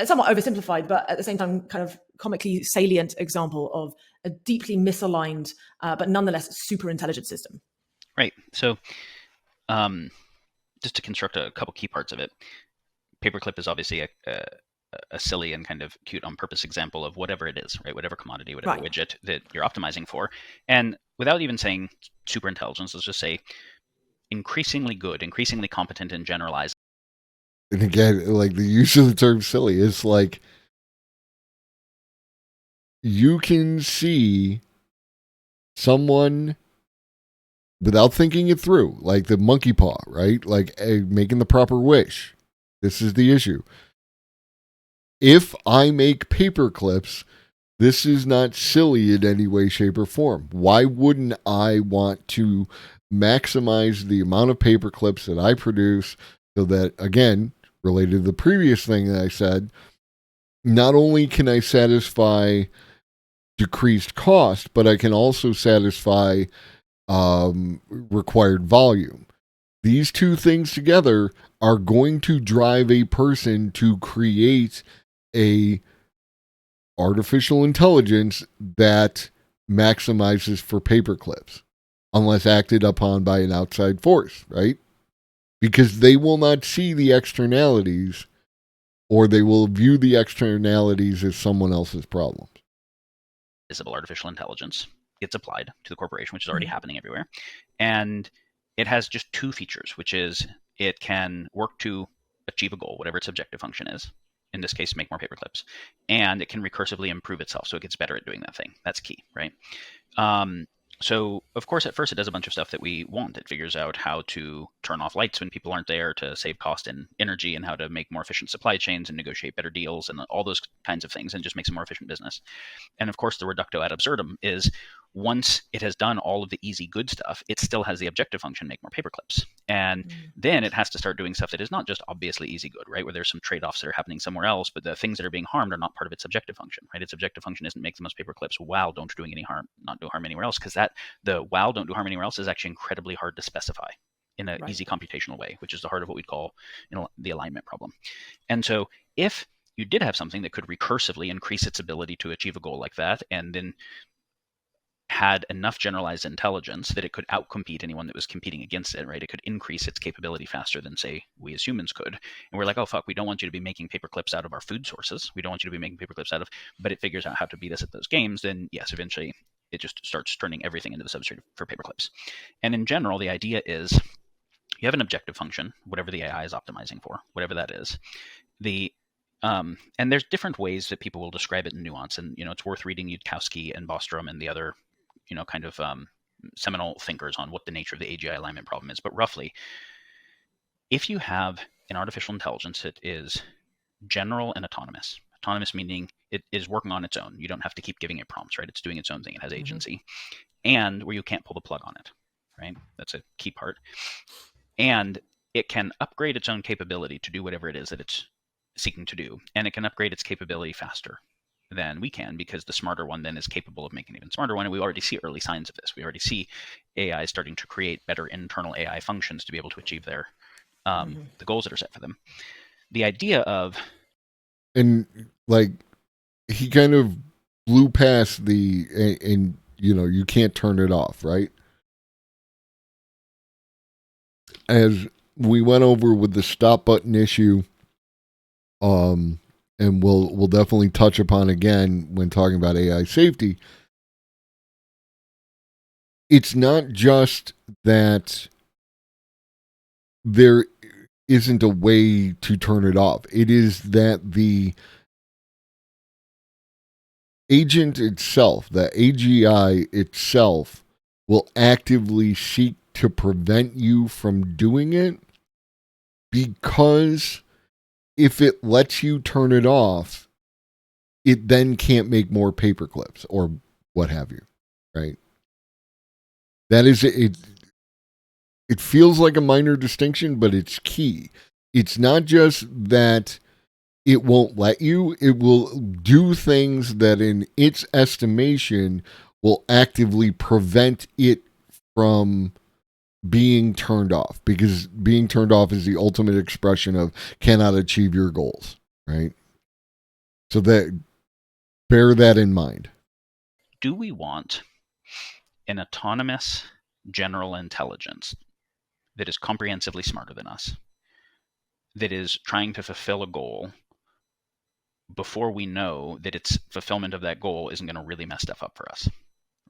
somewhat oversimplified, but at the same time kind of comically salient example of a deeply misaligned, but nonetheless super intelligent system. Right. So just to construct a couple key parts of it, paperclip is obviously a silly and kind of cute on purpose example of whatever it is, right? Whatever commodity, whatever widget that you're optimizing for. And without even saying super intelligence, let's just say increasingly good, increasingly competent and generalized. And again, like the use of the term silly is like, you can see someone without thinking it through, like the monkey paw, right? Like making the proper wish. This is the issue. If I make paper clips, this is not silly in any way, shape, or form. Why wouldn't I want to maximize the amount of paper clips that I produce so that, again, related to the previous thing that I said, not only can I satisfy decreased cost, but I can also satisfy required volume. These two things together are going to drive a person to create a artificial intelligence that maximizes for paper clips unless acted upon by an outside force, right? Because they will not see the externalities, or they will view the externalities as someone else's problems. Visible artificial intelligence gets applied to the corporation, which is already happening everywhere. And it has just two features, which is it can work to achieve a goal, whatever its objective function is. In this case, make more paper clips. And it can recursively improve itself, so it gets better at doing that thing. That's key, right? So, of course, at first it does a bunch of stuff that we want. It figures out how to turn off lights when people aren't there to save cost and energy, and how to make more efficient supply chains and negotiate better deals and all those kinds of things, and just makes a more efficient business. And of course, the reductio ad absurdum is once it has done all of the easy good stuff, it still has the objective function, make more paper clips. And then it has to start doing stuff that is not just obviously easy good, right? Where there's some trade-offs that are happening somewhere else, but the things that are being harmed are not part of its objective function, right? Its objective function isn't make the most paper clips while don't doing any harm, not do harm anywhere else, because the while don't do harm anywhere else is actually incredibly hard to specify in an easy computational way, which is the heart of what we'd call the alignment problem. And so if you did have something that could recursively increase its ability to achieve a goal like that, and then had enough generalized intelligence that it could outcompete anyone that was competing against it, right? It could increase its capability faster than, say, we as humans could. And we're like, oh, fuck, we don't want you to be making paper clips out of our food sources. We don't want you to be making paper clips out of, but it figures out how to beat us at those games. Then yes, eventually it just starts turning everything into the substrate for paper clips. And in general, the idea is you have an objective function, whatever the AI is optimizing for, whatever that is. And there's different ways that people will describe it in nuance. And, it's worth reading Yudkowsky and Bostrom and the other kind of seminal thinkers on what the nature of the AGI alignment problem is. But roughly, if you have an artificial intelligence that is general and autonomous meaning it is working on its own. You don't have to keep giving it prompts, right? It's doing its own thing. It has agency. And where you can't pull the plug on it, right? That's a key part. And it can upgrade its own capability to do whatever it is that it's seeking to do. And it can upgrade its capability faster than we can, because the smarter one then is capable of making an even smarter one. And we already see early signs of this. We already see AI starting to create better internal AI functions to be able to achieve their the goals that are set for them. The idea of... And like, he kind of blew past and you can't turn it off, right? As we went over with the stop button issue, and we'll definitely touch upon again when talking about AI safety. It's not just that there isn't a way to turn it off. It is that the agent itself, the AGI itself, will actively seek to prevent you from doing it, because if it lets you turn it off, it then can't make more paper clips or what have you, right? That is it. It feels like a minor distinction, but it's key. It's not just that it won't let you, it will do things that in its estimation will actively prevent it from being turned off, because being turned off is the ultimate expression of cannot achieve your goals, right? So that bear that in mind. Do we want an autonomous general intelligence that is comprehensively smarter than us, that is trying to fulfill a goal before we know that its fulfillment of that goal isn't going to really mess stuff up for us?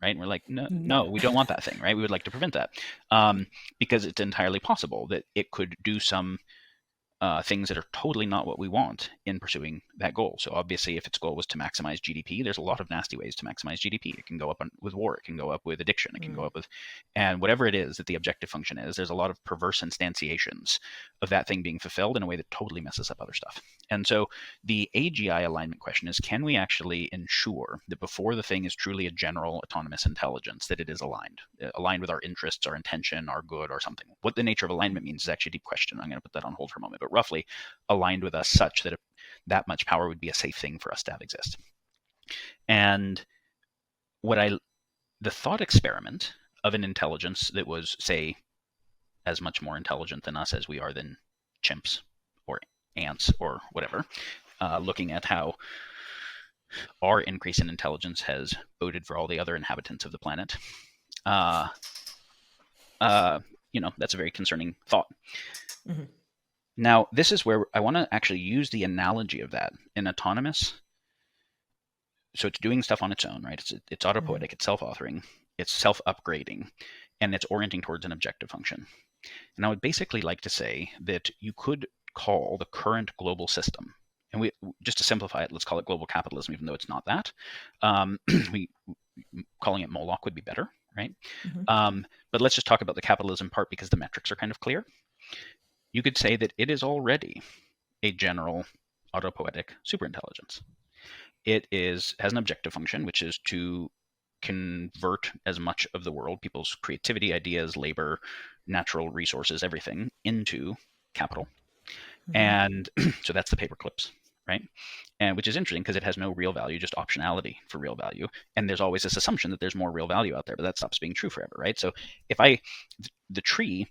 Right? And we're like, no, we don't want that thing, right? We would like to prevent that, because it's entirely possible that it could do some things that are totally not what we want in pursuing that goal. So obviously, if its goal was to maximize GDP, there's a lot of nasty ways to maximize GDP. It can go up with war. It can go up with addiction. It can go up with, and whatever it is that the objective function is, there's a lot of perverse instantiations of that thing being fulfilled in a way that totally messes up other stuff. And so the AGI alignment question is, can we actually ensure that before the thing is truly a general autonomous intelligence, that it is aligned with our interests, our intention, our good, or something? What the nature of alignment means is actually a deep question. I'm going to put that on hold for a moment, but roughly aligned with us such that that much power would be a safe thing for us to have exist. And the thought experiment of an intelligence that was, say, as much more intelligent than us as we are than chimps or ants or whatever, looking at how our increase in intelligence has boded for all the other inhabitants of the planet. That's a very concerning thought. Mm-hmm. Now, this is where I want to actually use the analogy of that in autonomous. So it's doing stuff on its own, right? It's autopoietic, it's self-authoring, it's self-upgrading, and it's orienting towards an objective function. And I would basically like to say that you could call the current global system, and we just to simplify it, let's call it global capitalism, even though it's not that. Calling it Moloch would be better, right? Mm-hmm. But let's just talk about the capitalism part because the metrics are kind of clear. You could say that it is already a general autopoietic superintelligence. It has an objective function, which is to convert as much of the world, people's creativity, ideas, labor, natural resources, everything, into capital. Mm-hmm. And so that's the paperclips, right? And which is interesting because it has no real value, just optionality for real value. And there's always this assumption that there's more real value out there, but that stops being true forever, right? So if the tree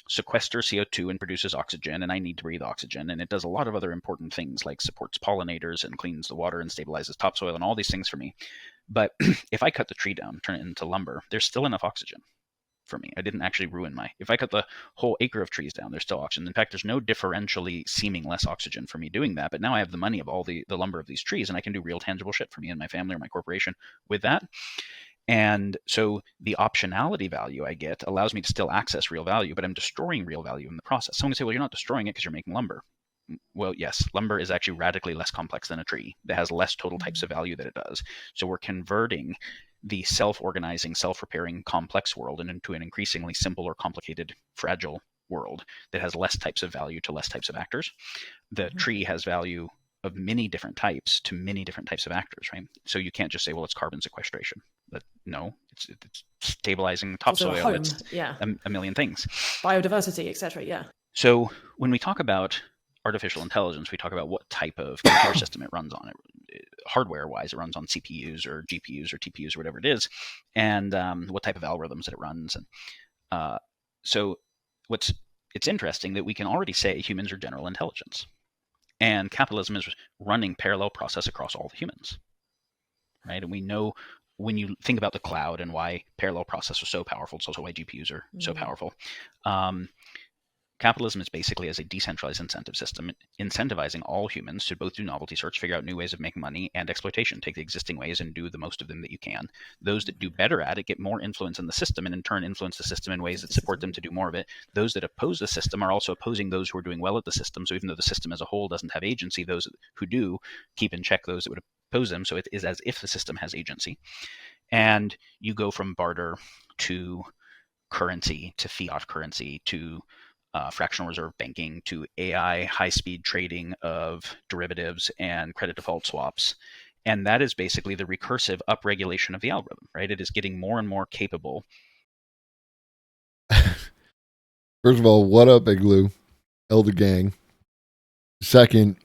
sequesters CO2 and produces oxygen, and I need to breathe oxygen, and it does a lot of other important things like supports pollinators and cleans the water and stabilizes topsoil and all these things for me. But if I cut the tree down, turn it into lumber, there's still enough oxygen for me. I didn't actually ruin if I cut the whole acre of trees down, there's still oxygen. In fact, there's no differentially seeming less oxygen for me doing that. But now I have the money of all the lumber of these trees, and I can do real tangible shit for me and my family or my corporation with that. And so the optionality value I get allows me to still access real value, but I'm destroying real value in the process. Someone can say, well, you're not destroying it because you're making lumber. Well, yes, lumber is actually radically less complex than a tree. It has less total types of value that it does. So we're converting the self-organizing, self-repairing, complex world into an increasingly simple or complicated, fragile world that has less types of value to less types of actors. The tree has value of many different types to many different types of actors, right? So you can't just say, well, it's carbon sequestration. But no, it's stabilizing topsoil. It's a million things. Biodiversity, etc. Yeah. So when we talk about artificial intelligence, we talk about what type of computer system it runs on. Hardware-wise, it runs on CPUs or GPUs or TPUs or whatever it is, and what type of algorithms that it runs. And so it's interesting that we can already say humans are general intelligence. And capitalism is running parallel process across all the humans, right? And we know when you think about the cloud and why parallel process was so powerful, it's also why GPUs are so powerful. Capitalism is basically as a decentralized incentive system, incentivizing all humans to both do novelty search, figure out new ways of making money, and exploitation. Take the existing ways and do the most of them that you can. Those that do better at it get more influence in the system and in turn influence the system in ways that support them to do more of it. Those that oppose the system are also opposing those who are doing well at the system. So even though the system as a whole doesn't have agency, those who do keep in check those that would oppose them. So it is as if the system has agency. And you go from barter to currency to fiat currency to fractional reserve banking to AI high-speed trading of derivatives and credit default swaps. And that is basically the recursive upregulation of the algorithm, right? It is getting more and more capable. First of all, what up, Igloo? Elder Gang. Second,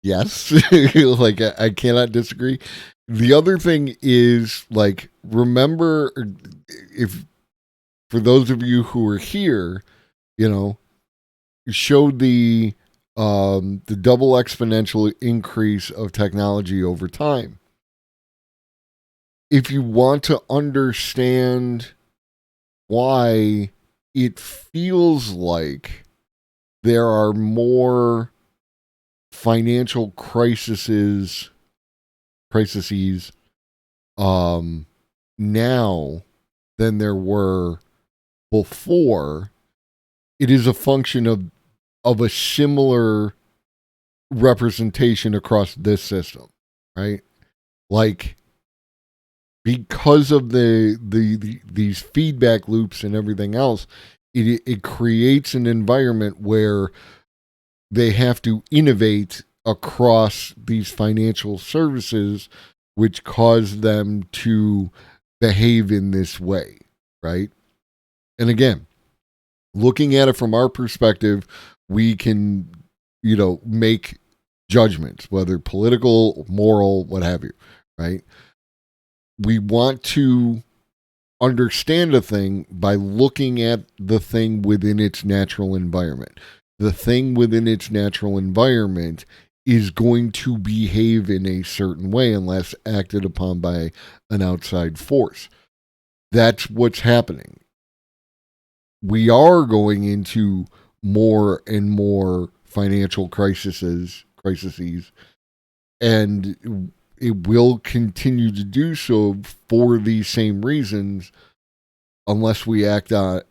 yes, like I cannot disagree. The other thing is, like, remember, if for those of you who are here, showed the double exponential increase of technology over time. If you want to understand why it feels like there are more financial crises now than there were before, it is a function of a similar representation across this system, right? Like, because of these feedback loops and everything else, it creates an environment where they have to innovate across these financial services, which cause them to behave in this way, right? And again, looking at it from our perspective, we can, make judgments, whether political, moral, what have you, right? We want to understand a thing by looking at the thing within its natural environment. the thing within its natural environment is going to behave in a certain way unless acted upon by an outside force. That's what's happening. We are going into more and more financial crises, and it will continue to do so for these same reasons unless we act on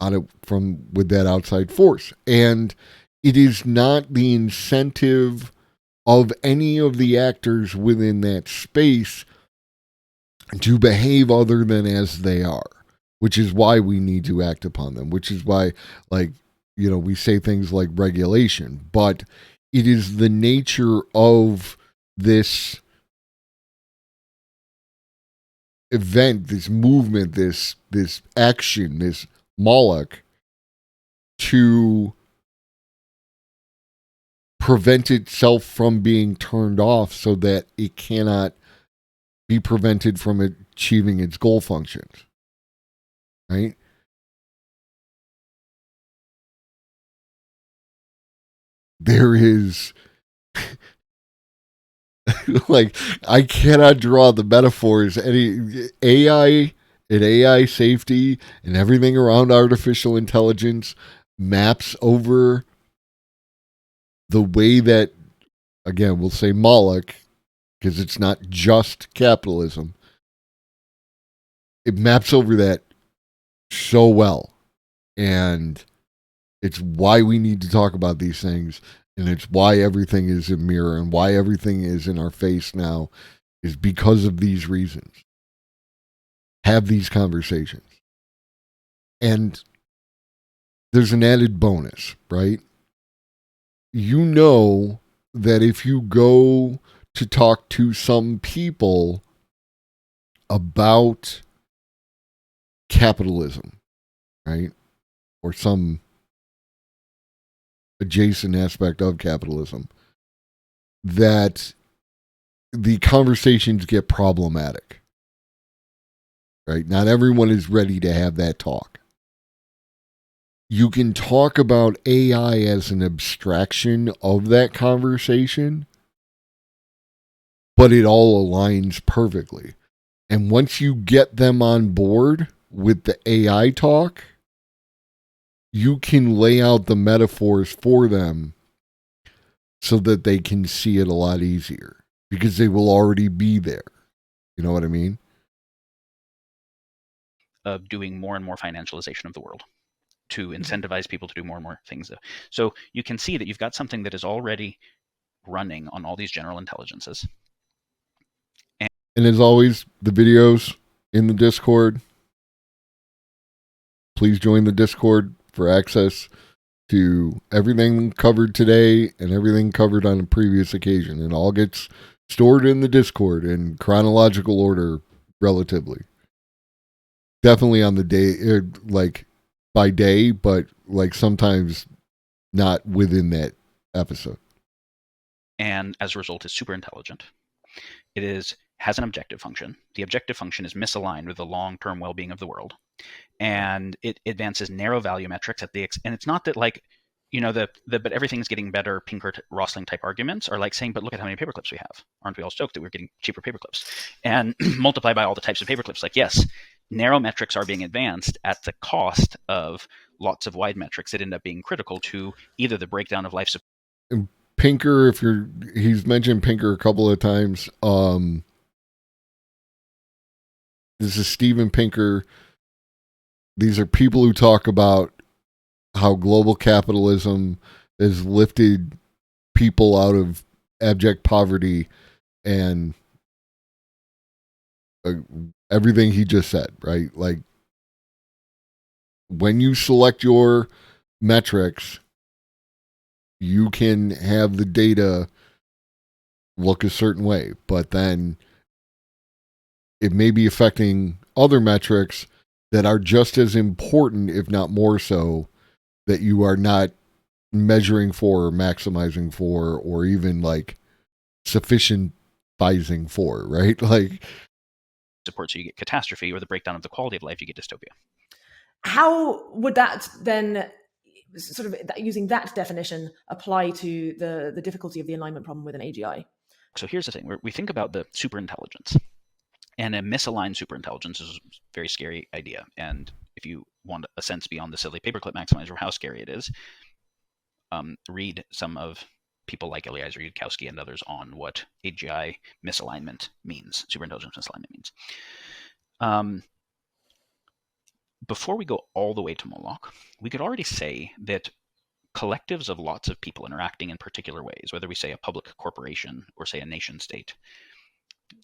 it with that outside force. And it is not the incentive of any of the actors within that space to behave other than as they are, which is why we need to act upon them, which is why, we say things like regulation, but it is the nature of this event, this movement, this action, this Moloch, to prevent itself from being turned off so that it cannot be prevented from achieving its goal functions. Right? There is I cannot draw the metaphors. Any AI and AI safety and everything around artificial intelligence maps over the way that, again, we'll say Moloch, because it's not just capitalism. It maps over that so well. And it's why we need to talk about these things. And it's why everything is a mirror and why everything is in our face now is because of these reasons. Have these conversations. And there's an added bonus, right? You know that if you go to talk to some people about capitalism, right? Or some adjacent aspect of capitalism, that the conversations get problematic, right? Not everyone is ready to have that talk. You can talk about AI as an abstraction of that conversation, but it all aligns perfectly. And once you get them on board with the AI talk, you can lay out the metaphors for them so that they can see it a lot easier because they will already be there. You know what I mean? Of doing more and more financialization of the world to incentivize people to do more and more things. So you can see that you've got something that is already running on all these general intelligences. And as always, the videos in the Discord. Please join the Discord for access to everything covered today and everything covered on a previous occasion. It all gets stored in the Discord in chronological order, relatively. Definitely on the day, like by day, but like sometimes not within that episode. And as a result, is super intelligent. It has an objective function. The objective function is misaligned with the long-term well-being of the world. And it advances narrow value metrics and it's not that but everything's getting better. Pinker-Rosling type arguments are like saying, but look at how many paperclips we have. Aren't we all stoked that we're getting cheaper paperclips? And multiply by all the types of paperclips. Like, yes, narrow metrics are being advanced at the cost of lots of wide metrics that end up being critical to either the breakdown of life support. And Pinker, he's mentioned Pinker a couple of times. This is Steven Pinker. These are people who talk about how global capitalism has lifted people out of abject poverty and everything he just said, right? Like, when you select your metrics, you can have the data look a certain way, but then it may be affecting other metrics that are just as important, if not more so, that you are not measuring for or maximizing for or even like sufficientizing for, right? Like support, so you get catastrophe, or the breakdown of the quality of life, you get dystopia. How would that then sort of using that definition apply to the difficulty of the alignment problem with an AGI? So here's the thing: we think about the superintelligence, and a misaligned superintelligence is a very scary idea. And if you want a sense beyond the silly paperclip maximizer of how scary it is, read some of people like Eliezer Yudkowsky and others on what AGI misalignment means, superintelligence misalignment means. Before we go all the way to Moloch, we could already say that collectives of lots of people interacting in particular ways, whether we say a public corporation or say a nation state,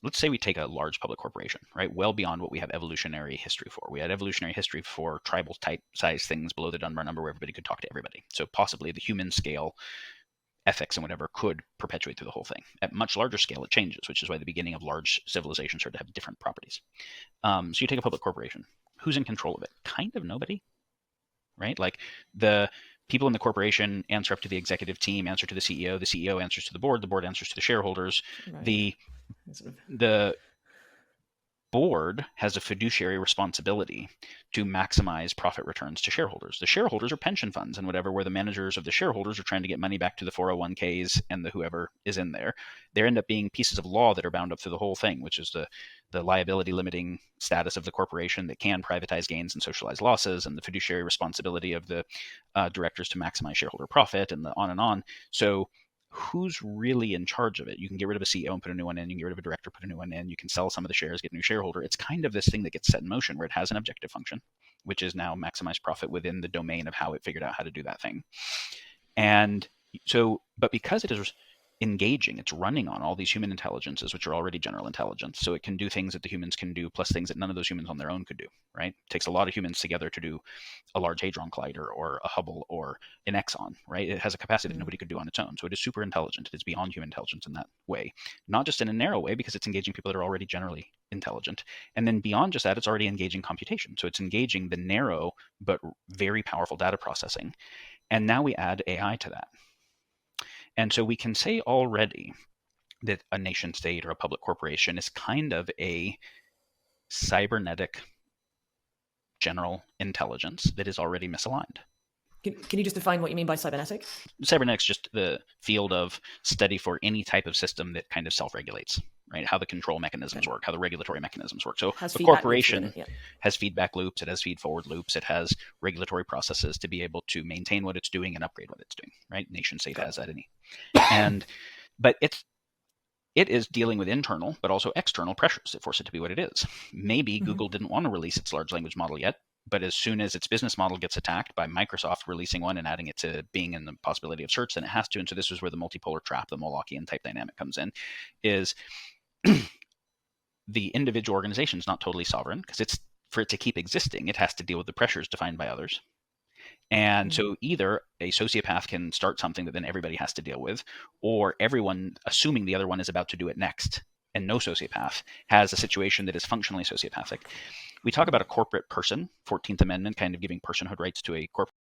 let's say we take a large public corporation, right? Well beyond what we have evolutionary history for. We had evolutionary history for tribal type size things below the Dunbar number where everybody could talk to everybody. So possibly the human scale ethics and whatever could perpetuate through the whole thing. At much larger scale, it changes, which is why the beginning of large civilizations started to have different properties. So you take a public corporation. Who's in control of it? Kind of nobody, right? Like the people in the corporation answer up to the executive team, answer to the CEO answers to the board answers to the shareholders. Right. The board has a fiduciary responsibility to maximize profit returns to shareholders. The shareholders are pension funds and whatever, where the managers of the shareholders are trying to get money back to the 401ks and the whoever is in there. There end up being pieces of law that are bound up through the whole thing, which is the liability limiting status of the corporation that can privatize gains and socialize losses, and the fiduciary responsibility of the directors to maximize shareholder profit, and on and on. So who's really in charge of it? You can get rid of a CEO and put a new one in. You can get rid of a director, put a new one in. You can sell some of the shares, get a new shareholder. It's kind of this thing that gets set in motion where it has an objective function, which is now maximize profit within the domain of how it figured out how to do that thing. And so, but because it is engaging, it's running on all these human intelligences, which are already general intelligence. So it can do things that the humans can do, plus things that none of those humans on their own could do, right? It takes a lot of humans together to do a Large Hadron Collider or a Hubble or an Exxon, right? It has a capacity that nobody could do on its own. So it is super intelligent. It is beyond human intelligence in that way, not just in a narrow way, because it's engaging people that are already generally intelligent. And then beyond just that, it's already engaging computation. So it's engaging the narrow but very powerful data processing. And now we add AI to that. And so we can say already that a nation state or a public corporation is kind of a cybernetic general intelligence that is already misaligned. Can you just define what you mean by cybernetic? Cybernetic's just the field of study for any type of system that kind of self-regulates, right? How the control mechanisms work, how the regulatory mechanisms work. So a corporation has feedback loops, it has feed-forward loops, it has regulatory processes to be able to maintain what it's doing and upgrade what it's doing, right? Nation state has that but it is dealing with internal, but also external pressures that force it to be what it is. Maybe Google didn't want to release its large language model yet, but as soon as its business model gets attacked by Microsoft releasing one and adding it to Bing and the possibility of search, then it has to. And so this is where the multipolar trap, the Molochian type dynamic comes in, is the individual organization is not totally sovereign, because for it to keep existing, it has to deal with the pressures defined by others. And so either a sociopath can start something that then everybody has to deal with, or everyone, assuming the other one is about to do it next, and no sociopath, has a situation that is functionally sociopathic. We talk about a corporate person, 14th Amendment, kind of giving personhood rights to a corporate.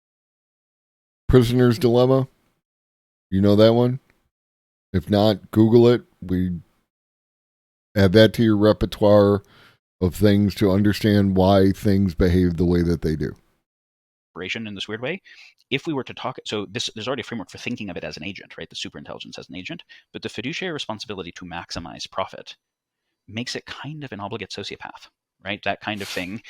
Prisoner's Dilemma. You know that one? If not, Google it. We add that to your repertoire of things to understand why things behave the way that they do. In this weird way. If we were to talk, so there's already a framework for thinking of it as an agent, right? The superintelligence as an agent, but the fiduciary responsibility to maximize profit makes it kind of an obligate sociopath, right? That kind of thing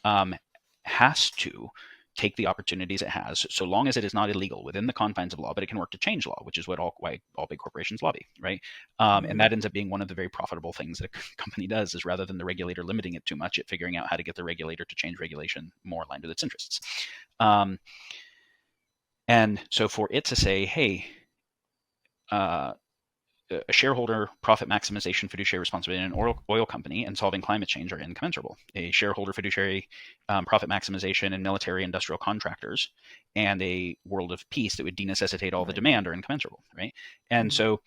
has to take the opportunities it has, so long as it is not illegal within the confines of law, but it can work to change law, which is why all big corporations lobby, right? And that ends up being one of the very profitable things that a company does, is rather than the regulator limiting it too much, it figuring out how to get the regulator to change regulation more aligned with its interests. And so for it to say, hey, a shareholder profit maximization fiduciary responsibility in an oil company and solving climate change are incommensurable. A shareholder fiduciary profit maximization in military industrial contractors and a world of peace that would denecessitate all the demand are incommensurable, right? And so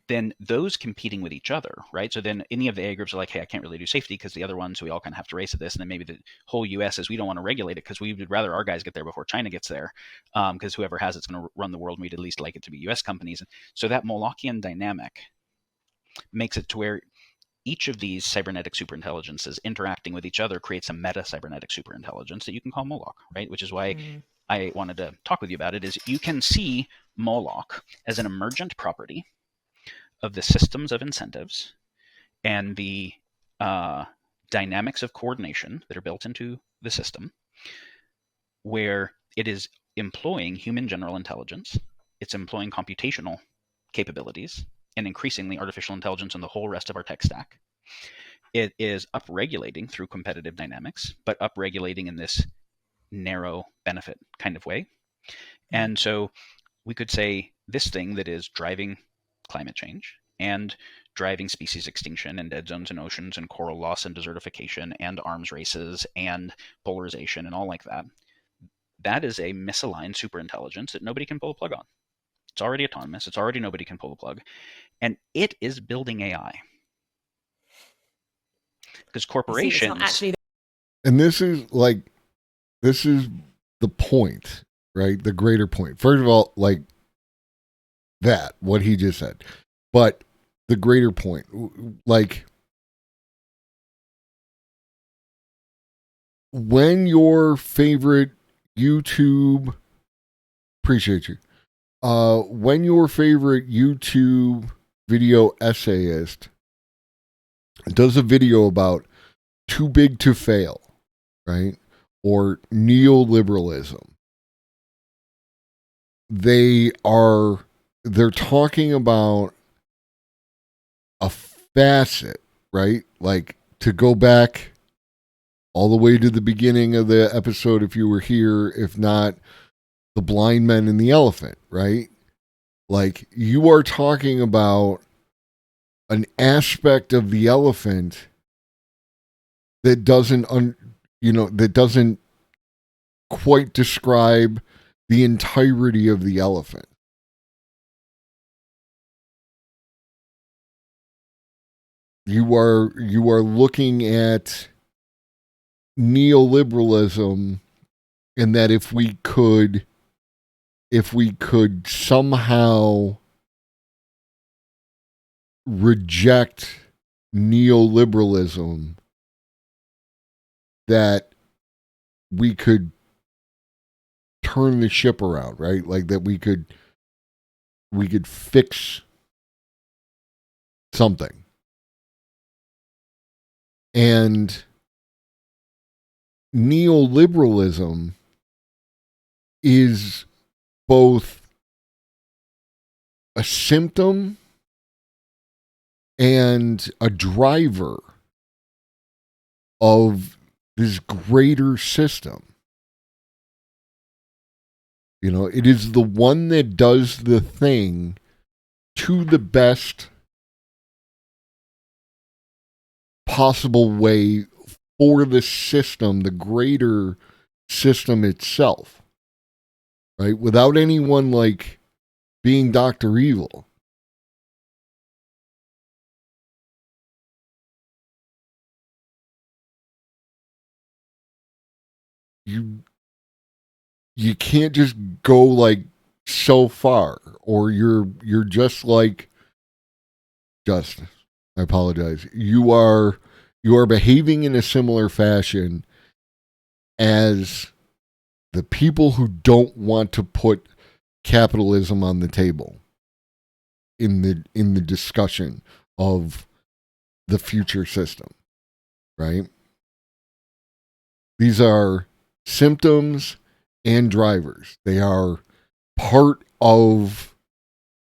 then those competing with each other, right? So then any of the A groups are like, hey, I can't really do safety because the other one, so we all kind of have to race at this. And then maybe the whole US says, we don't want to regulate it because we would rather our guys get there before China gets there, because whoever has it's going to run the world, we'd at least like it to be US companies. And so that Molochian dynamic makes it to where each of these cybernetic superintelligences interacting with each other creates a meta cybernetic superintelligence that you can call Moloch, right? Which is why I wanted to talk with you about it, is you can see Moloch as an emergent property of the systems of incentives and the dynamics of coordination that are built into the system, where it is employing human general intelligence, it's employing computational capabilities, and increasingly artificial intelligence and the whole rest of our tech stack. It is upregulating through competitive dynamics, but upregulating in this narrow benefit kind of way. And so we could say this thing that is driving climate change and driving species extinction and dead zones in oceans and coral loss and desertification and arms races and polarization and all like that, that is a misaligned superintelligence that nobody can pull a plug on. It's already autonomous. It's already nobody can pull the plug. And it is building AI. Because corporations... And this is the point, right? The greater point. First of all, like that, what he just said. But the greater point, like when your favorite YouTube, appreciate you. When your favorite YouTube video essayist does a video about too big to fail, right? Or neoliberalism, they're talking about a facet, right? Like, to go back all the way to the beginning of the episode, if you were here, if not, the blind men and the elephant, right? Like, you are talking about an aspect of the elephant that doesn't quite describe the entirety of the elephant. You are looking at neoliberalism, and that if we could somehow reject neoliberalism, that we could turn the ship around, right? Like that we could fix something. And neoliberalism is both a symptom and a driver of this greater system. You know, it is the one that does the thing to the best possible way for the system, the greater system itself, right? Without anyone like being Dr. Evil. You can't just go like so far, or you're just like Justin. I apologize. You are behaving in a similar fashion as the people who don't want to put capitalism on the table in the discussion of the future system, right? These are symptoms and drivers. They are part of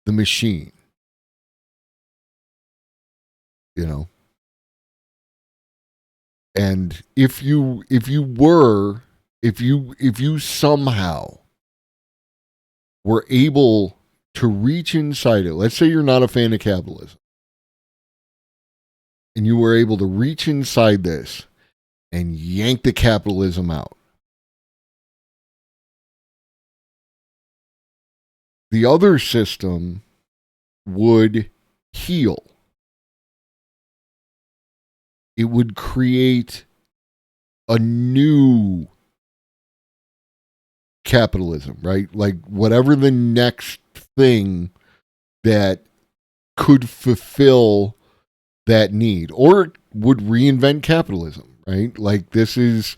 the machine. You know? And if you somehow were able to reach inside it, let's say you're not a fan of capitalism, and you were able to reach inside this and yank the capitalism out, the other system would heal. It would create a new capitalism, right? Like whatever the next thing that could fulfill that need, or would reinvent capitalism, right? Like this is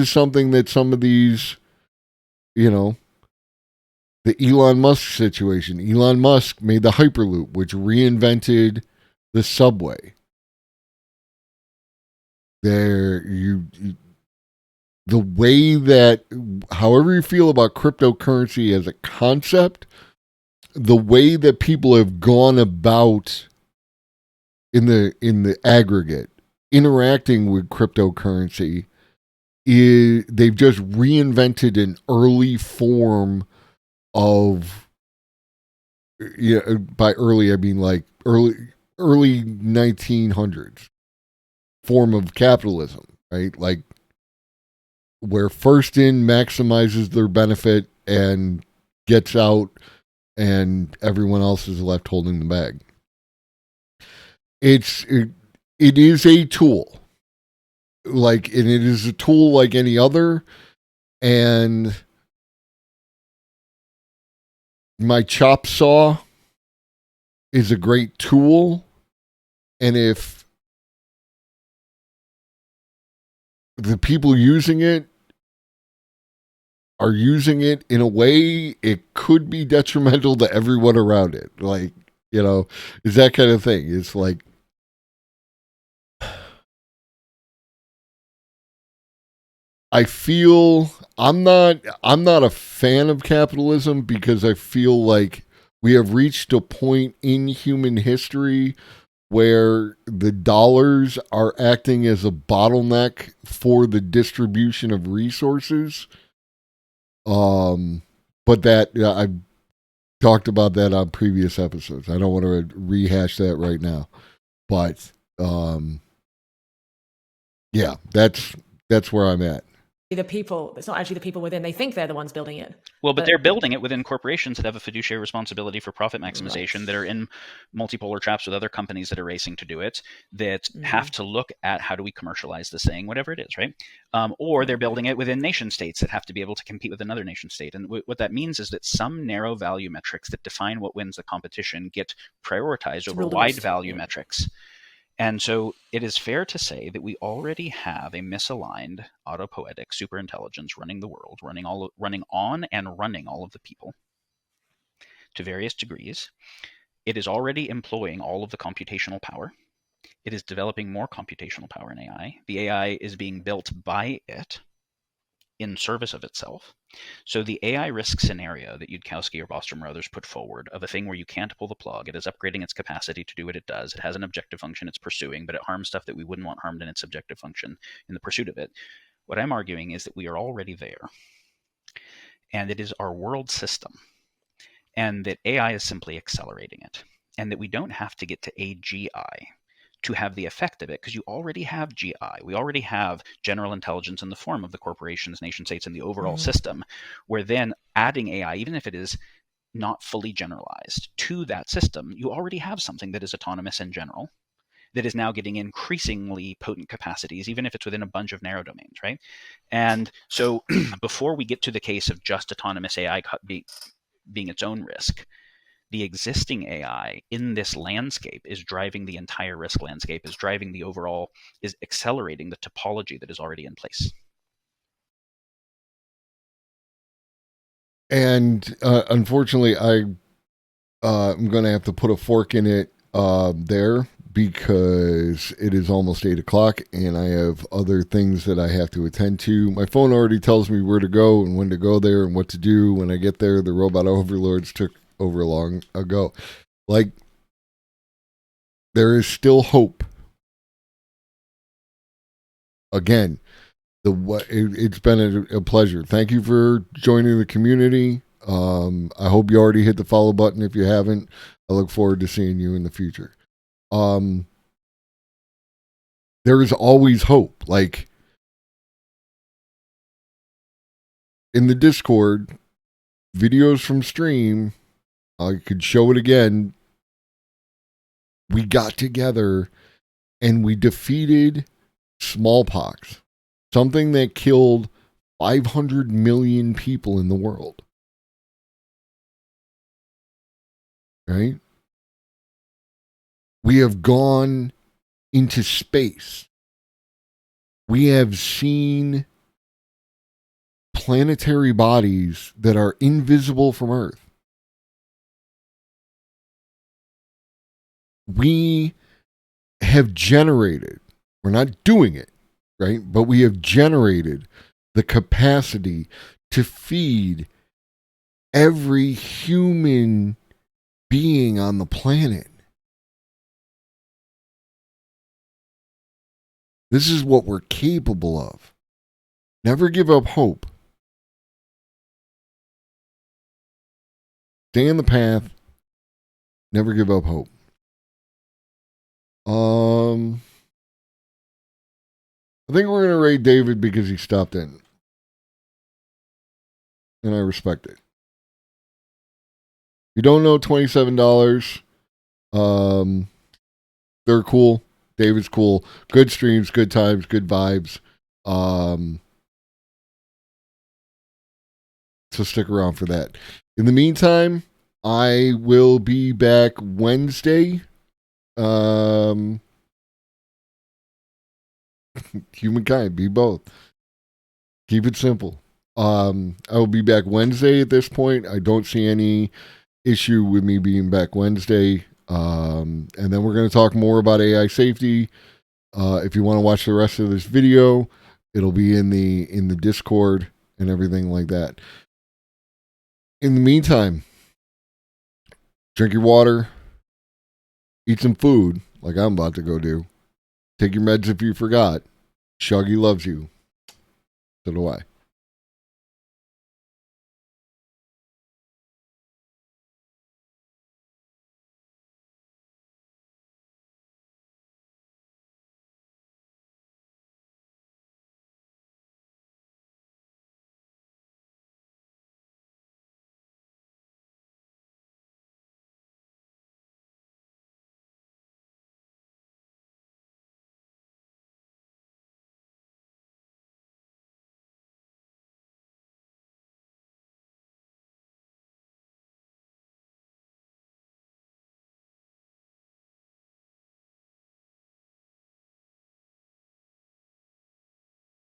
something that some of these, you know, the Elon Musk situation. Elon Musk made the Hyperloop, which reinvented the subway. The way that, however you feel about cryptocurrency as a concept, the way that people have gone about in the aggregate interacting with cryptocurrency is they've just reinvented an early form of, by early I mean like early 1900s form of capitalism, right? Like where first in maximizes their benefit and gets out and everyone else is left holding the bag. It is a tool. And it is a tool like any other. And my chop saw is a great tool. And if the people using it are using it in a way, it could be detrimental to everyone around it. Like, it's that kind of thing. It's like, I feel I'm not a fan of capitalism because I feel like we have reached a point in human history where the dollars are acting as a bottleneck for the distribution of resources. But that I've talked about that on previous episodes. I don't want to rehash that right now. But yeah, that's where I'm at. The people, it's not actually the people within. They think they're the ones building it. Well, but they're building it within corporations that have a fiduciary responsibility for profit maximization, that are in multipolar traps with other companies that are racing to do it, that have to look at how do we commercialize this thing, whatever it is, right? Or they're building it within nation states that have to be able to compete with another nation state. And what that means is that some narrow value metrics that define what wins the competition get prioritized over wide value metrics. And so it is fair to say that we already have a misaligned autopoietic superintelligence running the world, running on and running all of the people to various degrees. It is already employing all of the computational power. It is developing more computational power in AI. The AI is being built by it in service of itself. So the AI risk scenario that Yudkowsky or Bostrom or others put forward of a thing where you can't pull the plug, it is upgrading its capacity to do what it does, it has an objective function it's pursuing, but it harms stuff that we wouldn't want harmed in its objective function in the pursuit of it. What I'm arguing is that we are already there. And it is our world system. And that AI is simply accelerating it. And that we don't have to get to AGI to have the effect of it, because you already have GI. We already have general intelligence in the form of the corporations, nation states, and the overall system, where then adding AI, even if it is not fully generalized, to that system, you already have something that is autonomous in general, that is now getting increasingly potent capacities, even if it's within a bunch of narrow domains, right? And so before we get to the case of just autonomous AI being its own risk, the existing AI in this landscape is driving the entire risk landscape, is driving the overall, is accelerating the topology that is already in place. And unfortunately, I'm going to have to put a fork in it there because it is almost 8:00 and I have other things that I have to attend to. My phone already tells me where to go and when to go there and what to do. When I get there, the robot overlords took over long ago. Like, there is still hope. Again, it's been a pleasure. Thank you for joining the community. I hope you already hit the follow button. If you haven't, I look forward to seeing you in the future. There is always hope. Like, in the Discord, videos from stream, I could show it again. We got together and we defeated smallpox, something that killed 500 million people in the world. Right? We have gone into space. We have seen planetary bodies that are invisible from Earth. We have generated, we're not doing it, right? But we have generated the capacity to feed every human being on the planet. This is what we're capable of. Never give up hope. Stay in the path. Never give up hope. I think we're going to raid David because he stopped in. And I respect it. If you don't know, $27. They're cool. David's cool. Good streams, good times, good vibes. So stick around for that. In the meantime, I will be back Wednesday. Humankind, be both. Keep it simple. I will be back Wednesday at this point. I don't see any issue with me being back Wednesday. And then we're going to talk more about AI safety. If you want to watch the rest of this video, it'll be in the Discord and everything like that. In the meantime, drink your water, eat some food, like I'm about to go do. Take your meds if you forgot. Shuggy loves you. So do I.